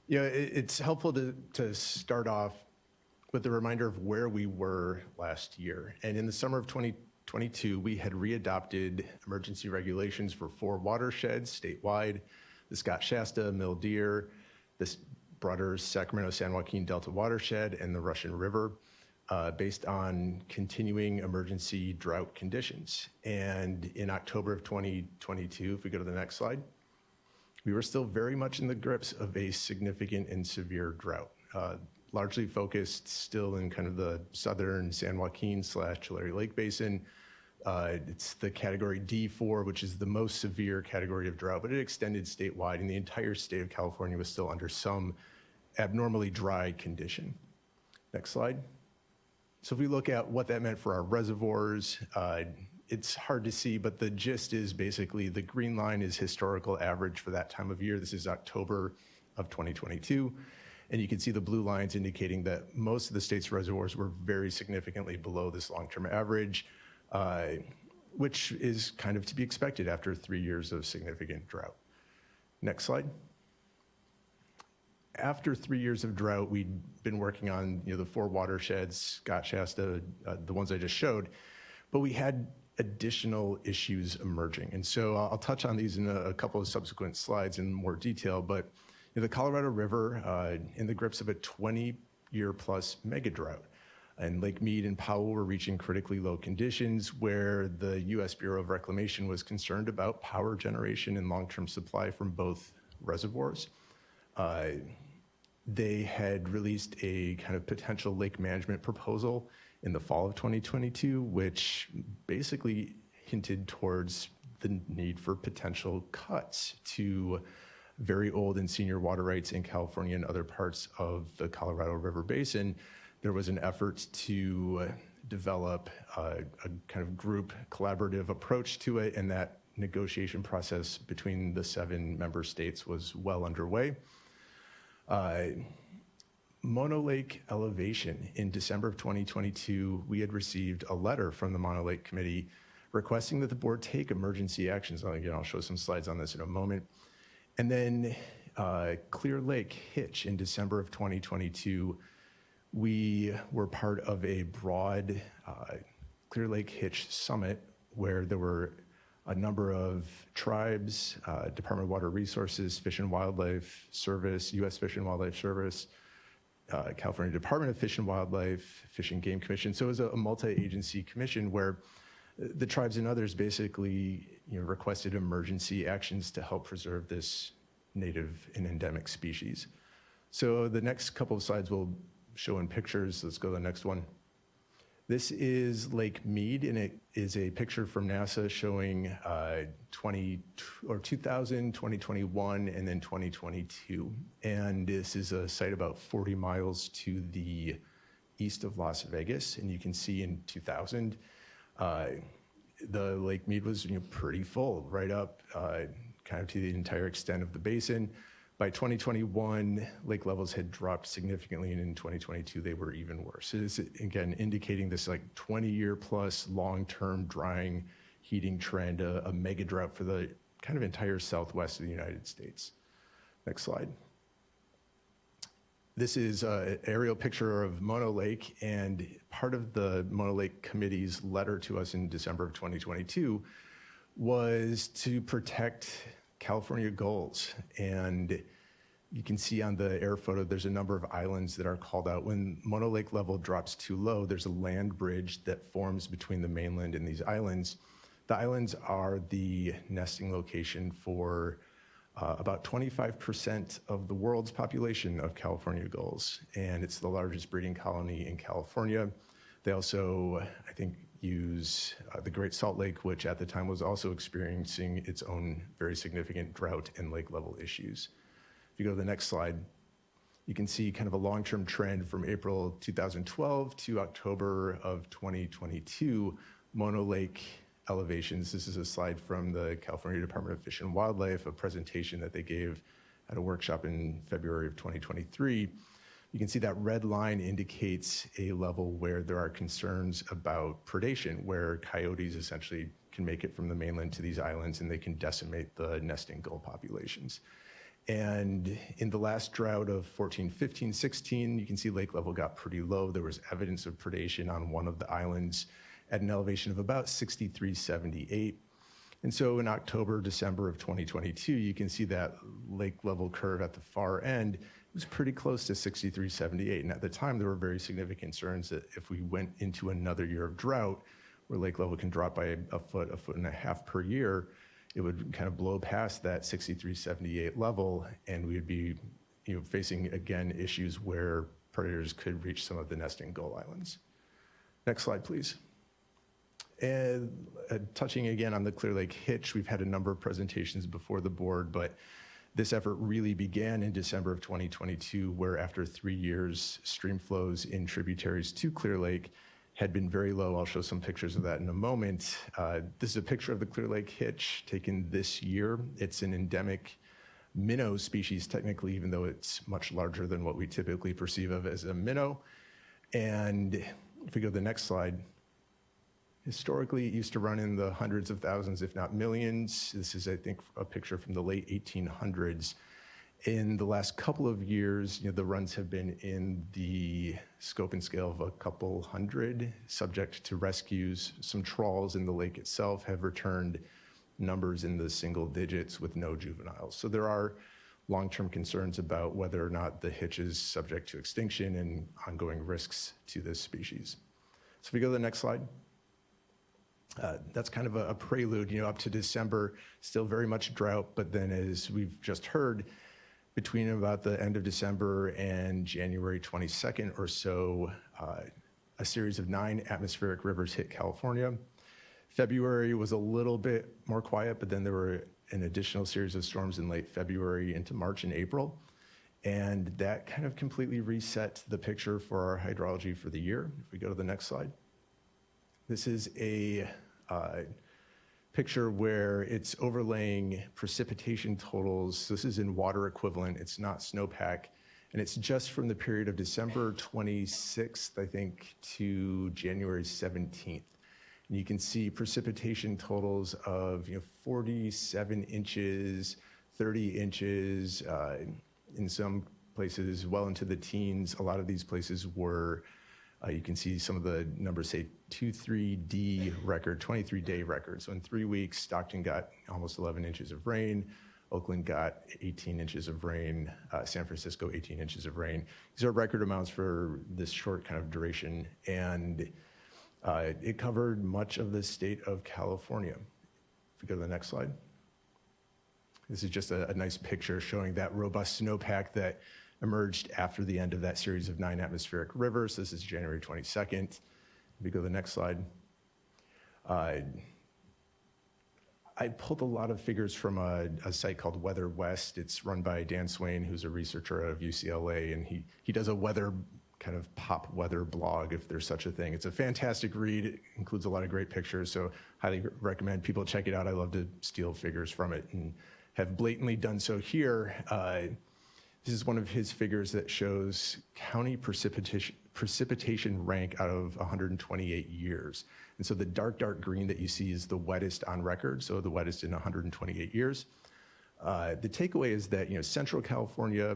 it's helpful to start off with a reminder of where we were last year. And in the summer of 2022, we had readopted emergency regulations for 4 watersheds statewide: the Scott Shasta, Mill Deer, the broader Sacramento-San Joaquin Delta watershed and the Russian River based on continuing emergency drought conditions. And in October of 2022, if we go to the next slide, we were still very much in the grips of a significant and severe drought, largely focused still in kind of the southern San Joaquin / Tulare Lake Basin. It's the category D4, which is the most severe category of drought, but it extended statewide, and the entire state of California was still under some abnormally dry condition. Next slide. So if we look at what that meant for our reservoirs, it's hard to see, but the gist is basically the green line is historical average for that time of year. This is October of 2022. And you can see the blue lines indicating that most of the state's reservoirs were very significantly below this long-term average, which is kind of to be expected after 3 years of significant drought. Next slide. After 3 years of drought, we'd been working on the 4 watersheds, Scott, Shasta, the ones I just showed, but we had additional issues emerging. And so I'll touch on these in a couple of subsequent slides in more detail, but the Colorado River in the grips of a 20-year plus mega drought. And Lake Mead and Powell were reaching critically low conditions where the U.S. Bureau of Reclamation was concerned about power generation and long-term supply from both reservoirs. They had released a kind of potential lake management proposal in the fall of 2022, which basically hinted towards the need for potential cuts to very old and senior water rights in California and other parts of the Colorado River Basin. There was an effort to develop a kind of group collaborative approach to it, and that negotiation process between the 7 member states was well underway. Mono Lake elevation. In December of 2022, we had received a letter from the Mono Lake Committee requesting that the board take emergency actions. Again, I'll show some slides on this in a moment. And then Clear Lake Hitch in December of 2022, we were part of a broad Clear Lake Hitch summit where there were a number of tribes, Department of Water Resources, Fish and Wildlife Service, U.S. Fish and Wildlife Service, California Department of Fish and Wildlife, Fish and Game Commission. So it was a multi-agency commission where the tribes and others basically requested emergency actions to help preserve this native and endemic species. So the next couple of slides will show in pictures. Let's go to the next one. This is Lake Mead, and it is a picture from NASA showing 2000, 2021, and then 2022. And this is a site about 40 miles to the east of Las Vegas. And you can see in 2000, the Lake Mead was pretty full, right up kind of to the entire extent of the basin. By 2021, lake levels had dropped significantly, and in 2022, they were even worse. It is, again, indicating this 20-year plus long-term drying, heating trend, a mega drought for the kind of entire southwest of the United States. Next slide. This is an aerial picture of Mono Lake, and part of the Mono Lake Committee's letter to us in December of 2022 was to protect California gulls. And you can see on the air photo, there's a number of islands that are called out. When Mono Lake level drops too low, there's a land bridge that forms between the mainland and these islands. The islands are the nesting location for about 25% of the world's population of California gulls, and it's the largest breeding colony in California. They also, I think, use the Great Salt Lake, which at the time was also experiencing its own very significant drought and lake level issues. If you go to the next slide, you can see kind of a long-term trend from April 2012 to October of 2022, Mono Lake elevations. This is a slide from the California Department of Fish and Wildlife, a presentation that they gave at a workshop in February of 2023. You can see that red line indicates a level where there are concerns about predation, where coyotes essentially can make it from the mainland to these islands and they can decimate the nesting gull populations. And in the last drought of 14, 15, 16, you can see lake level got pretty low. There was evidence of predation on one of the islands at an elevation of about 6378. And so in October, December of 2022, you can see that lake level curve at the far end was pretty close to 6378. And at the time, there were very significant concerns that if we went into another year of drought, where lake level can drop by a foot and a half per year, it would kind of blow past that 6378 level, and we would be facing, again, issues where predators could reach some of the nesting gull islands. Next slide, please. And touching again on the Clear Lake Hitch, we've had a number of presentations before the board, but this effort really began in December of 2022, where after 3 years, stream flows in tributaries to Clear Lake had been very low. I'll show some pictures of that in a moment. This is a picture of the Clear Lake Hitch taken this year. It's an endemic minnow species, technically, even though it's much larger than what we typically perceive of as a minnow. And if we go to the next slide, historically, it used to run in the hundreds of thousands, if not millions. This is, I think, a picture from the late 1800s. In the last couple of years, the runs have been in the scope and scale of a couple hundred, subject to rescues. Some trawls in the lake itself have returned numbers in the single digits with no juveniles. So there are long-term concerns about whether or not the hitch is subject to extinction and ongoing risks to this species. So if we go to the next slide. That's kind of a prelude, up to December, still very much drought, but then as we've just heard, between about the end of December and January 22nd or so, a series of 9 atmospheric rivers hit California. February was a little bit more quiet, but then there were an additional series of storms in late February into March and April. And that kind of completely reset the picture for our hydrology for the year. If we go to the next slide. This is a picture where it's overlaying precipitation totals. This is in water equivalent. It's not snowpack. And it's just from the period of December 26th, I think, to January 17th. And you can see precipitation totals of 47 inches, 30 inches, in some places well into the teens. A lot of these places were, you can see some of the numbers say 23D record, 23-day record. So in 3 weeks, Stockton got almost 11 inches of rain. Oakland got 18 inches of rain. San Francisco, 18 inches of rain. These are record amounts for this short kind of duration. And it covered much of the state of California. If we go to the next slide. This is just a nice picture showing that robust snowpack that emerged after the end of that series of 9 atmospheric rivers. This is January 22nd. If we go to the next slide. I pulled a lot of figures from a site called Weather West. It's run by Dan Swain, who's a researcher out of UCLA, and he does a weather kind of pop weather blog, if there's such a thing. It's a fantastic read. It includes a lot of great pictures, so highly recommend people check it out. I love to steal figures from it and have blatantly done so here. This is one of his figures that shows county precipitation rank out of 128 years. And so the dark green that you see is the wettest on record, so the wettest in 128 years. The takeaway is that Central California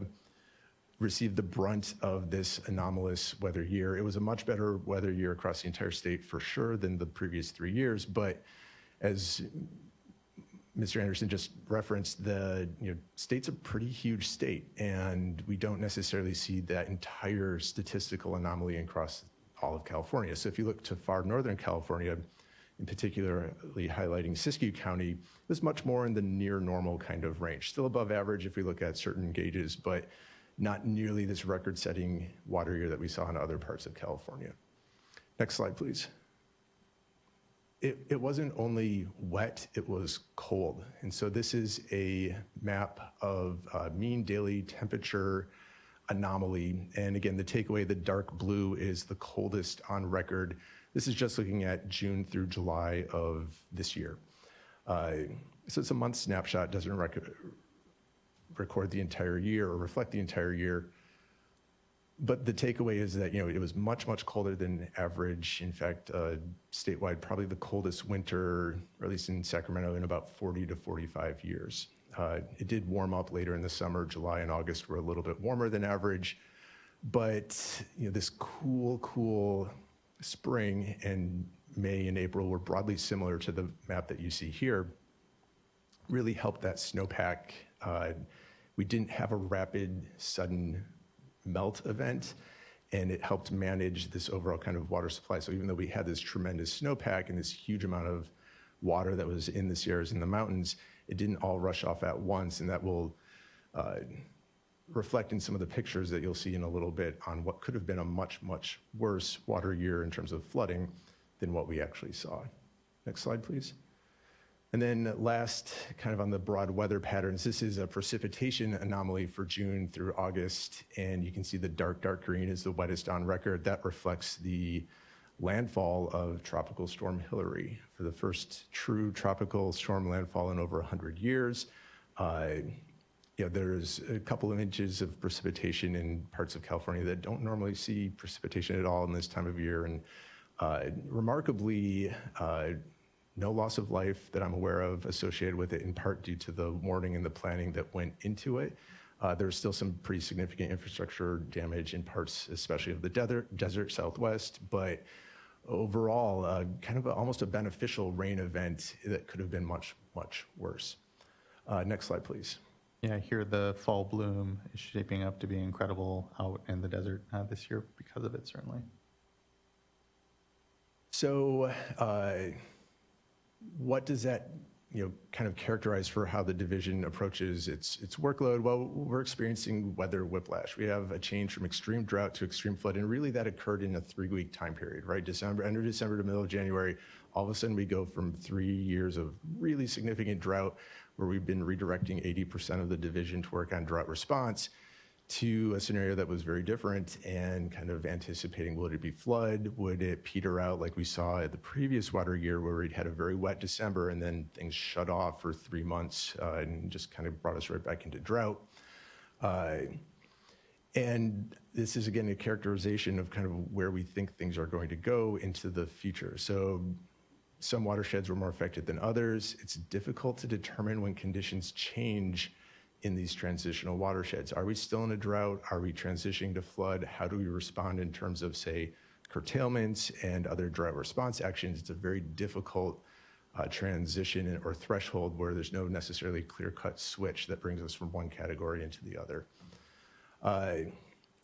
received the brunt of this anomalous weather year. It was a much better weather year across the entire state for sure than the previous 3 years, but as Mr. Anderson just referenced, the state's a pretty huge state, and we don't necessarily see that entire statistical anomaly across all of California. So if you look to far northern California, in particularly highlighting Siskiyou County, it's much more in the near normal kind of range. Still above average if we look at certain gauges, but not nearly this record-setting water year that we saw in other parts of California. Next slide, please. It wasn't only wet, it was cold. And so this is a map of mean daily temperature anomaly. And again, the takeaway, the dark blue is the coldest on record. This is just looking at June through July of this year. So it's a month snapshot, doesn't record the entire year or reflect the entire year. But the takeaway is that, it was much, much colder than average. In fact, statewide, probably the coldest winter, or at least in Sacramento, in about 40 to 45 years. It did warm up later in the summer. July and August were a little bit warmer than average. But, this cool spring and May and April were broadly similar to the map that you see here. really helped that snowpack. We didn't have a rapid, sudden melt event, and it helped manage this overall kind of water supply. So even though we had this tremendous snowpack and this huge amount of water that was in the Sierras and the mountains, it didn't all rush off at once, and that will reflect in some of the pictures that you'll see in a little bit on what could have been a much, much worse water year in terms of flooding than what we actually saw. Next slide, please. And then last, kind of on the broad weather patterns, this is a precipitation anomaly for June through August, and you can see the dark green is the wettest on record. That reflects the landfall of Tropical Storm Hillary. For the first true tropical storm landfall in over 100 years, there's a couple of inches of precipitation in parts of California that don't normally see precipitation at all in this time of year, and remarkably, no loss of life that I'm aware of associated with it, in part due to the warning and the planning that went into it. There's still some pretty significant infrastructure damage in parts, especially of the desert Southwest, but overall, kind of almost a beneficial rain event that could have been much, much worse. Next slide, please. Yeah, I hear the fall bloom is shaping up to be incredible out in the desert this year because of it, certainly. So what does that kind of characterize for how the division approaches its workload? Well, we're experiencing weather whiplash. We have a change from extreme drought to extreme flood, and really that occurred in a 3-week time period, right? End of December to middle of January, all of a sudden we go from 3 years of really significant drought, where we've been redirecting 80% of the division to work on drought response, to a scenario that was very different and kind of anticipating, would it be flood? Would it peter out like we saw at the previous water year, where we'd had a very wet December and then things shut off for 3 months and just kind of brought us right back into drought. And this is, again, a characterization of kind of where we think things are going to go into the future. So some watersheds were more affected than others. It's difficult to determine when conditions change in these transitional watersheds. Are we still in a drought? Are we transitioning to flood? How do we respond in terms of, say, curtailments and other drought response actions? It's a very difficult transition or threshold where there's no necessarily clear-cut switch that brings us from one category into the other.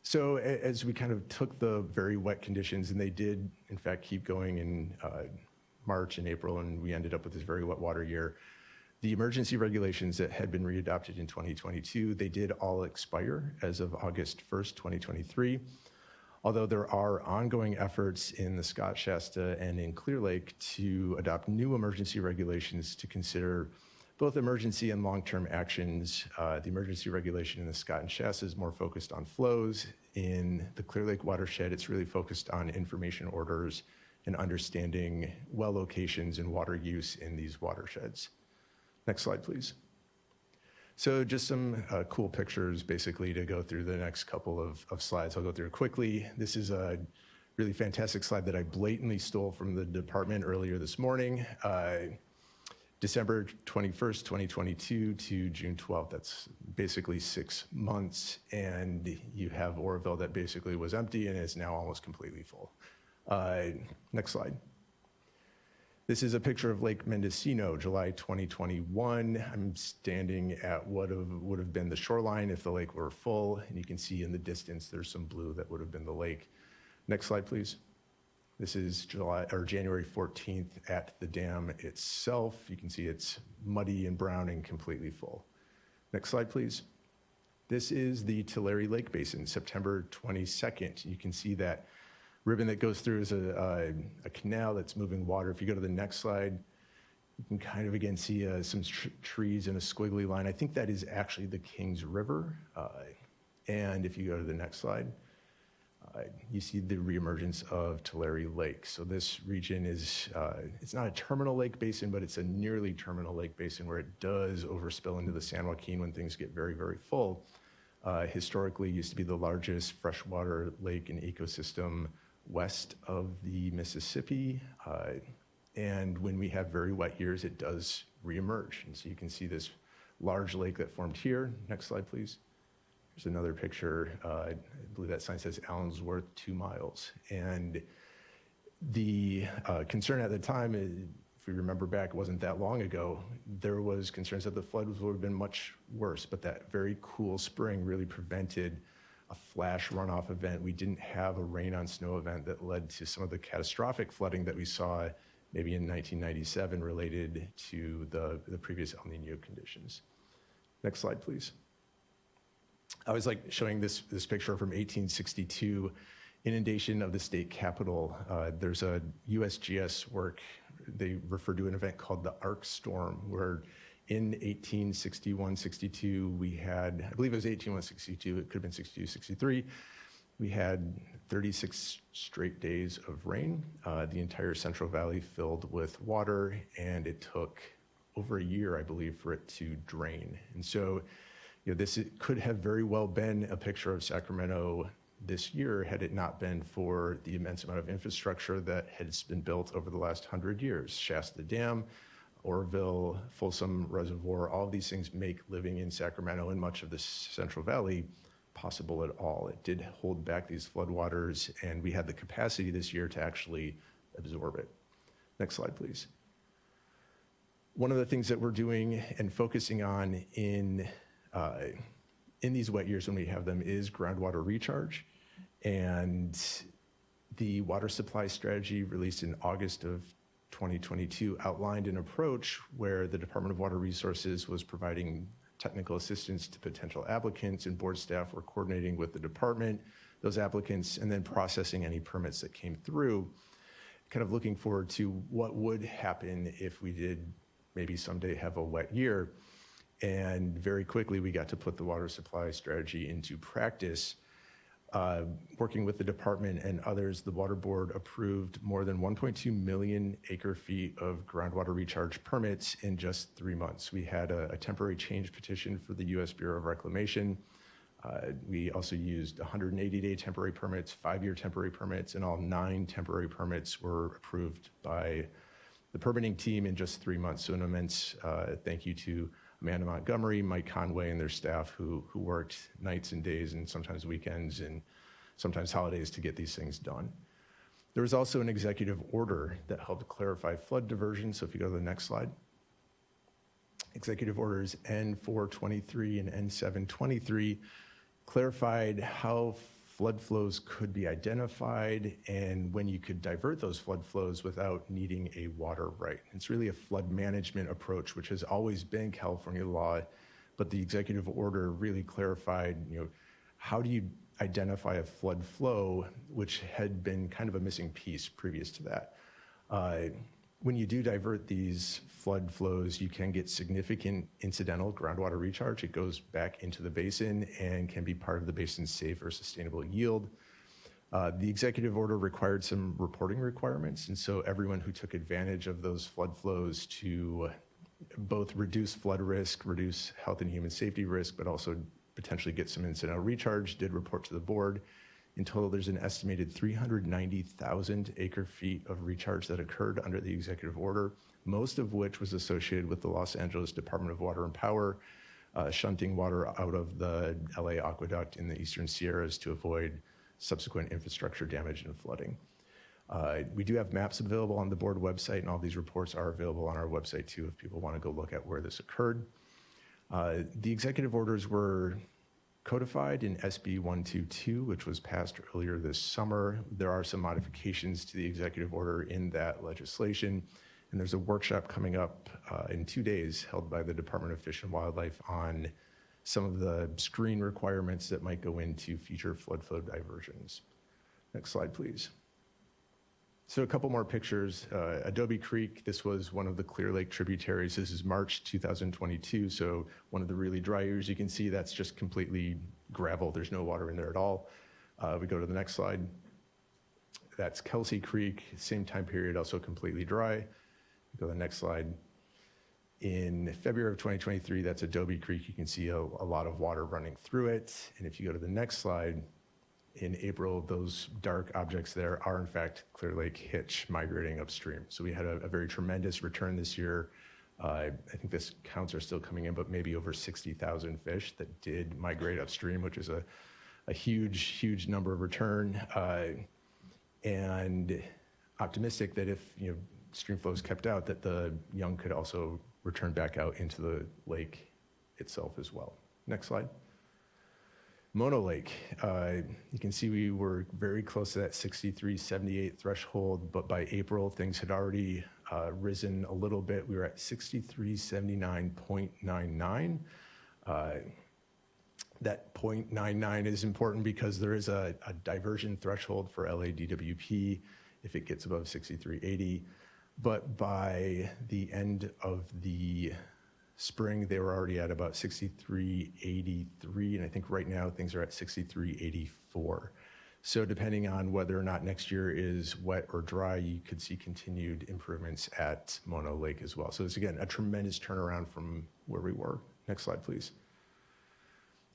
So as we kind of took the very wet conditions, and they did, in fact, keep going in March and April, and we ended up with this very wet water year, the emergency regulations that had been readopted in 2022, they did all expire as of August 1st, 2023. Although there are ongoing efforts in the Scott, Shasta, and in Clear Lake to adopt new emergency regulations to consider both emergency and long-term actions. The emergency regulation in the Scott and Shasta is more focused on flows. In the Clear Lake watershed, it's really focused on information orders and understanding well locations and water use in these watersheds. Next slide, please. So just some cool pictures, basically, to go through the next couple of slides. I'll go through quickly. This is a really fantastic slide that I blatantly stole from the department earlier this morning. December 21st, 2022 to June 12th. That's basically 6 months. And you have Oroville that basically was empty and is now almost completely full. Next slide. This is a picture of Lake Mendocino, July 2021. I'm standing at what would have been the shoreline if the lake were full, and you can see in the distance there's some blue that would have been the lake. Next slide, please. This is January 14th at the dam itself. You can see it's muddy and brown and completely full. Next slide, please. This is the Tulare Lake Basin, September 22nd. You can see that ribbon that goes through is a canal that's moving water. If you go to the next slide, you can kind of again see some trees in a squiggly line. I think that is actually the Kings River. And if you go to the next slide, you see the reemergence of Tulare Lake. So this region is, it's not a terminal lake basin, but it's a nearly terminal lake basin where it does overspill into the San Joaquin when things get very, very full. Historically used to be the largest freshwater lake and ecosystem west of the Mississippi. And when we have very wet years, it does reemerge. And so you can see this large lake that formed here. Next slide, please. There's another picture. I believe that sign says Allensworth 2 miles. And the concern at the time if we remember back, it wasn't that long ago, there was concerns that the floods would have been much worse, but that very cool spring really prevented a flash runoff event. We didn't have a rain on snow event that led to some of the catastrophic flooding that we saw maybe in 1997 related to the previous El Nino conditions. Next slide, please. I always like showing this picture from 1862, inundation of the state capitol. There's a USGS work, they refer to an event called the Ark Storm, where in 1861-62, we had, I believe it was 1861-62, it could have been 62-63, we had 36 straight days of rain. The entire Central Valley filled with water, and it took over a year, I believe, for it to drain. And so, this could have very well been a picture of Sacramento this year had it not been for the immense amount of infrastructure that has been built over the last 100 years. Shasta Dam, Oroville, Folsom Reservoir, all of these things make living in Sacramento and much of the Central Valley possible at all. It did hold back these floodwaters, and we had the capacity this year to actually absorb it. Next slide, please. One of the things that we're doing and focusing on in these wet years when we have them is groundwater recharge. And the water supply strategy released in August of 2022 outlined an approach where the Department of Water Resources was providing technical assistance to potential applicants, and board staff were coordinating with the department, those applicants, and then processing any permits that came through, kind of looking forward to what would happen if we did maybe someday have a wet year. And very quickly, we got to put the water supply strategy into practice. Working with the department and others, the Water Board approved more than 1.2 million acre feet of groundwater recharge permits in just 3 months. We had a temporary change petition for the U.S. Bureau of Reclamation. We also used 180-day temporary permits, 5-year temporary permits, and all 9 temporary permits were approved by the permitting team in just 3 months. So an immense thank you to Amanda Montgomery, Mike Conway, and their staff who worked nights and days and sometimes weekends and sometimes holidays to get these things done. There was also an executive order that helped clarify flood diversion. So if you go to the next slide. Executive orders N423 and N723 clarified how flood flows could be identified and when you could divert those flood flows without needing a water right. It's really a flood management approach, which has always been California law, but the executive order really clarified, how do you identify a flood flow, which had been kind of a missing piece previous to that. When you do divert these flood flows, you can get significant incidental groundwater recharge. It goes back into the basin and can be part of the basin's safe or sustainable yield. The executive order required some reporting requirements, and so everyone who took advantage of those flood flows to both reduce flood risk, reduce health and human safety risk, but also potentially get some incidental recharge did report to the board. In total, there's an estimated 390,000 acre feet of recharge that occurred under the executive order, most of which was associated with the Los Angeles Department of Water and Power, shunting water out of the LA aqueduct in the Eastern Sierras to avoid subsequent infrastructure damage and flooding. We do have maps available on the board website, and all these reports are available on our website too if people want to go look at where this occurred. The executive orders were codified in SB 122, which was passed earlier this summer. There are some modifications to the executive order in that legislation, and there's a workshop coming up in 2 days held by the Department of Fish and Wildlife on some of the screen requirements that might go into future flood flow diversions. Next slide, please. So a couple more pictures. Adobe Creek, this was one of the Clear Lake tributaries. This is March 2022, so one of the really dry years. You can see that's just completely gravel. There's no water in there at all. We go to the next slide. That's Kelsey Creek, same time period, also completely dry. Go to the next slide. In February of 2023, that's Adobe Creek. You can see a lot of water running through it. And if you go to the next slide, in April, those dark objects there are in fact Clear Lake hitch migrating upstream. So we had a very tremendous return this year. I think this counts are still coming in, but maybe over 60,000 fish that did migrate upstream, which is a huge number of return. And optimistic that if stream flow is kept out, that the young could also return back out into the lake itself as well. Next slide. Mono Lake, you can see we were very close to that 63-78 threshold, but by April, things had already risen a little bit. We were at 6379.99. That 0.99 is important because there is a diversion threshold for LADWP if it gets above 6380. But by the end of the spring, they were already at about 6383, and I think right now things are at 6384. So depending on whether or not next year is wet or dry, you could see continued improvements at Mono Lake as well. So it's, again, a tremendous turnaround from where we were. Next slide, please.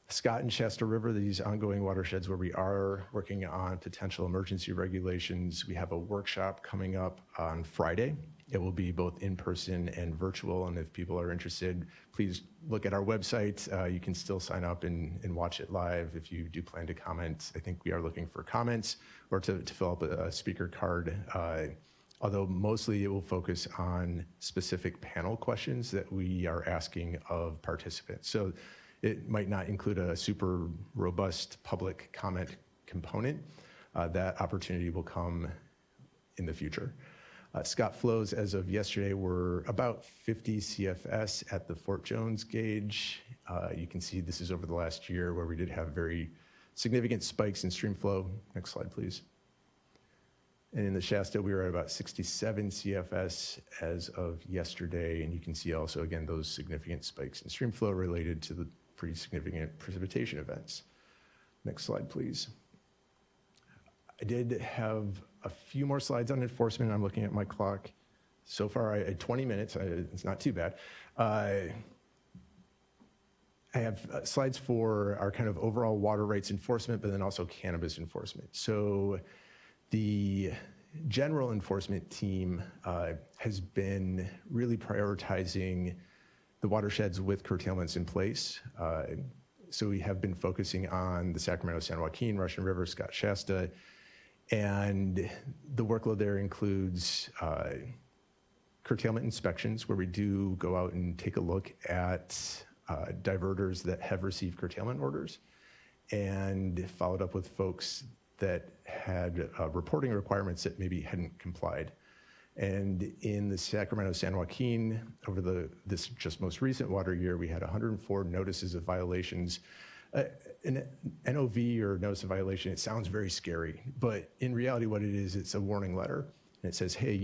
Scott and Shasta River, these ongoing watersheds where we are working on potential emergency regulations. We have a workshop coming up on Friday. It will be both in person and virtual, and if people are interested, please look at our website. You can still sign up and watch it live if you do plan to comment. I think we are looking for comments or to fill up a speaker card, although mostly it will focus on specific panel questions that we are asking of participants. So it might not include a super robust public comment component. That opportunity will come in the future. Scott flows as of yesterday were about 50 CFS at the Fort Jones gauge. You can see this is over the last year where we did have very significant spikes in stream flow. Next slide, please. And in the Shasta, we were at about 67 CFS as of yesterday. And you can see also, again, those significant spikes in stream flow related to the pretty significant precipitation events. Next slide, please. I did have a few more slides on enforcement. I'm looking at my clock. So far, I had 20 minutes. It's not too bad. I have slides for our kind of overall water rights enforcement, but then also cannabis enforcement. So the general enforcement team has been really prioritizing the watersheds with curtailments in place. So we have been focusing on the Sacramento, San Joaquin, Russian River, Scott, Shasta, and the workload there includes curtailment inspections, where we do go out and take a look at diverters that have received curtailment orders, and followed up with folks that had reporting requirements that maybe hadn't complied. And in the Sacramento, San Joaquin, over this just most recent water year, we had 104 notices of violations. An NOV or notice of violation, it sounds very scary, but in reality what it is, it's a warning letter. And it says, hey,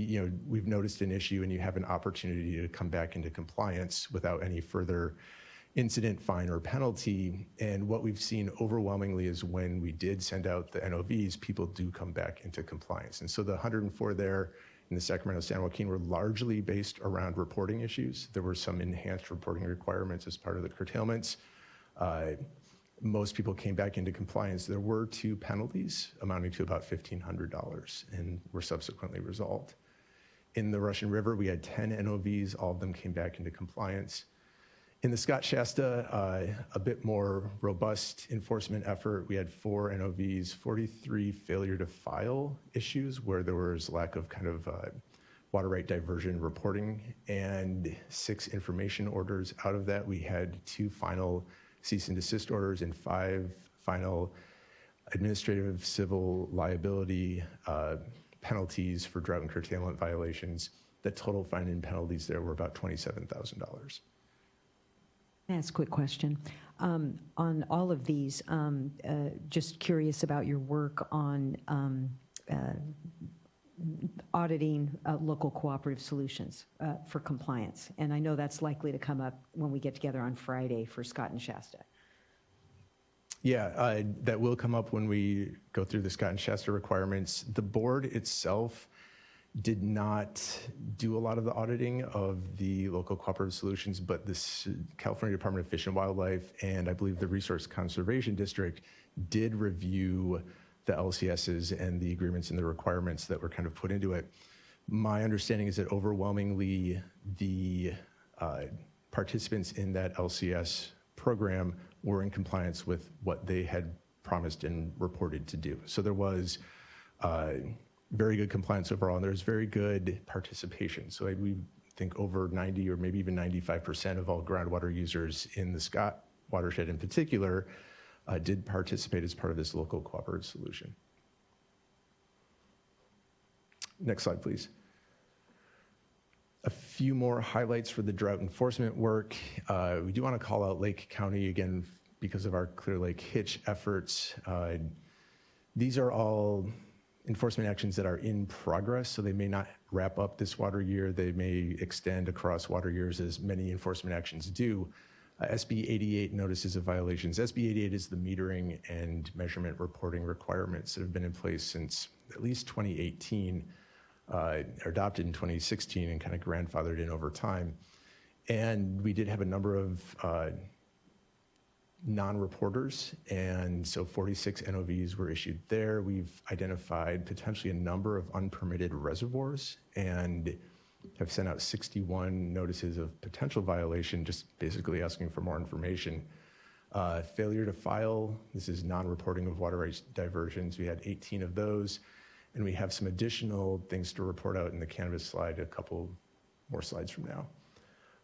we've noticed an issue and you have an opportunity to come back into compliance without any further incident, fine, or penalty. And what we've seen overwhelmingly is when we did send out the NOVs, people do come back into compliance. And so the 104 there in the Sacramento, San Joaquin were largely based around reporting issues. There were some enhanced reporting requirements as part of the curtailments. Most people came back into compliance. There were 2 penalties amounting to about $1,500 and were subsequently resolved. In the Russian River, we had 10 NOVs. All of them came back into compliance. In the Scott Shasta, a bit more robust enforcement effort. We had 4 NOVs, 43 failure to file issues where there was lack of kind of water right diversion reporting, and 6 information orders. Out of that, we had 2 final cease and desist orders and 5 final administrative civil liability penalties for drought and curtailment violations. The total fine and penalties there were about $27,000. Ask a quick question. On all of these, just curious about your work on auditing local cooperative solutions for compliance. And I know that's likely to come up when we get together on Friday for Scott and Shasta. Yeah, that will come up when we go through the Scott and Shasta requirements. The board itself did not do a lot of the auditing of the local cooperative solutions, but this California Department of Fish and Wildlife and I believe the Resource Conservation District did review the LCSs and the agreements and the requirements that were kind of put into it. My understanding is that overwhelmingly the participants in that LCS program were in compliance with what they had promised and reported to do. So there was very good compliance overall, and there's very good participation. So we think over 90 or maybe even 95% of all groundwater users in the Scott watershed in particular did participate as part of this local cooperative solution. Next slide, please. A few more highlights for the drought enforcement work. We do want to call out Lake County again because of our Clear Lake Hitch efforts. These are all enforcement actions that are in progress, so they may not wrap up this water year. They may extend across water years, as many enforcement actions do. SB 88 notices of violations. SB 88 is the metering and measurement reporting requirements that have been in place since at least 2018, adopted in 2016 and kind of grandfathered in over time. And we did have a number of non-reporters, and so 46 NOVs were issued there. We've identified potentially a number of unpermitted reservoirs and have sent out 61 notices of potential violation, just basically asking for more information. Failure to file, this is non-reporting of water rights diversions. We had 18 of those, and we have some additional things to report out in the Canvas slide, a couple more slides from now.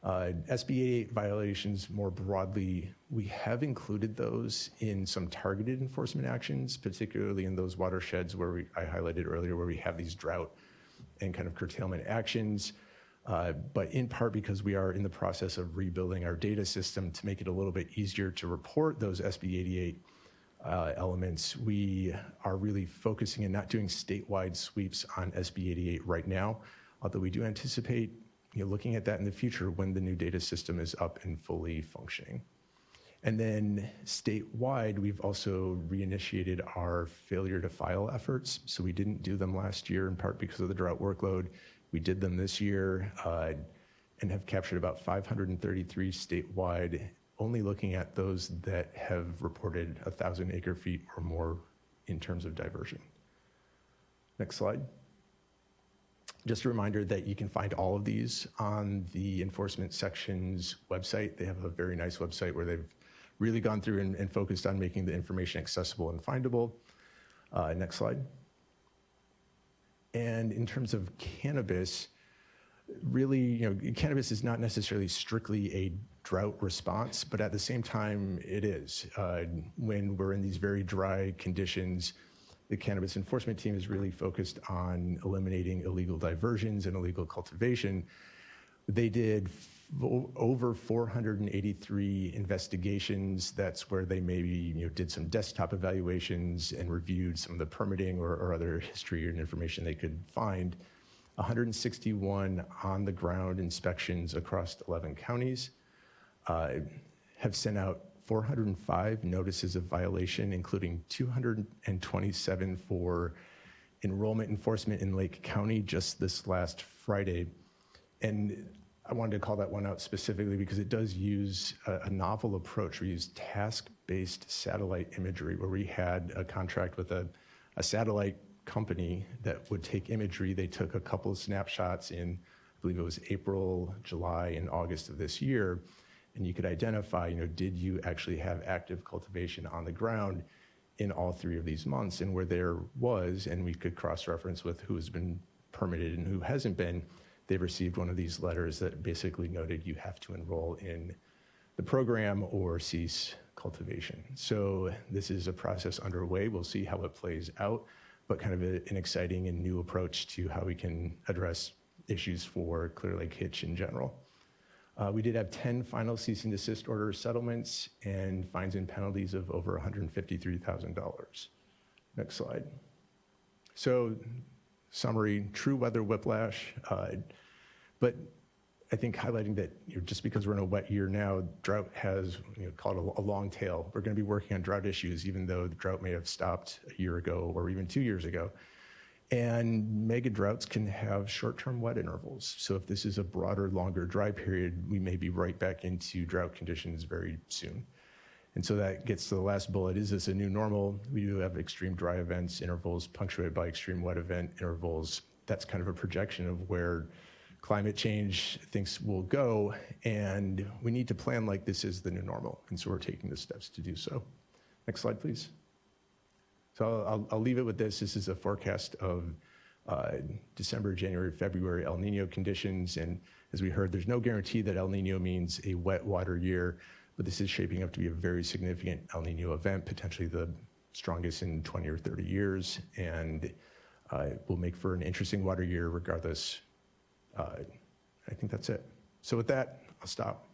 SB 88 violations more broadly, we have included those in some targeted enforcement actions, particularly in those watersheds where I highlighted earlier, where we have these drought and kind of curtailment actions, but in part because we are in the process of rebuilding our data system to make it a little bit easier to report those SB 88 elements. We are really focusing and not doing statewide sweeps on SB 88 right now, although we do anticipate looking at that in the future when the new data system is up and fully functioning. And then statewide, we've also reinitiated our failure to file efforts. So we didn't do them last year in part because of the drought workload. We did them this year and have captured about 533 statewide, only looking at those that have reported 1,000 acre feet or more in terms of diversion. Next slide. Just a reminder that you can find all of these on the enforcement section's website. They have a very nice website where they've really gone through and focused on making the information accessible and findable. Next slide. And in terms of cannabis, really, cannabis is not necessarily strictly a drought response, but at the same time, it is. When we're in these very dry conditions, the cannabis enforcement team is really focused on eliminating illegal diversions and illegal cultivation. They did over 483 investigations. That's where they maybe did some desktop evaluations and reviewed some of the permitting or other history and information they could find. 161 on the ground inspections across 11 counties, have sent out 405 notices of violation, including 227 for enrollment enforcement in Lake County just this last Friday. And I wanted to call that one out specifically because it does use a novel approach. We use task-based satellite imagery, where we had a contract with a satellite company that would take imagery. They took a couple of snapshots in, I believe it was April, July, and August of this year. And you could identify, did you actually have active cultivation on the ground in all 3 of these months? And where there was, and we could cross-reference with who has been permitted and who hasn't been, they've received one of these letters that basically noted you have to enroll in the program or cease cultivation. So this is a process underway. We'll see how it plays out, but kind of an exciting and new approach to how we can address issues for Clear Lake Hitch in general. We did have 10 final cease and desist order settlements and fines and penalties of over $153,000. Next slide. So summary, true weather whiplash, but I think highlighting that just because we're in a wet year now, drought has called a long tail. We're going to be working on drought issues, even though the drought may have stopped a year ago or even 2 years ago. And mega droughts can have short-term wet intervals. So if this is a broader, longer dry period, we may be right back into drought conditions very soon. And so that gets to the last bullet. Is this a new normal? We do have extreme dry events, intervals punctuated by extreme wet event intervals. That's kind of a projection of where climate change things will go. And we need to plan like this is the new normal. And so we're taking the steps to do so. Next slide, please. So I'll leave it with this. This is a forecast of December, January, February El Nino conditions. And as we heard, there's no guarantee that El Nino means a wet water year, but this is shaping up to be a very significant El Nino event, potentially the strongest in 20 or 30 years, and it will make for an interesting water year regardless. I think that's it. So with that, I'll stop.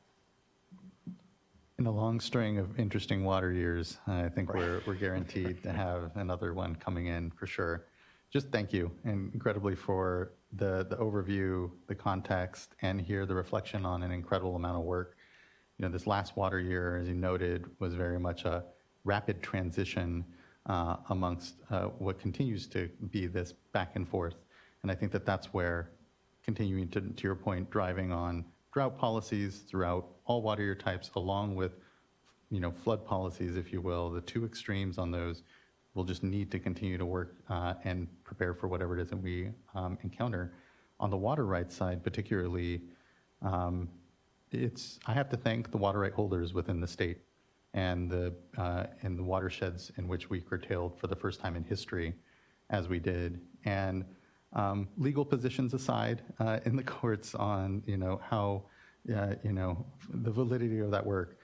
In a long string of interesting water years, I think we're guaranteed to have another one coming in for sure. Just thank you incredibly for the overview, the context, and here the reflection on an incredible amount of work. You know, this last water year, as you noted, was very much a rapid transition amongst what continues to be this back and forth. And I think that that's where, continuing to your point, driving on drought policies throughout all water year types, along with, you know, flood policies, if you will, the two extremes on those, we'll just need to continue to work and prepare for whatever it is that we encounter. On the water rights side, particularly, I have to thank the water right holders within the state and the watersheds in which we curtailed for the first time in history, as we did. And legal positions aside in the courts on, you know, how, you know, the validity of that work,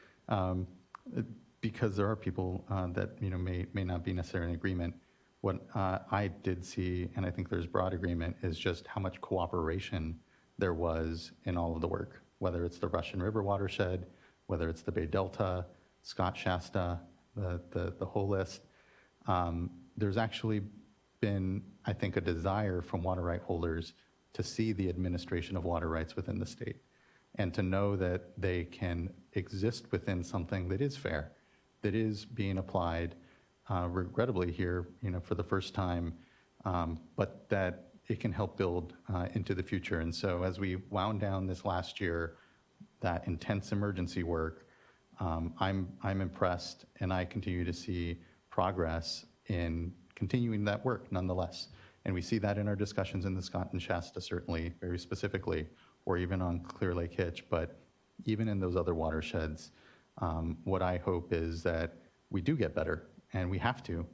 because there are people that, you know, may not be necessarily in agreement. What I did see, and I think there's broad agreement, is just how much cooperation there was in all of the work, whether it's the Russian River watershed, whether it's the Bay Delta, Scott Shasta, the whole list. There's actually been, I think, a desire from water right holders to see the administration of water rights within the state and to know that they can exist within something that is fair, that is being applied, regrettably here, you know, for the first time, but that it can help build into the future. And so as we wound down this last year, that intense emergency work, I'm impressed, and I continue to see progress in continuing that work nonetheless. And we see that in our discussions in the Scott and Shasta, certainly, very specifically, or even on Clear Lake Hitch. But even in those other watersheds, what I hope is that we do get better, and we have to,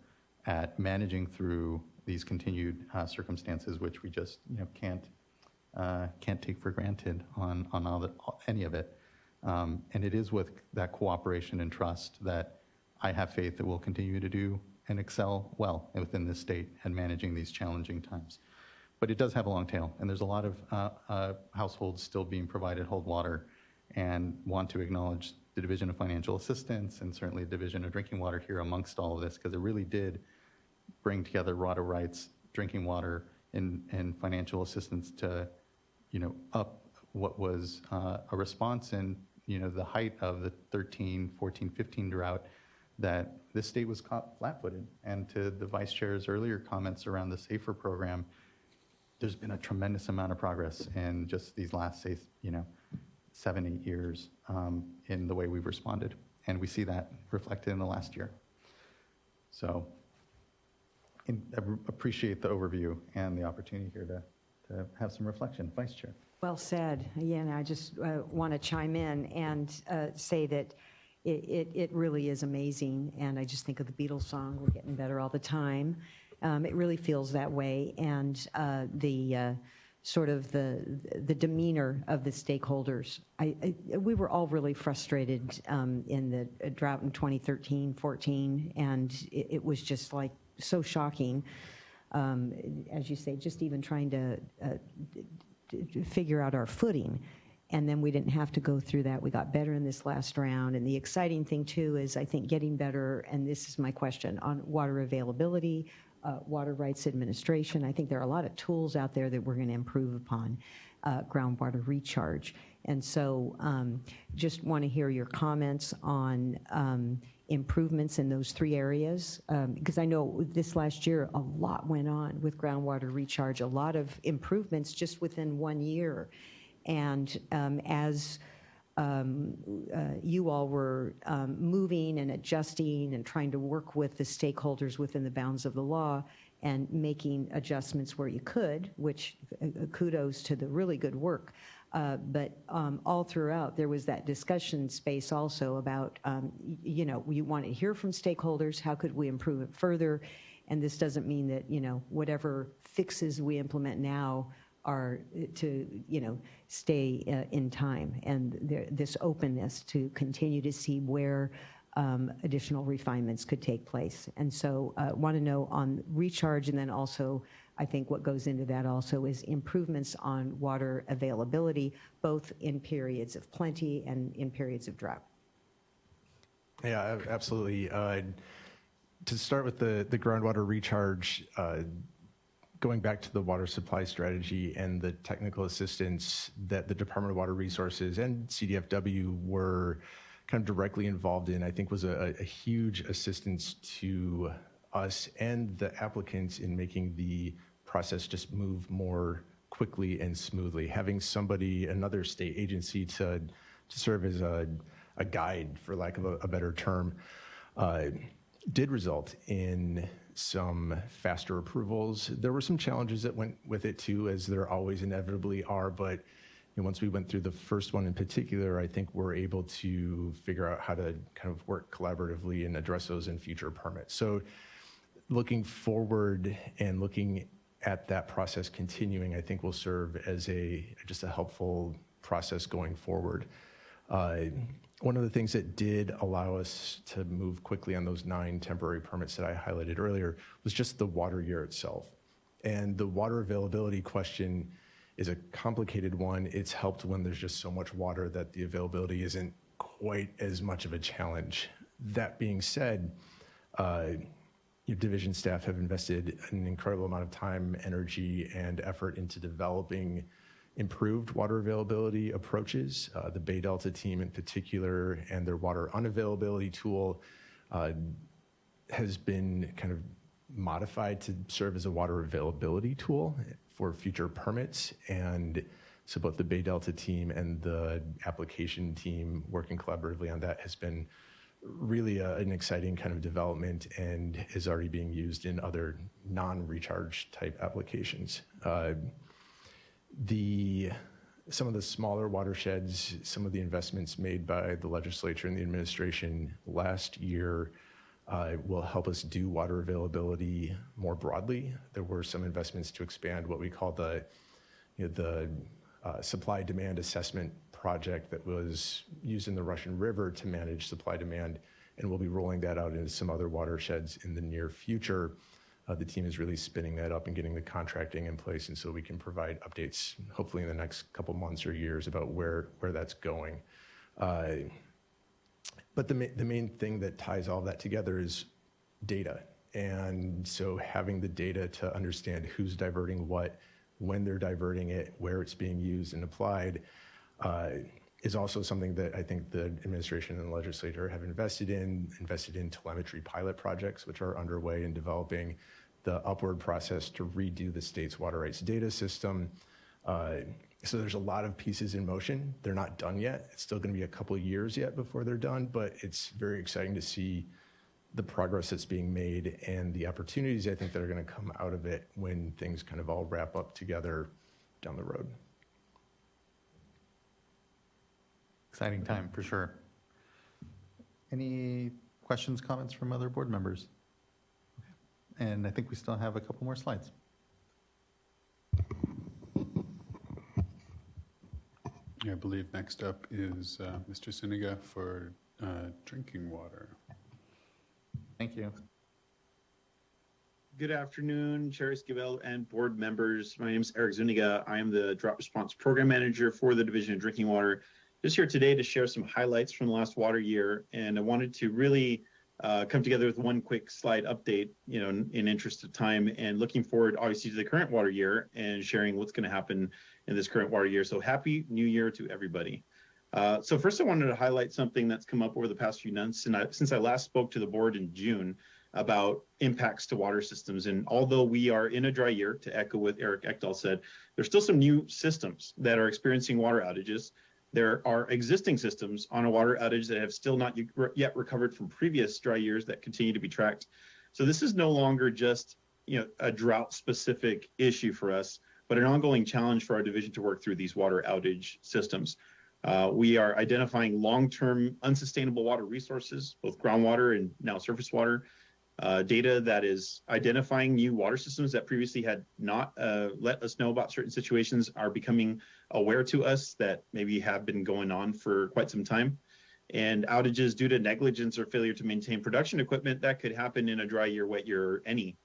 at managing through these continued circumstances, which we just, you know, can't take for granted on any of it. And it is with that cooperation and trust that I have faith that we'll continue to do and excel well within this state and managing these challenging times. But it does have a long tail, and there's a lot of households still being provided whole water, and want to acknowledge the Division of Financial Assistance and certainly the Division of Drinking Water here amongst all of this, because it really did bring together water rights, drinking water, and financial assistance to, you know, up what was a response in, you know, the height of the 13, 14, 15 drought, that this state was caught flat-footed. And to the Vice Chair's earlier comments around the SAFER program, there's been a tremendous amount of progress in just these last, say, you know, 7, 8 years in the way we've responded. And we see that reflected in the last year. So I appreciate the overview and the opportunity here to have some reflection. Vice Chair. Well said. Again, I just want to chime in and say that it really is amazing. And I just think of the Beatles song, "We're getting better all the time." It really feels that way. And the sort of the demeanor of the stakeholders. We were all really frustrated in the drought in 2013, 14, and it was just like so shocking. As you say, just even trying to figure out our footing. And then we didn't have to go through that. We got better in this last round. And the exciting thing, too, is I think getting better, and this is my question, on water availability, water rights administration. I think there are a lot of tools out there that we're going to improve upon, groundwater recharge. And so just want to hear your comments on improvements in those 3 areas, because I know this last year a lot went on with groundwater recharge, a lot of improvements just within 1 year. And as you all were moving and adjusting and trying to work with the stakeholders within the bounds of the law and making adjustments where you could, which kudos to the really good work. But all throughout, there was that discussion space also about, you know, we want to hear from stakeholders, how could we improve it further? And this doesn't mean that, whatever fixes we implement now are to, stay in time. And this openness to continue to see where additional refinements could take place. And so want to know on recharge, and then also I think what goes into that also is improvements on water availability, both in periods of plenty and in periods of drought. Yeah, absolutely. To start with the groundwater recharge, going back to the water supply strategy and the technical assistance that the Department of Water Resources and CDFW were kind of directly involved in, I think was a huge assistance to us and the applicants in making the process just move more quickly and smoothly. Having somebody, another state agency to serve as a guide, for lack of a better term, did result in some faster approvals. There were some challenges that went with it too, as there always inevitably are, but once we went through the first one in particular, I think we're able to figure out how to kind of work collaboratively and address those in future permits. So looking forward and looking at that process continuing, I think will serve as just a helpful process going forward. One of the things that did allow us to move quickly on those 9 temporary permits that I highlighted earlier was just the water year itself. And the water availability question is a complicated one. It's helped when there's just so much water that the availability isn't quite as much of a challenge. That being said, your division staff have invested an incredible amount of time, energy, and effort into developing improved water availability approaches. The Bay Delta team in particular and their water unavailability tool has been kind of modified to serve as a water availability tool for future permits. And so both the Bay Delta team and the application team working collaboratively on that has been really an exciting kind of development and is already being used in other non-recharge type applications. Some of the smaller watersheds, some of the investments made by the legislature and the administration last year will help us do water availability more broadly. There were some investments to expand what we call the supply demand assessment project that was used in the Russian River to manage supply demand, and we'll be rolling that out into some other watersheds in the near future. The team is really spinning that up and getting the contracting in place, and so we can provide updates hopefully in the next couple months or years about where that's going. But the main thing that ties all that together is data. And so having the data to understand who's diverting what, when they're diverting it, where it's being used and applied, is also something that I think the administration and the legislature have invested in telemetry pilot projects, which are underway in developing the upward process to redo the state's water rights data system. So there's a lot of pieces in motion. They're not done yet. It's still going to be a couple of years yet before they're done, but it's very exciting to see the progress that's being made and the opportunities I think that are going to come out of it when things kind of all wrap up together down the road. Exciting time for sure. Any questions, comments from other board members? Okay. And I think we still have a couple more slides. I believe next up is Mr. Suniga for drinking water. Thank you. Good afternoon, Chair Esquivel and board members. My name is Eric Zuniga. I am the Drought Response Program Manager for the Division of Drinking Water. Just here today to share some highlights from the last water year, and I wanted to really come together with one quick slide update, in interest of time, and looking forward, obviously, to the current water year and sharing what's going to happen in this current water year. So happy New Year to everybody. So first, I wanted to highlight something that's come up over the past few months, and since I last spoke to the board in June about impacts to water systems. And although we are in a dry year, to echo what Eric Ekdahl said, there's still some new systems that are experiencing water outages. There are existing systems on a water outage that have still not yet recovered from previous dry years that continue to be tracked. So this is no longer just a drought-specific issue for us, but an ongoing challenge for our division to work through these water outage systems. We are identifying long-term unsustainable water resources, both groundwater and now surface water, data that is identifying new water systems that previously had not let us know about certain situations are becoming aware to us that maybe have been going on for quite some time. And outages due to negligence or failure to maintain production equipment that could happen in a dry year, wet year, or any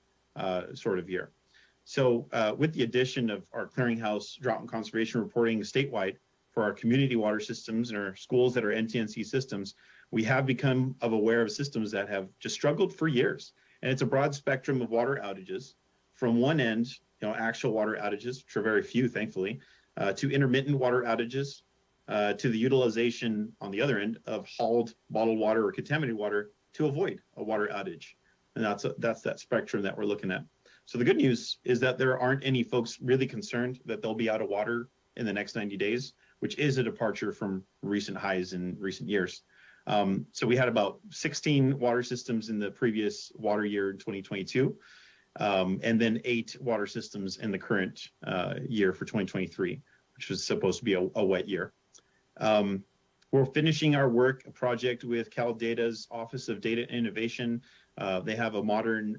sort of year. So with the addition of our clearinghouse drought and conservation reporting statewide for our community water systems and our schools that are NTNC systems, we have become aware of systems that have just struggled for years. And it's a broad spectrum of water outages from one end, actual water outages, which are very few, thankfully, to intermittent water outages, to the utilization on the other end of hauled bottled water or contaminated water to avoid a water outage. And that's that spectrum that we're looking at. So the good news is that there aren't any folks really concerned that they'll be out of water in the next 90 days, which is a departure from recent highs in recent years. So we had about 16 water systems in the previous water year in 2022, and then 8 water systems in the current year for 2023, which was supposed to be a wet year. We're finishing our work project with CalData's Office of Data Innovation. They have a modern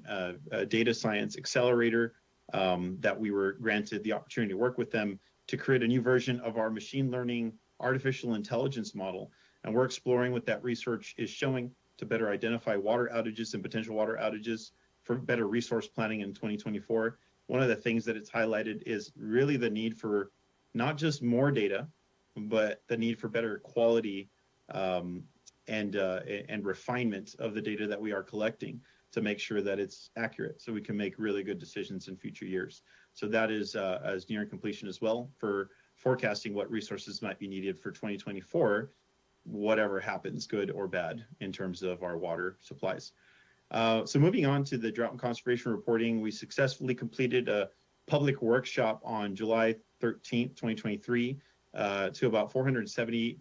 data science accelerator that we were granted the opportunity to work with them to create a new version of our machine learning artificial intelligence model. And we're exploring what that research is showing to better identify water outages and potential water outages for better resource planning in 2024. One of the things that it's highlighted is really the need for not just more data, but the need for better quality and refinement of the data that we are collecting to make sure that it's accurate so we can make really good decisions in future years. So that is as nearing completion as well for forecasting what resources might be needed for 2024, whatever happens, good or bad, in terms of our water supplies. So moving on to the drought and conservation reporting, we successfully completed a public workshop on July 13th, 2023, to about 470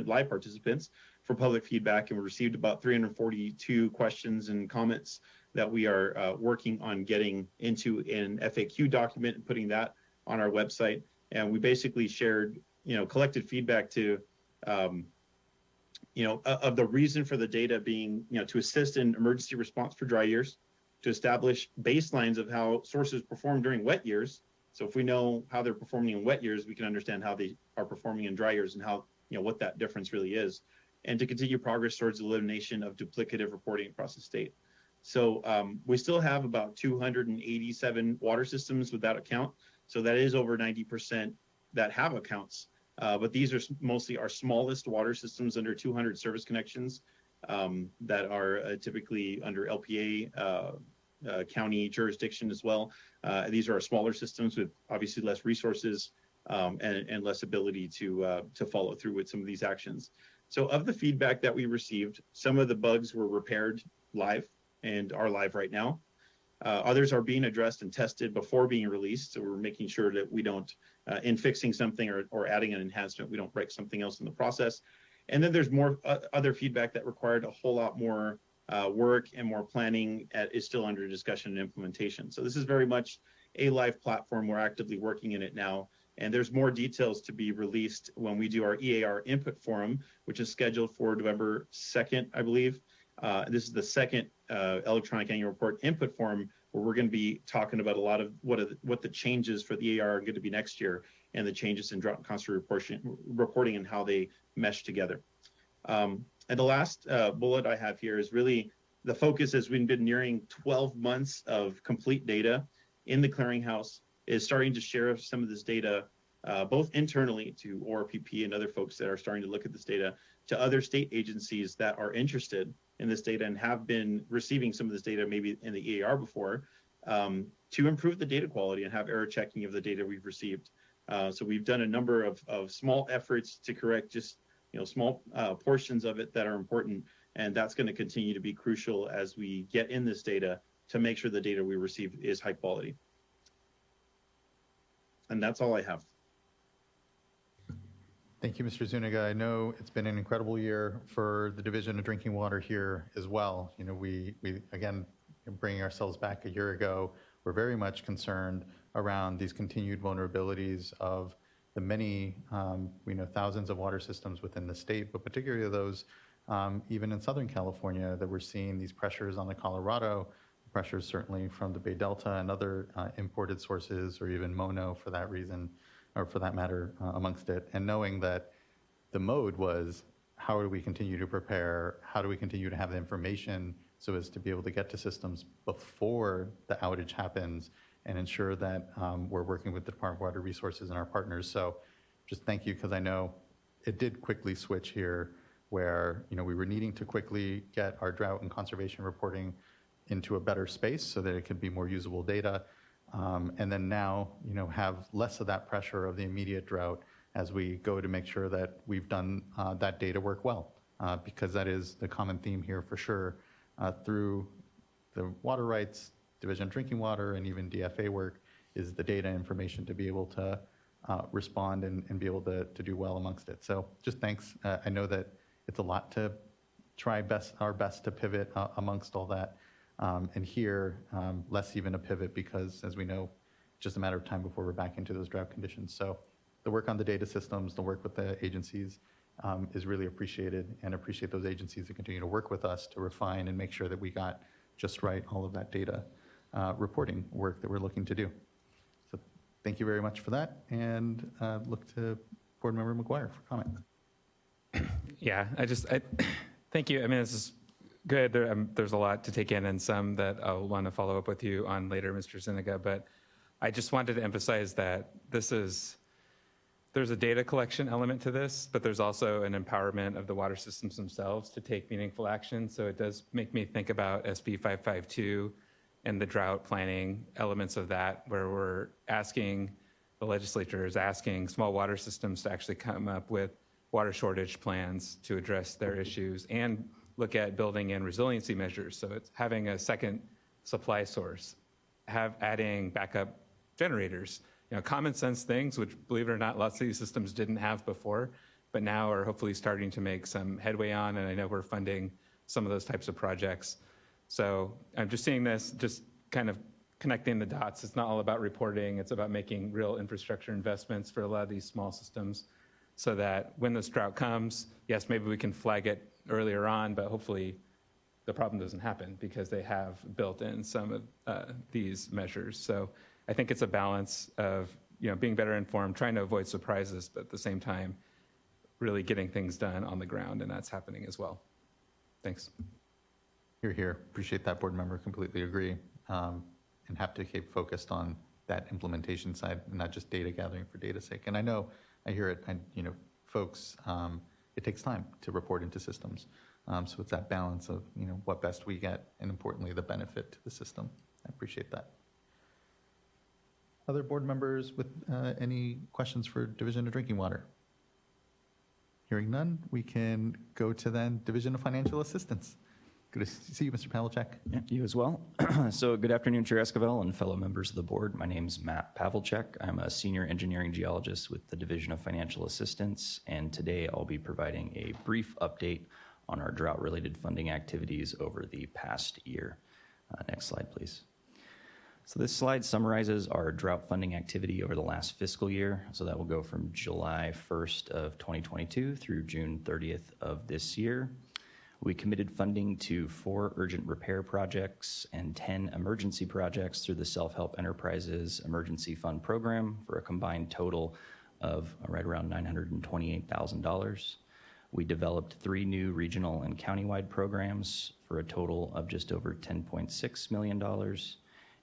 live participants for public feedback, and we received about 342 questions and comments that we are working on getting into an FAQ document and putting that on our website. And we basically shared, collected feedback to, of the reason for the data being, to assist in emergency response for dry years, to establish baselines of how sources perform during wet years. So if we know how they're performing in wet years, we can understand how they are performing in dry years and how, what that difference really is. And to continue progress towards elimination of duplicative reporting across the state. So we still have about 287 water systems without account. So that is over 90% that have accounts. But these are mostly our smallest water systems under 200 service connections that are typically under LPA county jurisdiction as well. These are our smaller systems with obviously less resources and less ability to follow through with some of these actions. So of the feedback that we received, some of the bugs were repaired live and are live right now. Others are being addressed and tested before being released. So we're making sure that we don't, in fixing something or adding an enhancement, we don't break something else in the process. And then there's more other feedback that required a whole lot more work and more planning is still under discussion and implementation. So this is very much a live platform. We're actively working in it now. And there's more details to be released when we do our EAR input forum, which is scheduled for November 2nd, I believe. This is the second electronic annual report input forum where we're going to be talking about a lot of what the changes for the EAR are going to be next year and the changes in drought and conservation reporting and how they mesh together. And the last bullet I have here is really the focus as we've been nearing 12 months of complete data in the clearinghouse is starting to share some of this data both internally to ORPP and other folks that are starting to look at this data to other state agencies that are interested in this data and have been receiving some of this data maybe in the EAR before to improve the data quality and have error checking of the data we've received. So we've done a number of small efforts to correct just small portions of it that are important, and that's going to continue to be crucial as we get in this data to make sure the data we receive is high quality. And that's all I have. Thank you, Mr. Zuniga. I know it's been an incredible year for the Division of Drinking Water here as well. We again, bringing ourselves back a year ago, we're very much concerned around these continued vulnerabilities of the many, thousands of water systems within the state, but particularly those even in Southern California, that we're seeing these pressures on the Colorado, pressures certainly from the Bay Delta and other imported sources, or even mono for that reason, or for that matter, amongst it. And knowing that the mode was, how do we continue to prepare? How do we continue to have the information so as to be able to get to systems before the outage happens and ensure that we're working with the Department of Water Resources and our partners. So just thank you, because I know it did quickly switch here where we were needing to quickly get our drought and conservation reporting into a better space so that it could be more usable data. And then now, have less of that pressure of the immediate drought as we go to make sure that we've done that data work well, because that is the common theme here for sure through the water rights, Division of Drinking Water, and even DFA work is the data information to be able to respond and be able to do well amongst it. So just thanks. I know that it's a lot to try our best to pivot amongst all that. And here, less even a pivot because, as we know, it's just a matter of time before we're back into those drought conditions. So the work on the data systems, the work with the agencies is really appreciated, and appreciate those agencies that continue to work with us to refine and make sure that we got just right all of that data reporting work that we're looking to do. So thank you very much for that, and look to Board Member McGuire for comment. Yeah, thank you. I mean, this is good. There's a lot to take in, and some that I'll want to follow up with you on later, Mr. Zuniga, but I just wanted to emphasize that there's a data collection element to this, but there's also an empowerment of the water systems themselves to take meaningful action. So it does make me think about SB 552 and the drought planning elements of that, where we're asking, the legislature is asking small water systems to actually come up with water shortage plans to address their issues and look at building in resiliency measures. So it's having a second supply source, adding backup generators, common sense things, which, believe it or not, lots of these systems didn't have before, but now are hopefully starting to make some headway on. And I know we're funding some of those types of projects. So I'm just seeing this, just kind of connecting the dots. It's not all about reporting. It's about making real infrastructure investments for a lot of these small systems so that when this drought comes, yes, maybe we can flag it earlier on, but hopefully the problem doesn't happen because they have built in some of these measures. So I think it's a balance of being better informed, trying to avoid surprises, but at the same time, really getting things done on the ground, and that's happening as well. Thanks. Here. Appreciate that, Board Member. Completely agree, and have to keep focused on that implementation side and not just data gathering for data's sake. And I know, I hear it, and folks, it takes time to report into systems. So it's that balance of what best we get, and importantly, the benefit to the system. I appreciate that. Other board members with any questions for Division of Drinking Water? Hearing none, we can go to then Division of Financial Assistance. Good to see you, Mr. Pavlicek. Yeah, you as well. So good afternoon, Chair Esquivel and fellow members of the board. My name's Matt Pavlicek. I'm a senior engineering geologist with the Division of Financial Assistance, and today I'll be providing a brief update on our drought-related funding activities over the past year. Next slide, please. So this slide summarizes our drought funding activity over the last fiscal year. So that will go from July 1st of 2022 through June 30th of this year. We committed funding to 4 urgent repair projects and 10 emergency projects through the Self-Help Enterprises Emergency Fund Program for a combined total of right around $928,000. We developed 3 new regional and countywide programs for a total of just over $10.6 million.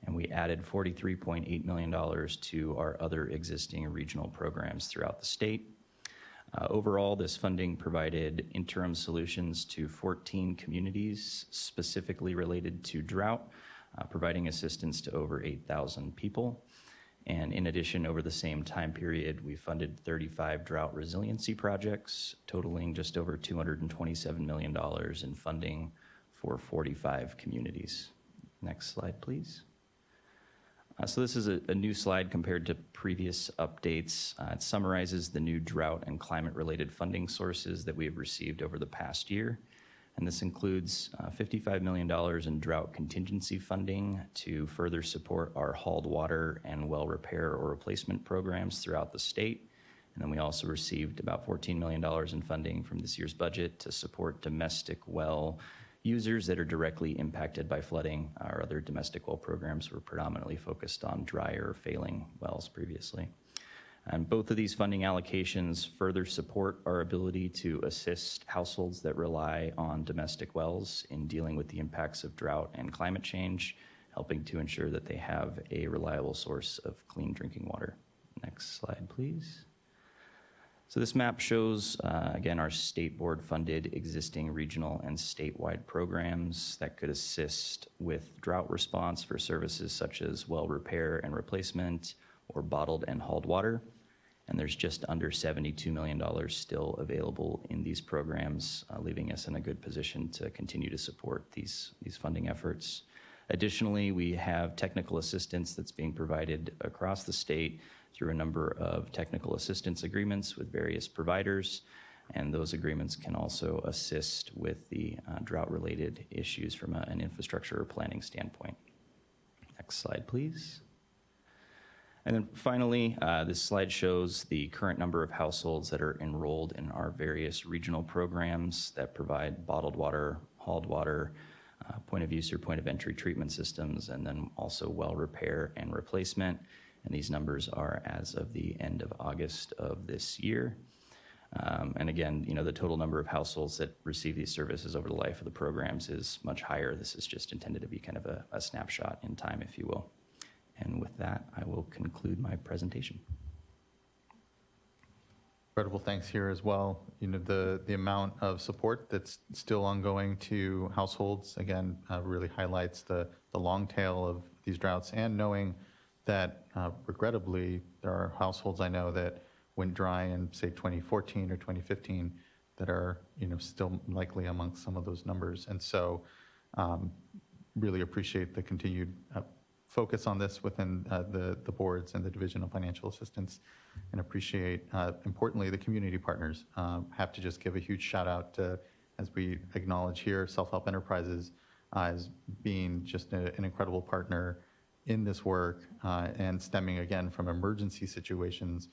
And we added $43.8 million to our other existing regional programs throughout the state. Overall, this funding provided interim solutions to 14 communities specifically related to drought, providing assistance to over 8,000 people. And in addition, over the same time period, we funded 35 drought resiliency projects, totaling just over $227 million in funding for 45 communities. Next slide, please. So this is a new slide compared to previous updates. It summarizes the new drought and climate-related funding sources that we have received over the past year. And this includes $55 million in drought contingency funding to further support our hauled water and well repair or replacement programs throughout the state, And then we also received about $14 million in funding from this year's budget to support domestic well users that are directly impacted by flooding. Our other domestic well programs were predominantly focused on dry or failing wells previously. And both of these funding allocations further support our ability to assist households that rely on domestic wells in dealing with the impacts of drought and climate change, helping to ensure that they have a reliable source of clean drinking water. Next slide, please. So this map shows, again, our state board funded existing regional and statewide programs that could assist with drought response for services such as well repair and replacement or bottled and hauled water. And there's just under $72 million still available in these programs, leaving us in a good position to continue to support these funding efforts. Additionally, we have technical assistance that's being provided across the state through a number of technical assistance agreements with various providers, and those agreements can also assist with the drought-related issues from an infrastructure or planning standpoint. Next slide, please. And then finally, this slide shows the current number of households that are enrolled in our various regional programs that provide bottled water, hauled water, point of use or point of entry treatment systems, and then also well repair and replacement. And these numbers are as of the end of August of this year. And again, the total number of households that receive these services over the life of the programs is much higher. This is just intended to be kind of a snapshot in time, if you will. And with that, I will conclude my presentation. Incredible thanks here as well. The amount of support that's still ongoing to households, again, really highlights the long tail of these droughts, and knowing that regrettably, there are households I know that went dry in, say, 2014 or 2015 that are, still likely amongst some of those numbers. And so really appreciate the continued focus on this within the boards and the Division of Financial Assistance, and appreciate, importantly, the community partners. Have to just give a huge shout out to, as we acknowledge here, Self-Help Enterprises as being just an incredible partner in this work, and stemming again from emergency situations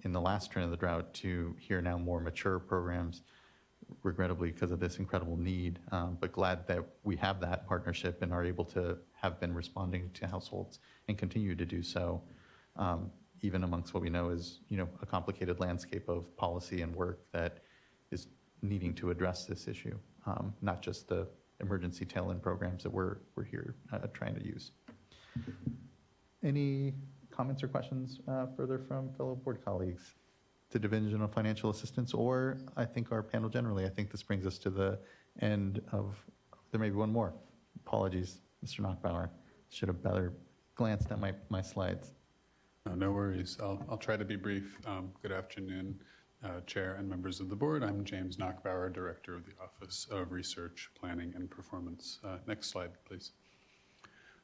in the last trend of the drought to here now more mature programs, regrettably because of this incredible need, but glad that we have that partnership and are able to have been responding to households and continue to do so, even amongst what we know is, a complicated landscape of policy and work that is needing to address this issue, not just the emergency tail-end programs that we're here trying to use. Any comments or questions further from fellow board colleagues? The Division of Financial Assistance, or I think our panel generally. I think this brings us to the end of, there may be one more. Apologies, Mr. Knockbauer. Should have better glanced at my slides. No worries. I'll try to be brief. Good afternoon, Chair and members of the board. I'm James Knockbauer, Director of the Office of Research, Planning, and Performance. Next slide, please.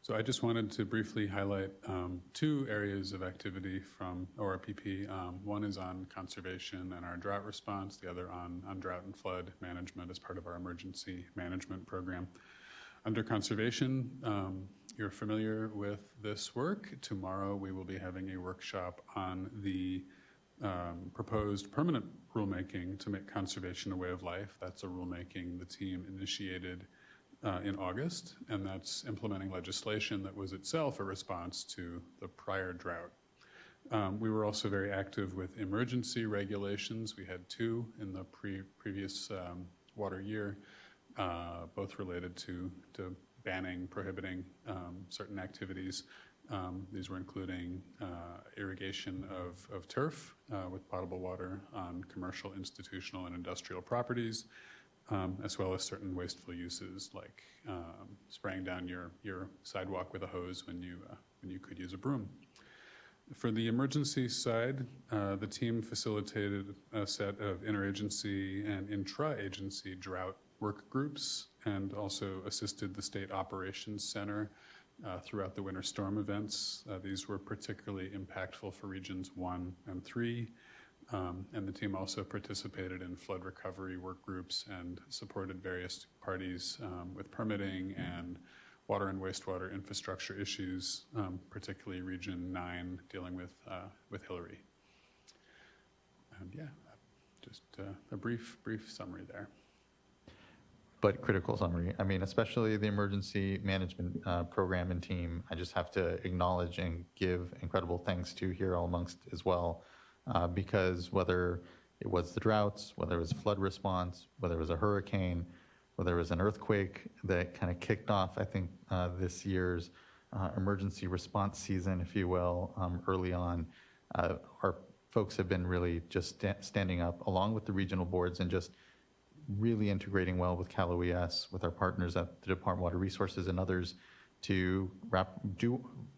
So I just wanted to briefly highlight two areas of activity from ORPP. One is on conservation and our drought response, the other on drought and flood management as part of our emergency management program. Under conservation, you're familiar with this work. Tomorrow we will be having a workshop on the proposed permanent rulemaking to make conservation a way of life. That's a rulemaking the team initiated in August, and that's implementing legislation that was itself a response to the prior drought. We were also very active with emergency regulations. We had two in the previous water year, both related to banning, prohibiting certain activities. These were including irrigation of turf with potable water on commercial, institutional, and industrial properties, as well as certain wasteful uses like spraying down your sidewalk with a hose when you could use a broom. For the emergency side, the team facilitated a set of interagency and intra-agency drought work groups, and also assisted the State Operations Center throughout the winter storm events. These were particularly impactful for regions 1 and 3. And the team also participated in flood recovery work groups and supported various parties with permitting and water and wastewater infrastructure issues, particularly Region 9 dealing with Hillary. And yeah, just a brief summary there. But critical summary. I mean, especially the emergency management program and team, I just have to acknowledge and give incredible thanks to here all amongst as well, because whether it was the droughts, whether it was flood response, whether it was a hurricane, whether it was an earthquake that kind of kicked off, I think, this year's emergency response season, if you will, early on, our folks have been really just standing up along with the regional boards and just really integrating well with Cal OES, with our partners at the Department of Water Resources and others to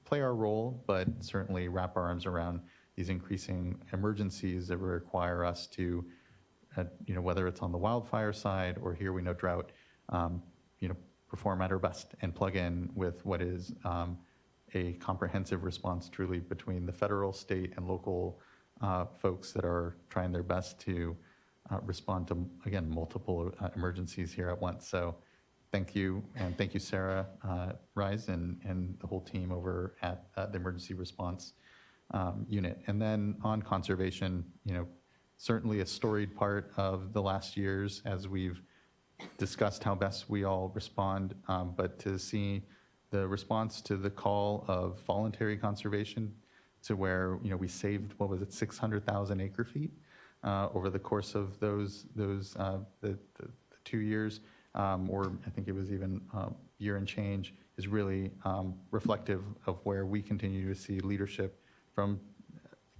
play our role, but certainly wrap our arms around these increasing emergencies that require us to, whether it's on the wildfire side or here we know drought, perform at our best and plug in with what is a comprehensive response truly between the federal, state, and local folks that are trying their best to respond to, again, multiple emergencies here at once. So thank you, and thank you, Sarah Rise and the whole team over at the Emergency Response Unit. And then on conservation, certainly a storied part of the last years as we've discussed how best we all respond, but to see the response to the call of voluntary conservation to where, we saved, 600,000 acre feet over the course of those the 2 years, or I think it was even year and change, is really reflective of where we continue to see leadership from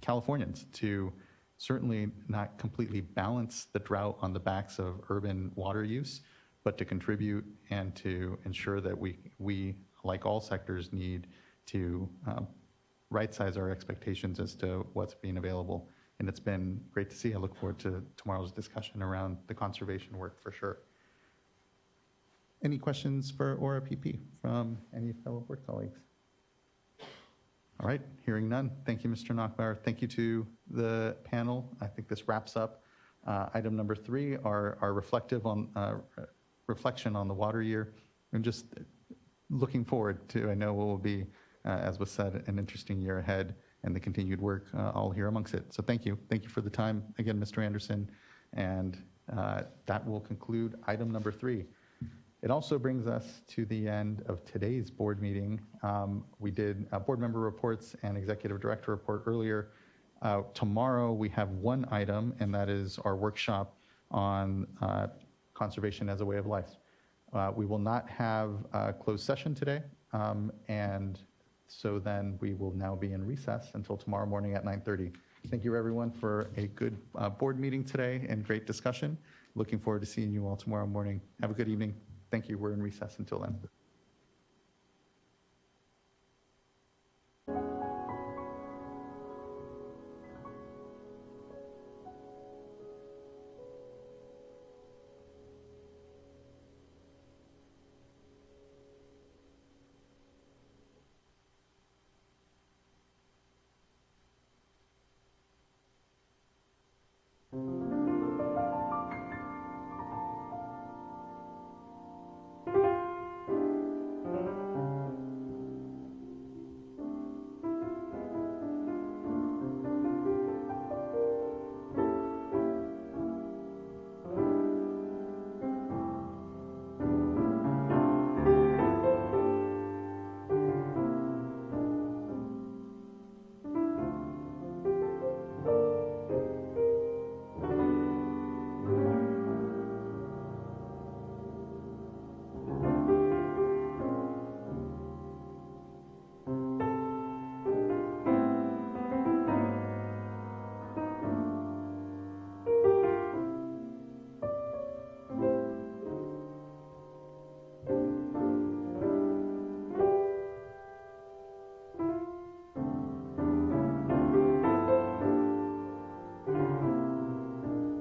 Californians to certainly not completely balance the drought on the backs of urban water use, but to contribute and to ensure that we like all sectors, need to right-size our expectations as to what's being available. And it's been great to see. I look forward to tomorrow's discussion around the conservation work for sure. Any questions for Aura PP from any fellow board colleagues? All right, hearing none. Thank you, Mr. Nachbauer. Thank you to the panel. I think this wraps up item number 3, our reflection on the water year, and just looking forward to, I know what will be, as was said, an interesting year ahead and the continued work all here amongst it. So thank you. Thank you for the time again, Mr. Anderson. And that will conclude item number 3. It also brings us to the end of today's board meeting. We did board member reports and executive director report earlier. Tomorrow we have one item, and that is our workshop on conservation as a way of life. We will not have a closed session today, and so then we will now be in recess until tomorrow morning at 9:30. Thank you, everyone, for a good board meeting today and great discussion. Looking forward to seeing you all tomorrow morning. Have a good evening. Thank you. We're in recess until then.